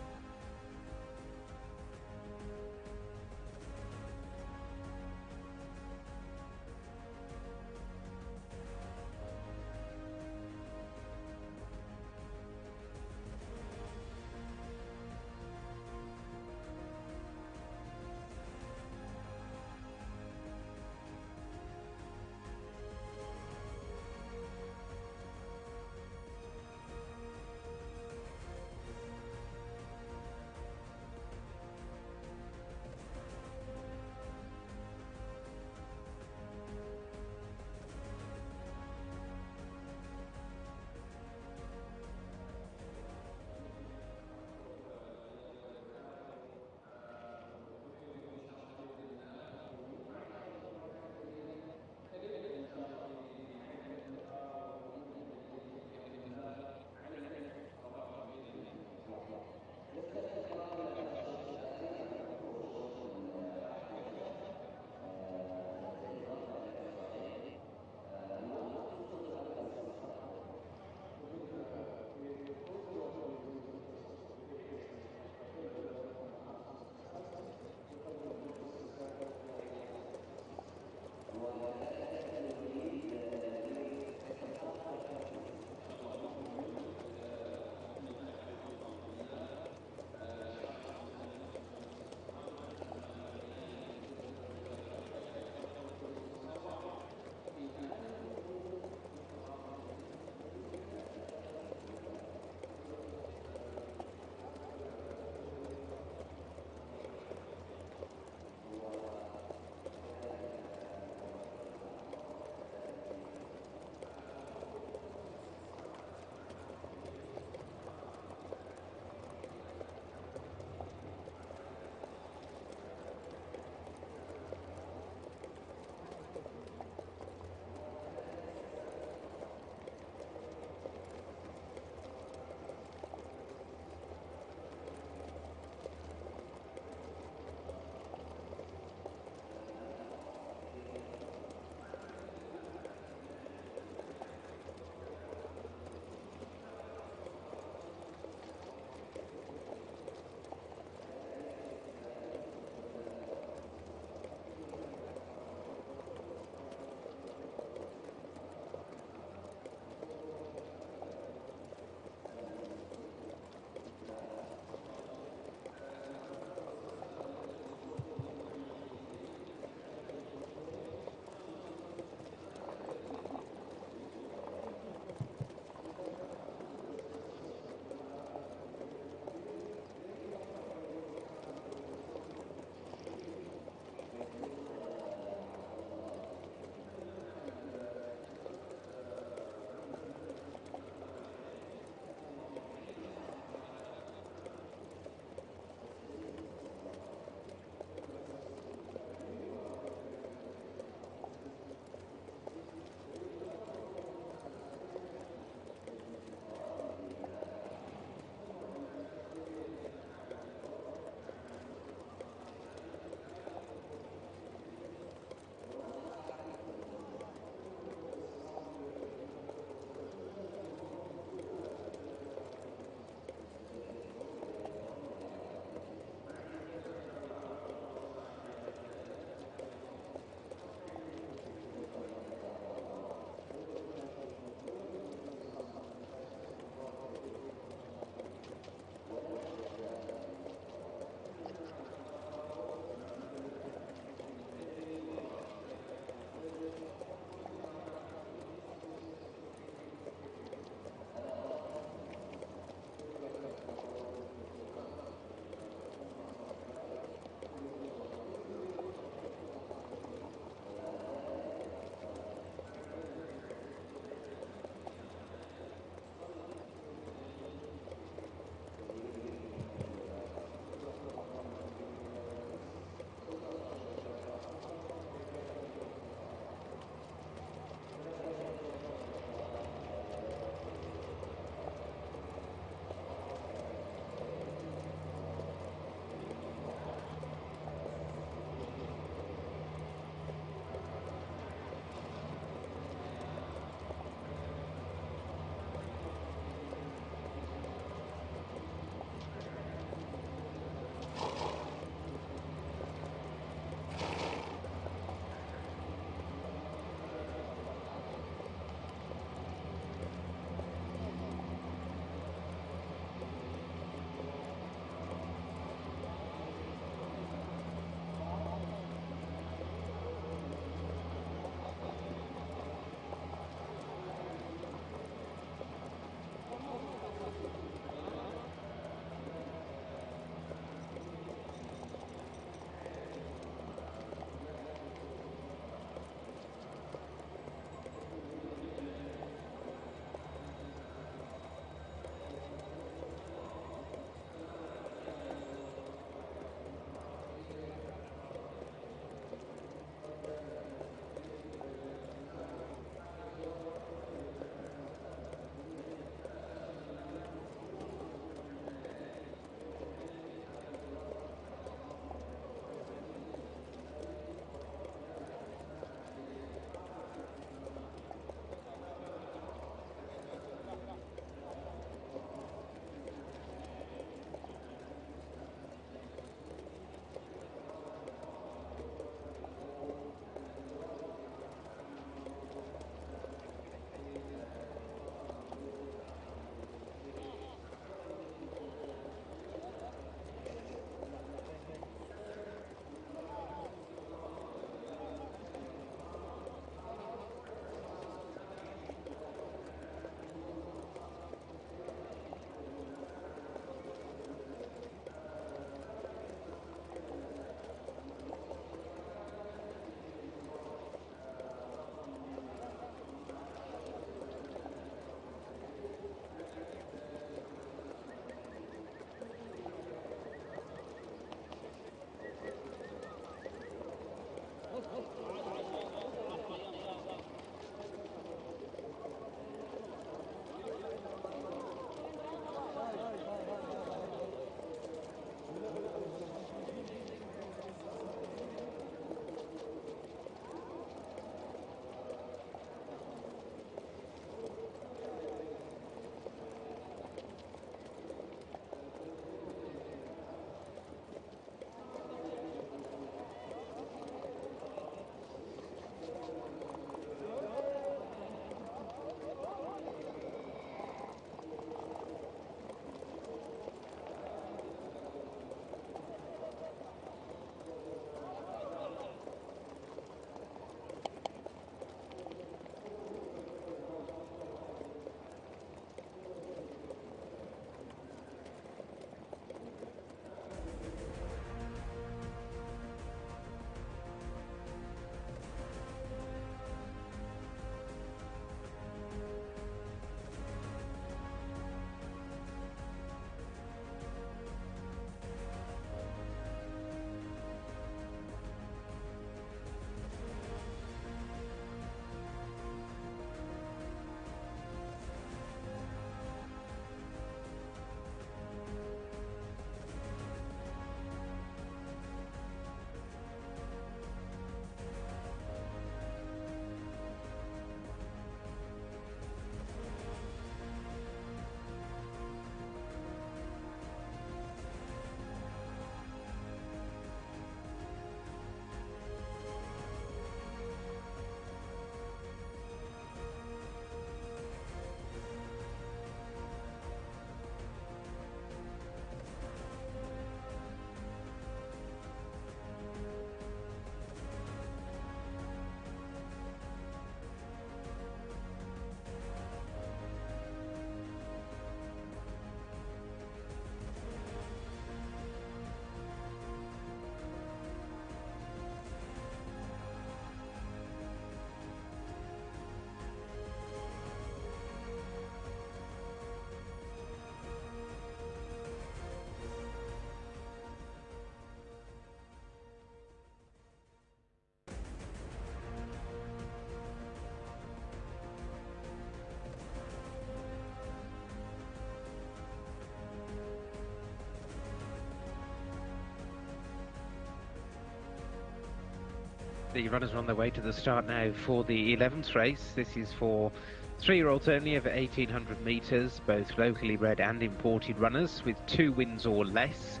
The runners are on their way to the start now for the 11th race. This is for 3-year-olds only over 1,800 metres, both locally bred and imported runners with 2 wins or less.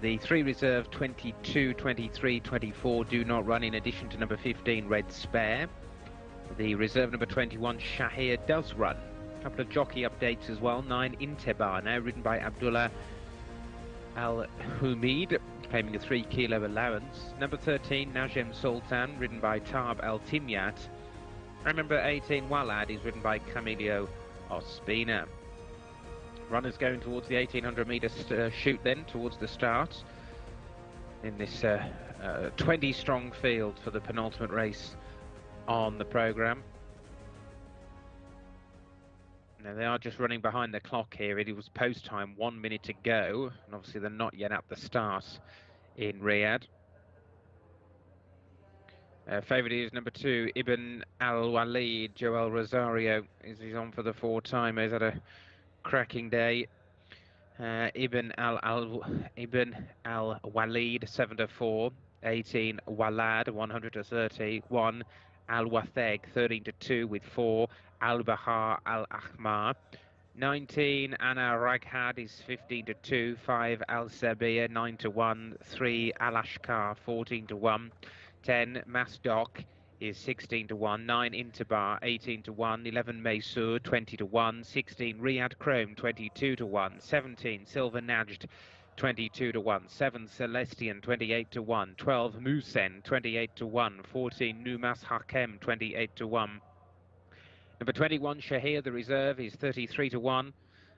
The 3 reserve 22, 23, 24 do not run, in addition to number 15 Red Spare. The reserve number 21 Shahir does run. A couple of jockey updates as well. 9 Intebar, now ridden by Abdullah Al Humid, claiming a 3 kilo allowance. Number 13 Najem Sultan, ridden by Tab Al Timyat. And number 18 Walad is ridden by Camilio Ospina. Runners going towards the 1,800 metre shoot then, towards the start, in this 20-strong field for the penultimate race on the programme. Now they are just running behind the clock here. It was post time, 1 minute to go, and obviously they're not yet at the start in Riyadh. Favourite is number 2 Ibn Al Walid. Joel Rosario is on for the 4-timers. Had a cracking day. Ibn Al Walid 7-4, 18 Walad 100-30, 1 Al Watheg 13-2 with 4 Al Bahar Al Ahmar, 19 Anna Raghad is 15-2, 5 Al Sabir 9-1, 3 Al Ashkar 14-1, 10 Masdok is 16-1, 9 Intabar 18-1, 11 Maysur 20-1, 16 Riyadh Chrome 22-1, 17 Silver Najd 22-1, 7 Celestian 28-1, 12 Musen 28-1, 14 Numas Hakem 28-1. Number 21 Shahir, the reserve, is 33-1,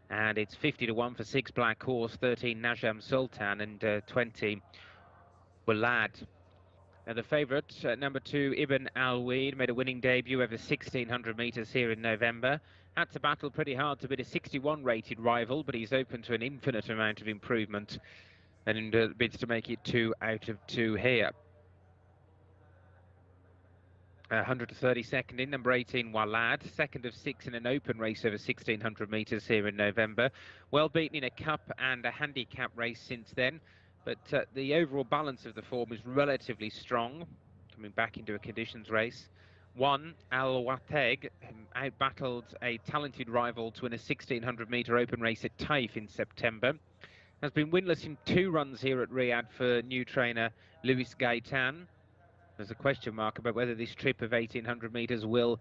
and it's 50-1 for 6 Black Horse, 13 Najam Sultan, and 20 Walad. Now the favourite, number 2 Ibn Al Weed, made a winning debut over 1,600 metres here in November. Had to battle pretty hard to beat a 61 rated rival, but he's open to an infinite amount of improvement and bids to make it 2 out of 2 here. 132nd in, number 18 Walad, second of 6 in an open race over 1,600 metres here in November. Well beaten in a cup and a handicap race since then, but the overall balance of the form is relatively strong, coming back into a conditions race. 1 Al Wateg out-battled a talented rival to win a 1,600 metre open race at Taif in September. Has been winless in 2 runs here at Riyadh for new trainer Luis Gaitan. There's a question mark about whether this trip of 1,800 metres will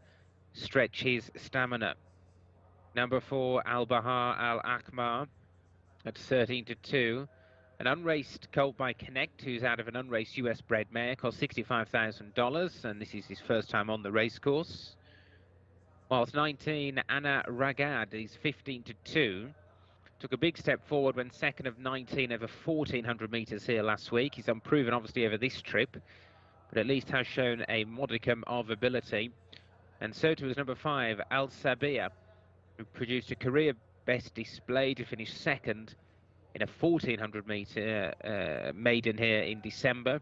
stretch his stamina. Number 4, Al Bahar Al Akmar at 13-2. An unraced colt by Connect, who's out of an unraced US bred mare, cost $65,000, and this is his first time on the racecourse. Whilst 19, Anna Ragad is 15-2. Took a big step forward when second of 19 over 1,400 metres here last week. He's unproven, obviously, over this trip, but at least has shown a modicum of ability. And so too was number 5, Al Sabir, who produced a career best display to finish second in a 1,400 metre maiden here in December.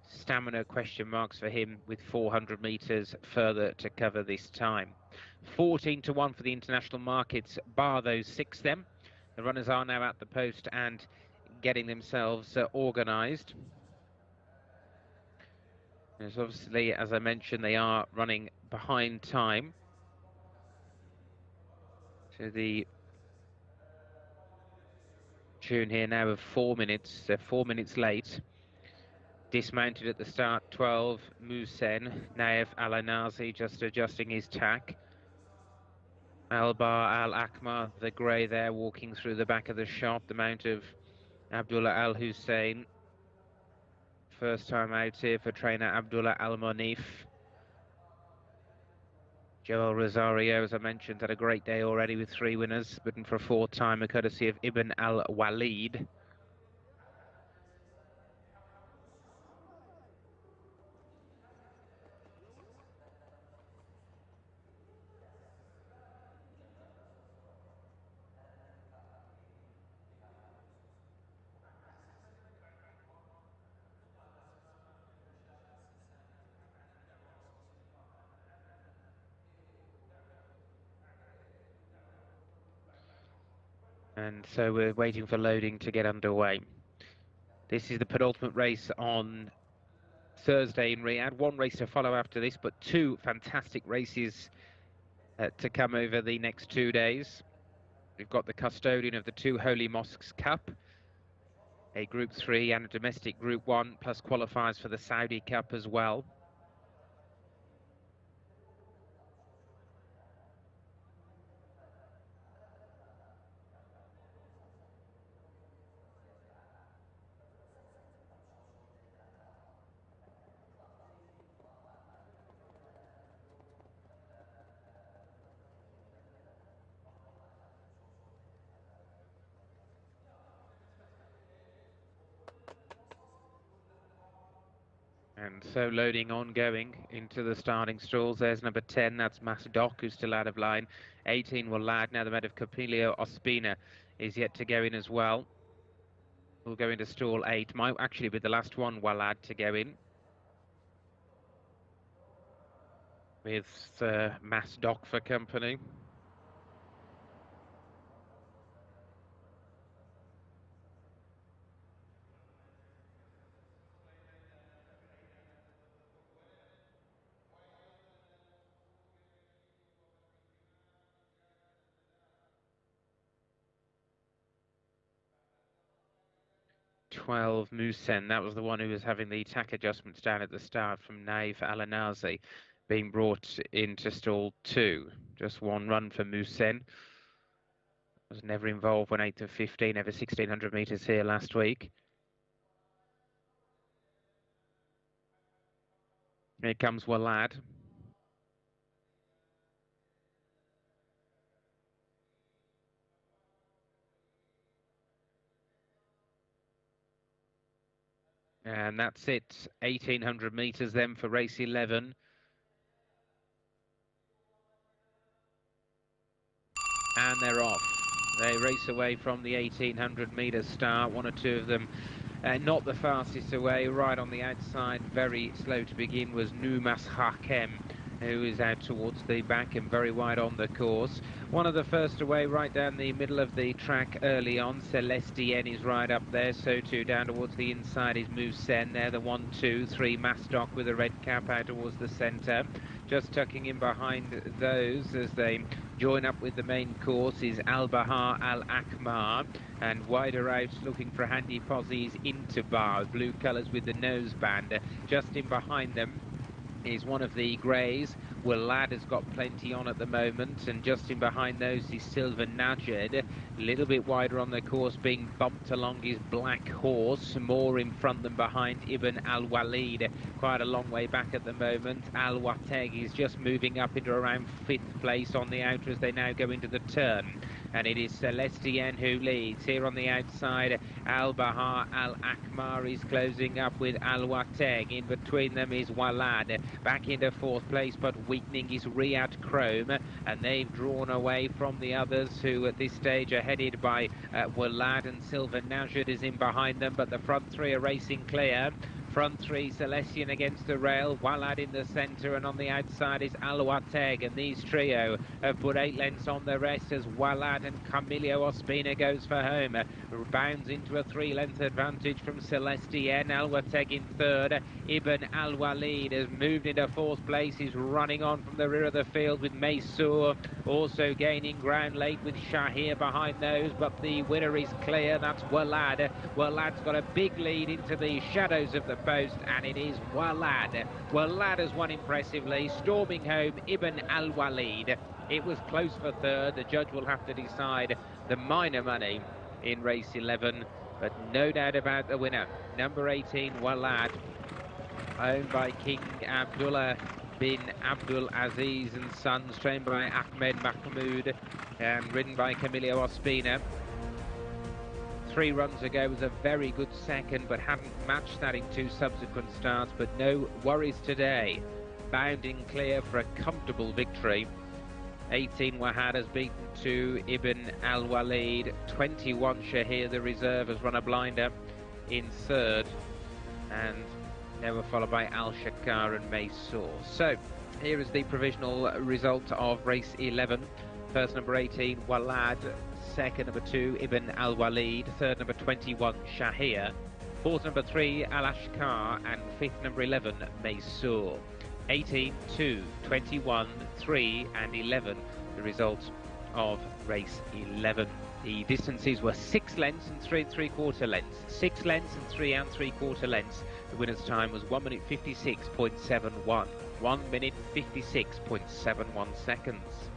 Stamina question marks for him with 400 metres further to cover this time. 14-1 for the international markets, bar those 6 then. The runners are now at the post and getting themselves organised. As obviously, as I mentioned, they are running behind time. So the tune here now of 4 minutes. They're 4 minutes late. Dismounted at the start, 12 Musen, Naif Al-Anazi just adjusting his tack. Albar Al-Akmar, the grey there, walking through the back of the shop. The mount of Abdullah Al-Hussein. First time out here for trainer Abdullah Al-Monif. Joel Rosario, as I mentioned, had a great day already with 3 winners, but for a 4-timer courtesy of Ibn Al-Walid. And so we're waiting for loading to get underway. This is the penultimate race on Thursday in Riyadh. One race to follow after this, but two fantastic races to come over the next 2 days. We've got the custodian of the Two Holy Mosques Cup, a Group 3 and a domestic Group 1, plus qualifiers for the Saudi Cup as well. And so loading ongoing into the starting stalls. There's number 10, that's Masdoc, who's still out of line. 18, Walad. Now the med of Capilio Ospina is yet to go in as well. Will go into stall 8. Might actually be the last one, Walad, to go in. With Masdoc for company. Musen, that was the one who was having the tack adjustments down at the start from Naif Alanazi, being brought into stall 2. Just one run for Musen. Was never involved when 8th of 15 over 1600 metres here last week. Here comes Walad. And that's it, 1800 metres then for race 11. And they're off. They race away from the 1800 metre start. One or two of them not the fastest away. Right on the outside, very slow to begin, was Numas Hakem, who is out towards the back and very wide on the course. One of the first away right down the middle of the track early on. Celestien is right up there, so too down towards the inside is Musen. There the 1, 2, 3 Masdoc with a red cap out towards the centre. Just tucking in behind those as they join up with the main course is Al Bahar Al Akmar, and wider out looking for handy posies into Bar, blue colours with the nose band. Just in behind them is one of the greys. Walad has got plenty on at the moment, and just in behind those is Silver Najed, a little bit wider on the course, being bumped along his black horse, more in front than behind Ibn Al-Walid, quite a long way back at the moment. Al-Wateg is just moving up into around 5th place on the outer as they now go into the turn, and it is Celestien who leads. Here on the outside, Al-Bahar Al-Akmar is closing up with Al-Wateg. In between them is Walad, back into 4th place, but weakening is Riyadh Chrome, and they've drawn away from the others, who at this stage are headed by Walad, and Silver Najid is in behind them, but the front 3 are racing clear. Front 3, Celestien against the rail, Walad in the centre, and on the outside is Al-Wateg, and these trio have put 8 lengths on the rest as Walad and Camilio Ospina goes for home. Bounds into a 3-length advantage from Celestien. Al-Wateg in 3rd. Ibn Al-Walid has moved into 4th place. He's running on from the rear of the field with Maysour also gaining ground late with Shahir behind those, but the winner is clear. That's Walad. Walad's got a big lead into the shadows of the post, and it is Walad. Walad has won impressively, storming home Ibn Al-Walid. It was close for 3rd. The judge will have to decide the minor money in race 11, but no doubt about the winner. Number 18, Walad, owned by King Abdullah bin Abdul Aziz and Sons, trained by Ahmed Mahmoud and ridden by Camilio Ospina. 3 runs ago was a very good second, but hadn't matched that in 2 subsequent starts, but no worries today. Bounding clear for a comfortable victory. 18 Wahad has beaten 2 Ibn Al-Walid. 21 Shahir, the reserve, has run a blinder in 3rd, and they were followed by Al-Shakar and Maysour. So here is the provisional result of race 11. First, number 18 Walad. Second, number 2 Ibn Al-Walid. Third, number 21 Shahir. Fourth number 3, Al Ashkar, and fifth number 11, Maysoor. 18, 2, 21, 3, and 11, the result of race 11. The distances were 6 lengths and 3 3/4 lengths. 6 lengths and 3 3/4 lengths. The winner's time was 1 minute 56.71. 1 minute 56.71 seconds.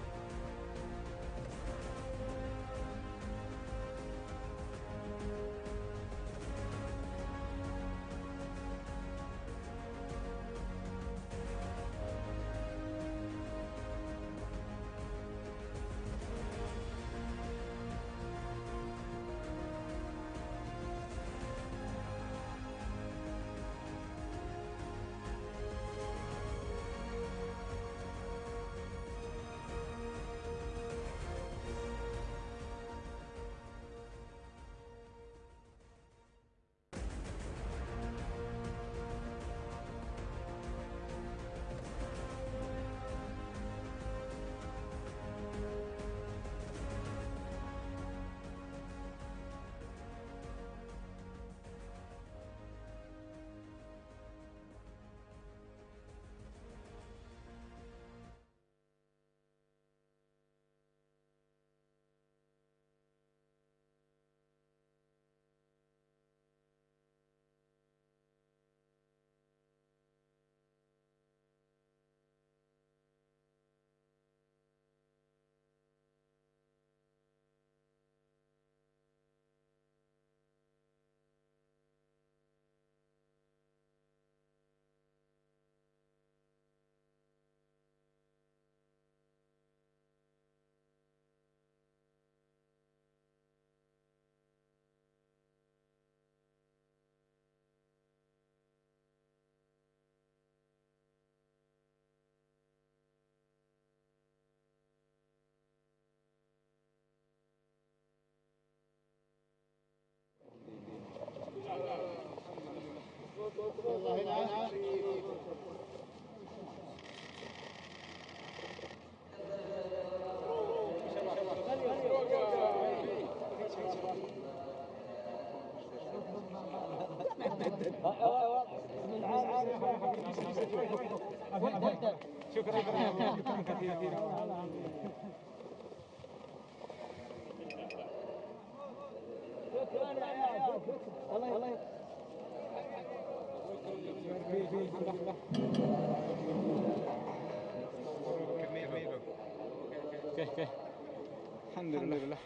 شكرا كثيرا. الله اوكي الحمد لله.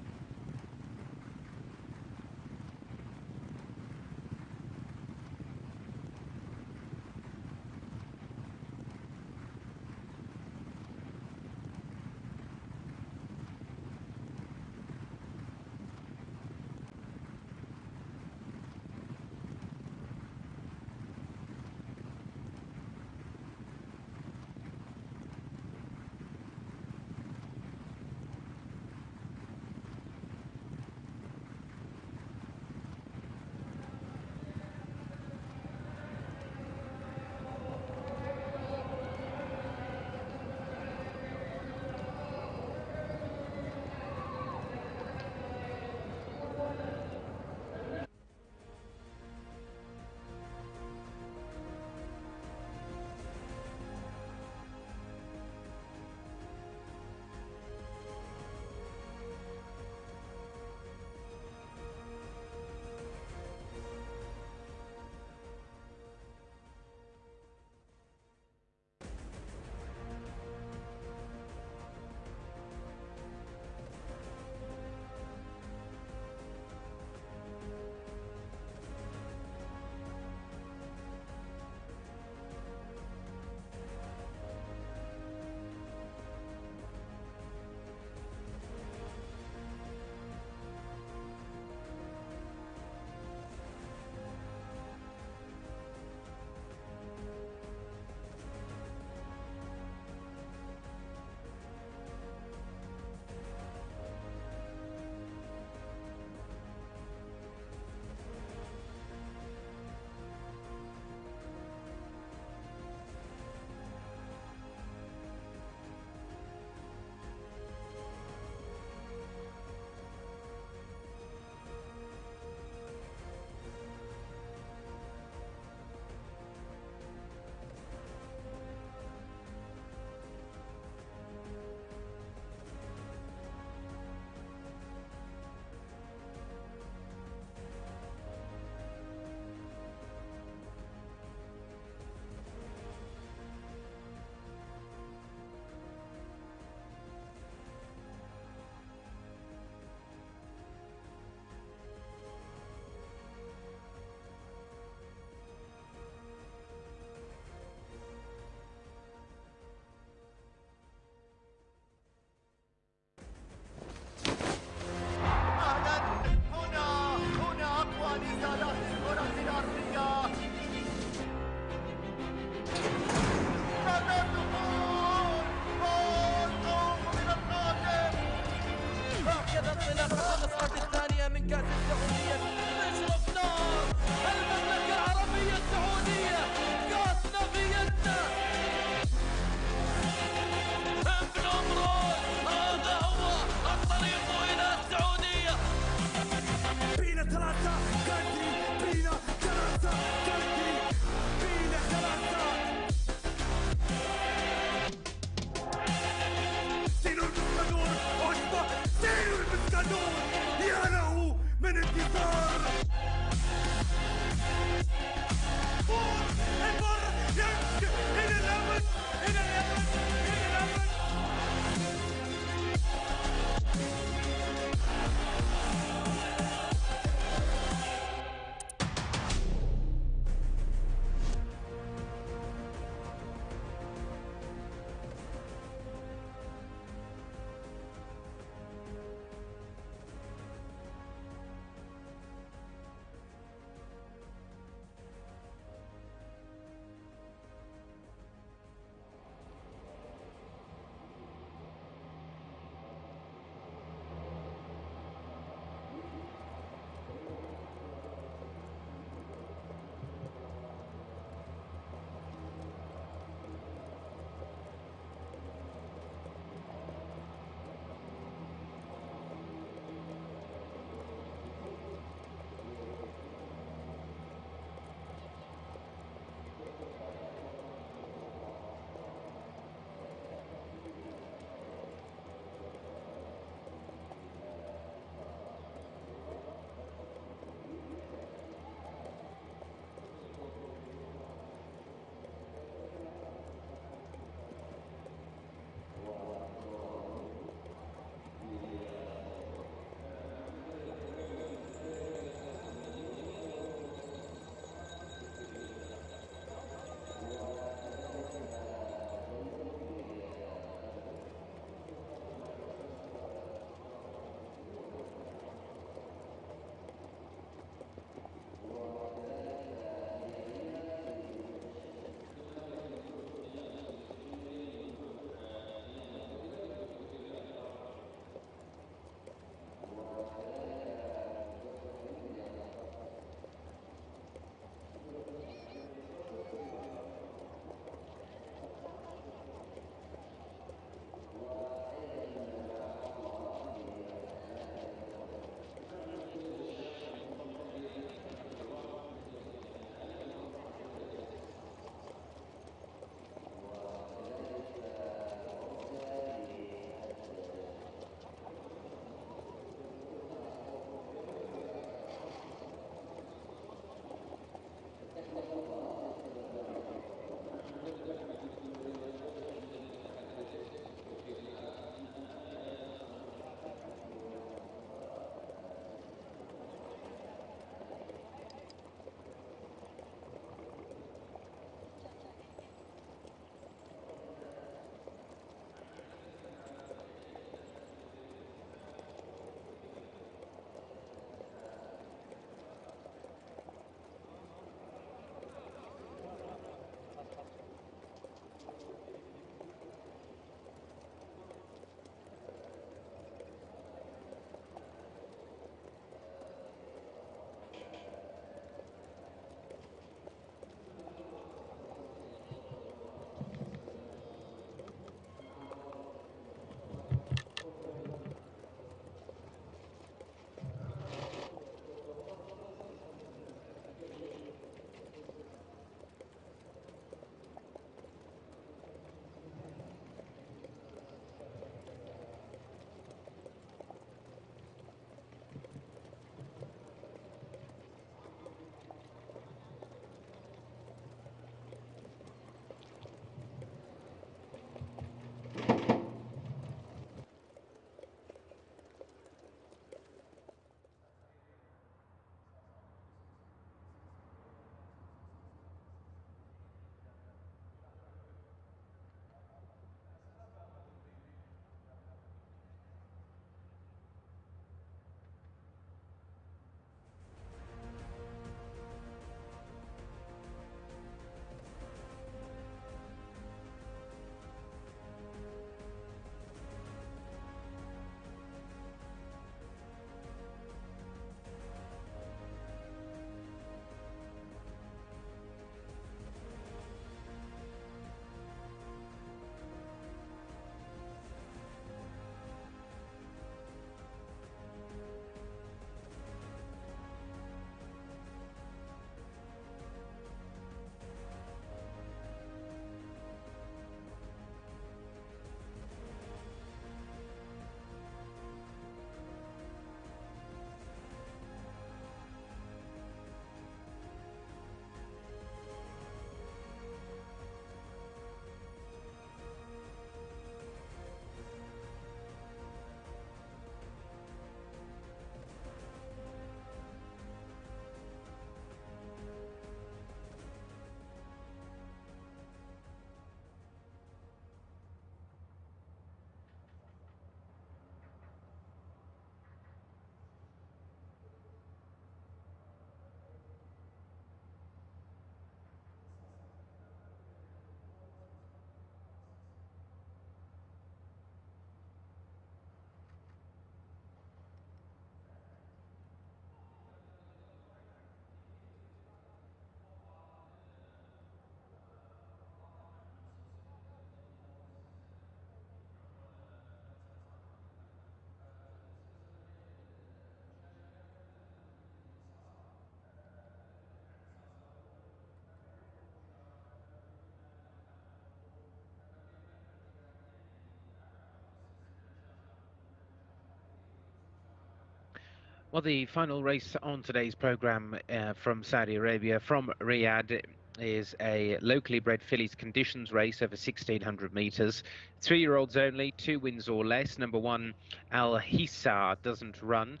Well, the final race on today's programme from Saudi Arabia, from Riyadh, is a locally bred fillies conditions race over 1,600 metres. 3-year-olds only, 2 wins or less. Number 1, Jcsa, doesn't run.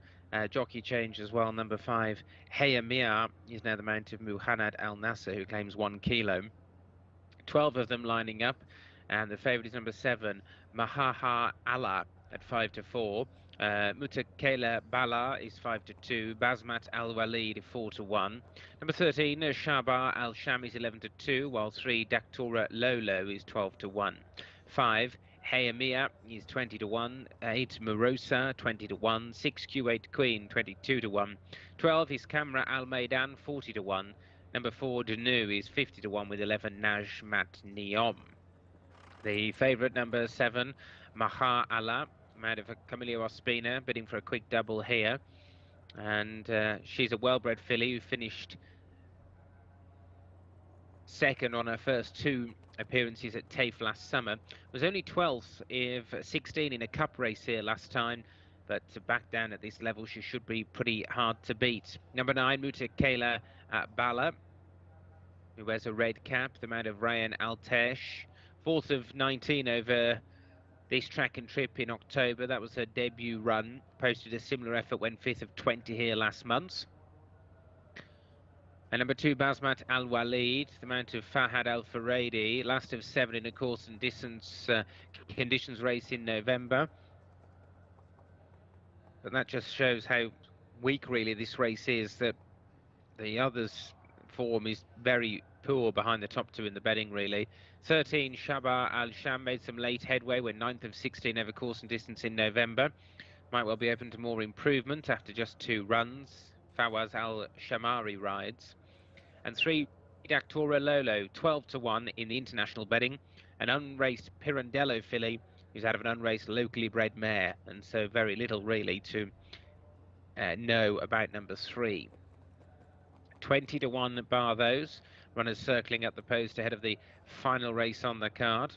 Jockey change as well. Number 5, Hayamia, is now the mount of Muhannad Al Nasser, who claims 1 kilo. 12 of them lining up, and the favourite is number 7, Mahaha Allah, at 5-4. Mutakela Bala is 5-2. Basmat Al Walid 4-1. Number 13, Shaba Al Sham is 11-2, while 3, Daktora Lolo is 12-1. 5, Hayamia is 20-1. 8, Morosa 20-1. 6, Q8 Queen 22-1. 12 is Kamra Al Maidan 40-1. Number 4, Danu is 50-1 with 11, Najmat Neom. The favourite, number 7, Maha Allah, out of Camillo Ospina, bidding for a quick double here. And she's a well-bred filly who finished second on her first 2 appearances at TAFE last summer. Was only 12th of 16 in a cup race here last time, but to back down at this level, she should be pretty hard to beat. Number 9, Mutakela Bala, who wears a red cap, the mount of Ryan Altesh. 4th of 19 over this track and trip in October. That was her debut run. Posted a similar effort when 5th of 20 here last month. And number 2, Basmat Al Walid, the mount of Fahad Al Faradi, last of 7 in a course and distance conditions race in November. But that just shows how weak really this race is, that the others' form is very poor behind the top 2 in the betting really. 13, Shaba Al Sham made some late headway when 9th of 16 over course and distance in November. Might well be open to more improvement after just 2 runs. Fawaz Al Shamari rides. And 3, Daktora Lolo, 12-1 in the international betting. An unraced Pirandello filly who's out of an unraced locally bred mare, and so very little really to know about number 3. 20-1 bar those. Runners circling up the post ahead of the final race on the card.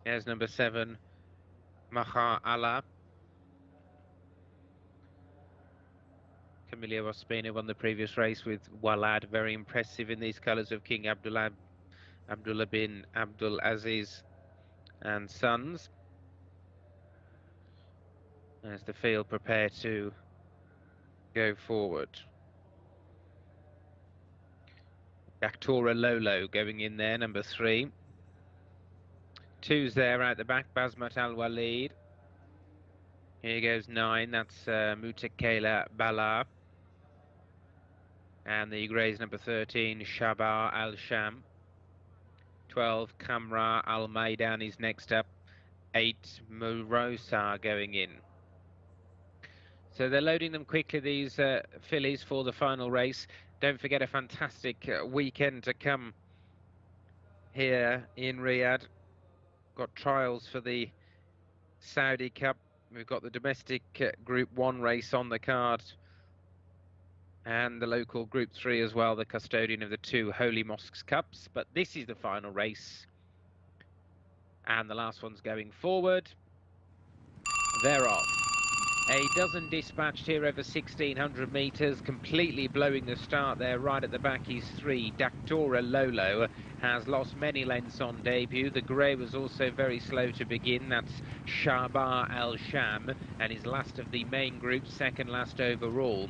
Here's number 7, Maha Allah. Camillo Ospina won the previous race with Walad, very impressive in these colours of King Abdullah bin Abdul Aziz and Sons. As the field prepare to go forward. Daktora Lolo going in there, number 3. 2's there out the back, Basmat Al Walid. Here goes 9, that's Mutakela Bala. And the greys, number 13, Shaba Al Sham. 12, Kamra Al Maidan is next up. 8, Morosa going in. So they're loading them quickly, these fillies, for the final race. Don't forget, a fantastic weekend to come here in Riyadh. Got trials for the Saudi Cup. We've got the domestic Group 1 race on the card, and the local Group 3 as well, the custodian of the 2 Holy Mosques Cups. But this is the final race, and the last one's going forward. They're off. A dozen dispatched here over 1,600 metres, completely blowing the start there. Right at the back is 3, Daktora Lolo, has lost many lengths on debut. The grey was also very slow to begin. That's Shaba Al Sham, and is last of the main group, second last overall.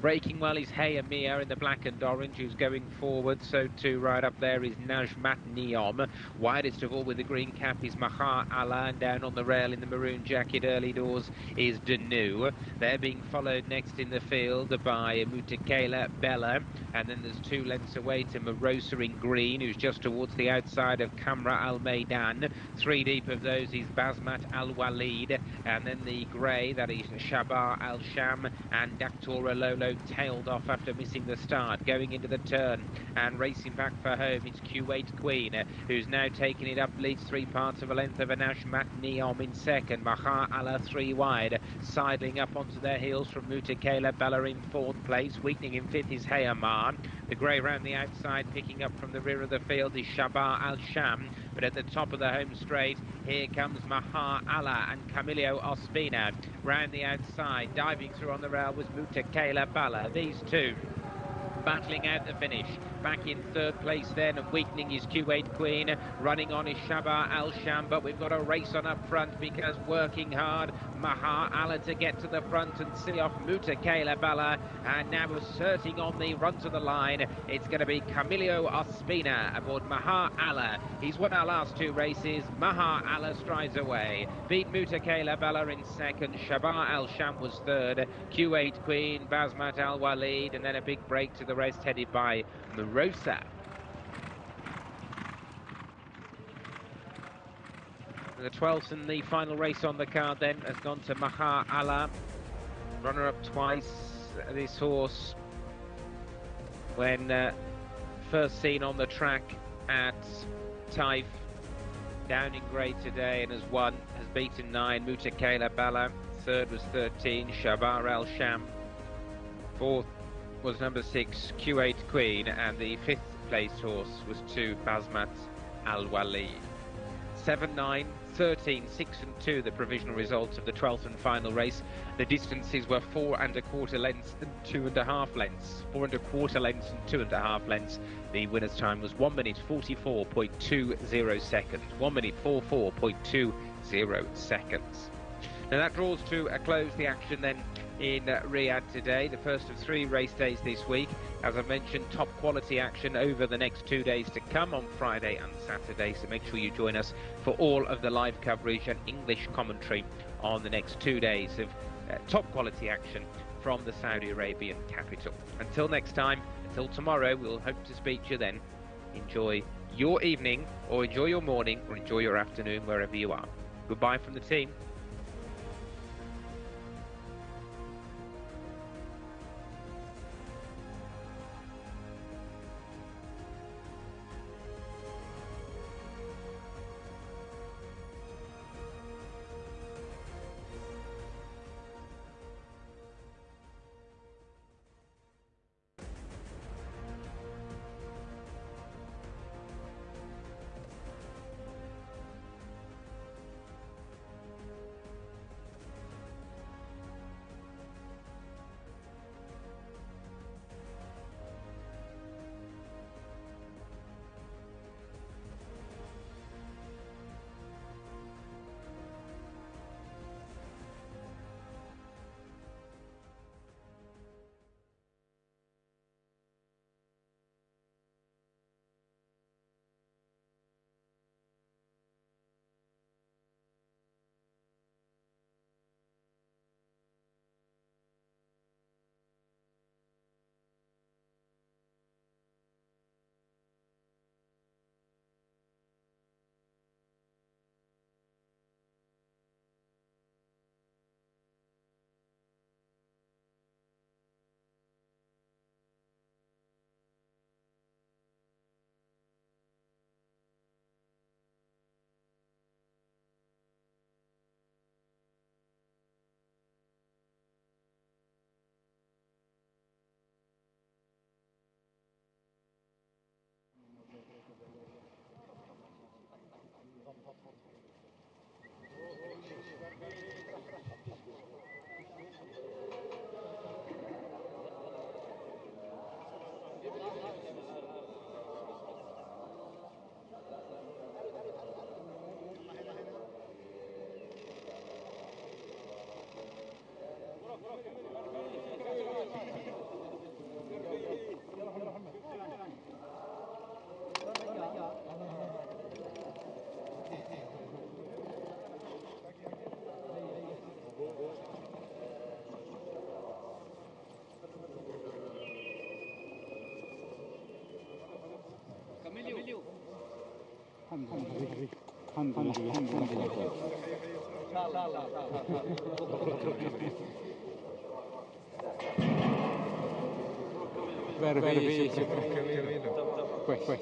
Breaking well is Hayamia in the black and orange, who's going forward. So too right up there is Najmat Neom. Widest of all with the green cap is Maha Allah, and down on the rail in the maroon jacket early doors is Danu. They're being followed next in the field by Mutakela Bella, and then there's 2 lengths away to Morosa in green, who's just towards the outside of Kamra Al Maidan. 3 deep of those is Basmat Al Walid, and then the grey, that is Shaba Al Sham and Daktora Lolo Camilio tailed off after missing the start, going into the turn and racing back for home. It's Q8 Queen, who's now taking it up, leads 3 parts of a length of Anash Neom in second. Maha Allah 3 wide, sidling up onto their heels from Mutakela Bella in 4th place. Weakening in 5th is Hayamar. The grey round the outside, picking up from the rear of the field, is Shabar Al-Sham. But at the top of the home straight, here comes Maha Allah and Camilio Ospina. Round the outside, diving through on the rail was Mutakela Bala. These two battling out the finish. Back in 3rd place then, and weakening is Q8 Queen. Running on is Shabar Al-Sham, but we've got a race on up front because working hard, Maha Allah to get to the front and see off Mutakela Bala. And now asserting on the run to the line, it's going to be Camilio Ospina aboard Maha Allah. He's won our last 2 races. Maha Allah strides away. Beat Mutakela Bala in 2nd. Shabar Al-Sham was 3rd. Q8 Queen, Basmat Al-Walid, and then a big break to the rest headed by Morosa. The 12th and the final race on the card then has gone to Maha Allah. Runner-up twice, this horse, when first seen on the track at Taif, down in grey today, and has won, has beaten 9, Mutakela Bala. 3rd was 13, Shabar Al-Sham. 4th was number 6, Q8 Queen, and the 5th placed horse was 2, Basmat Al-Walid. 7, 9, 13, 6 and 2, the provisional results of the 12th and final race. The distances were 4 1/4 lengths and 2 1/2 lengths. 4 1/4 lengths and 2 1/2 lengths. The winner's time was 1 minute 44.20 seconds. 1 minute 44.20 seconds. Now that draws to a close the action then in Riyadh today, the first of 3 race days this week. As I mentioned, top quality action over the next 2 days to come on Friday and Saturday, so make sure you join us for all of the live coverage and English commentary on the next 2 days of top quality action from the Saudi Arabian capital. Until next time, until tomorrow, we'll hope to speak to you then. Enjoy your evening, or enjoy your morning, or enjoy your afternoon, wherever you are. Goodbye from the team. الحمد لله بارك فيك شكرا كويس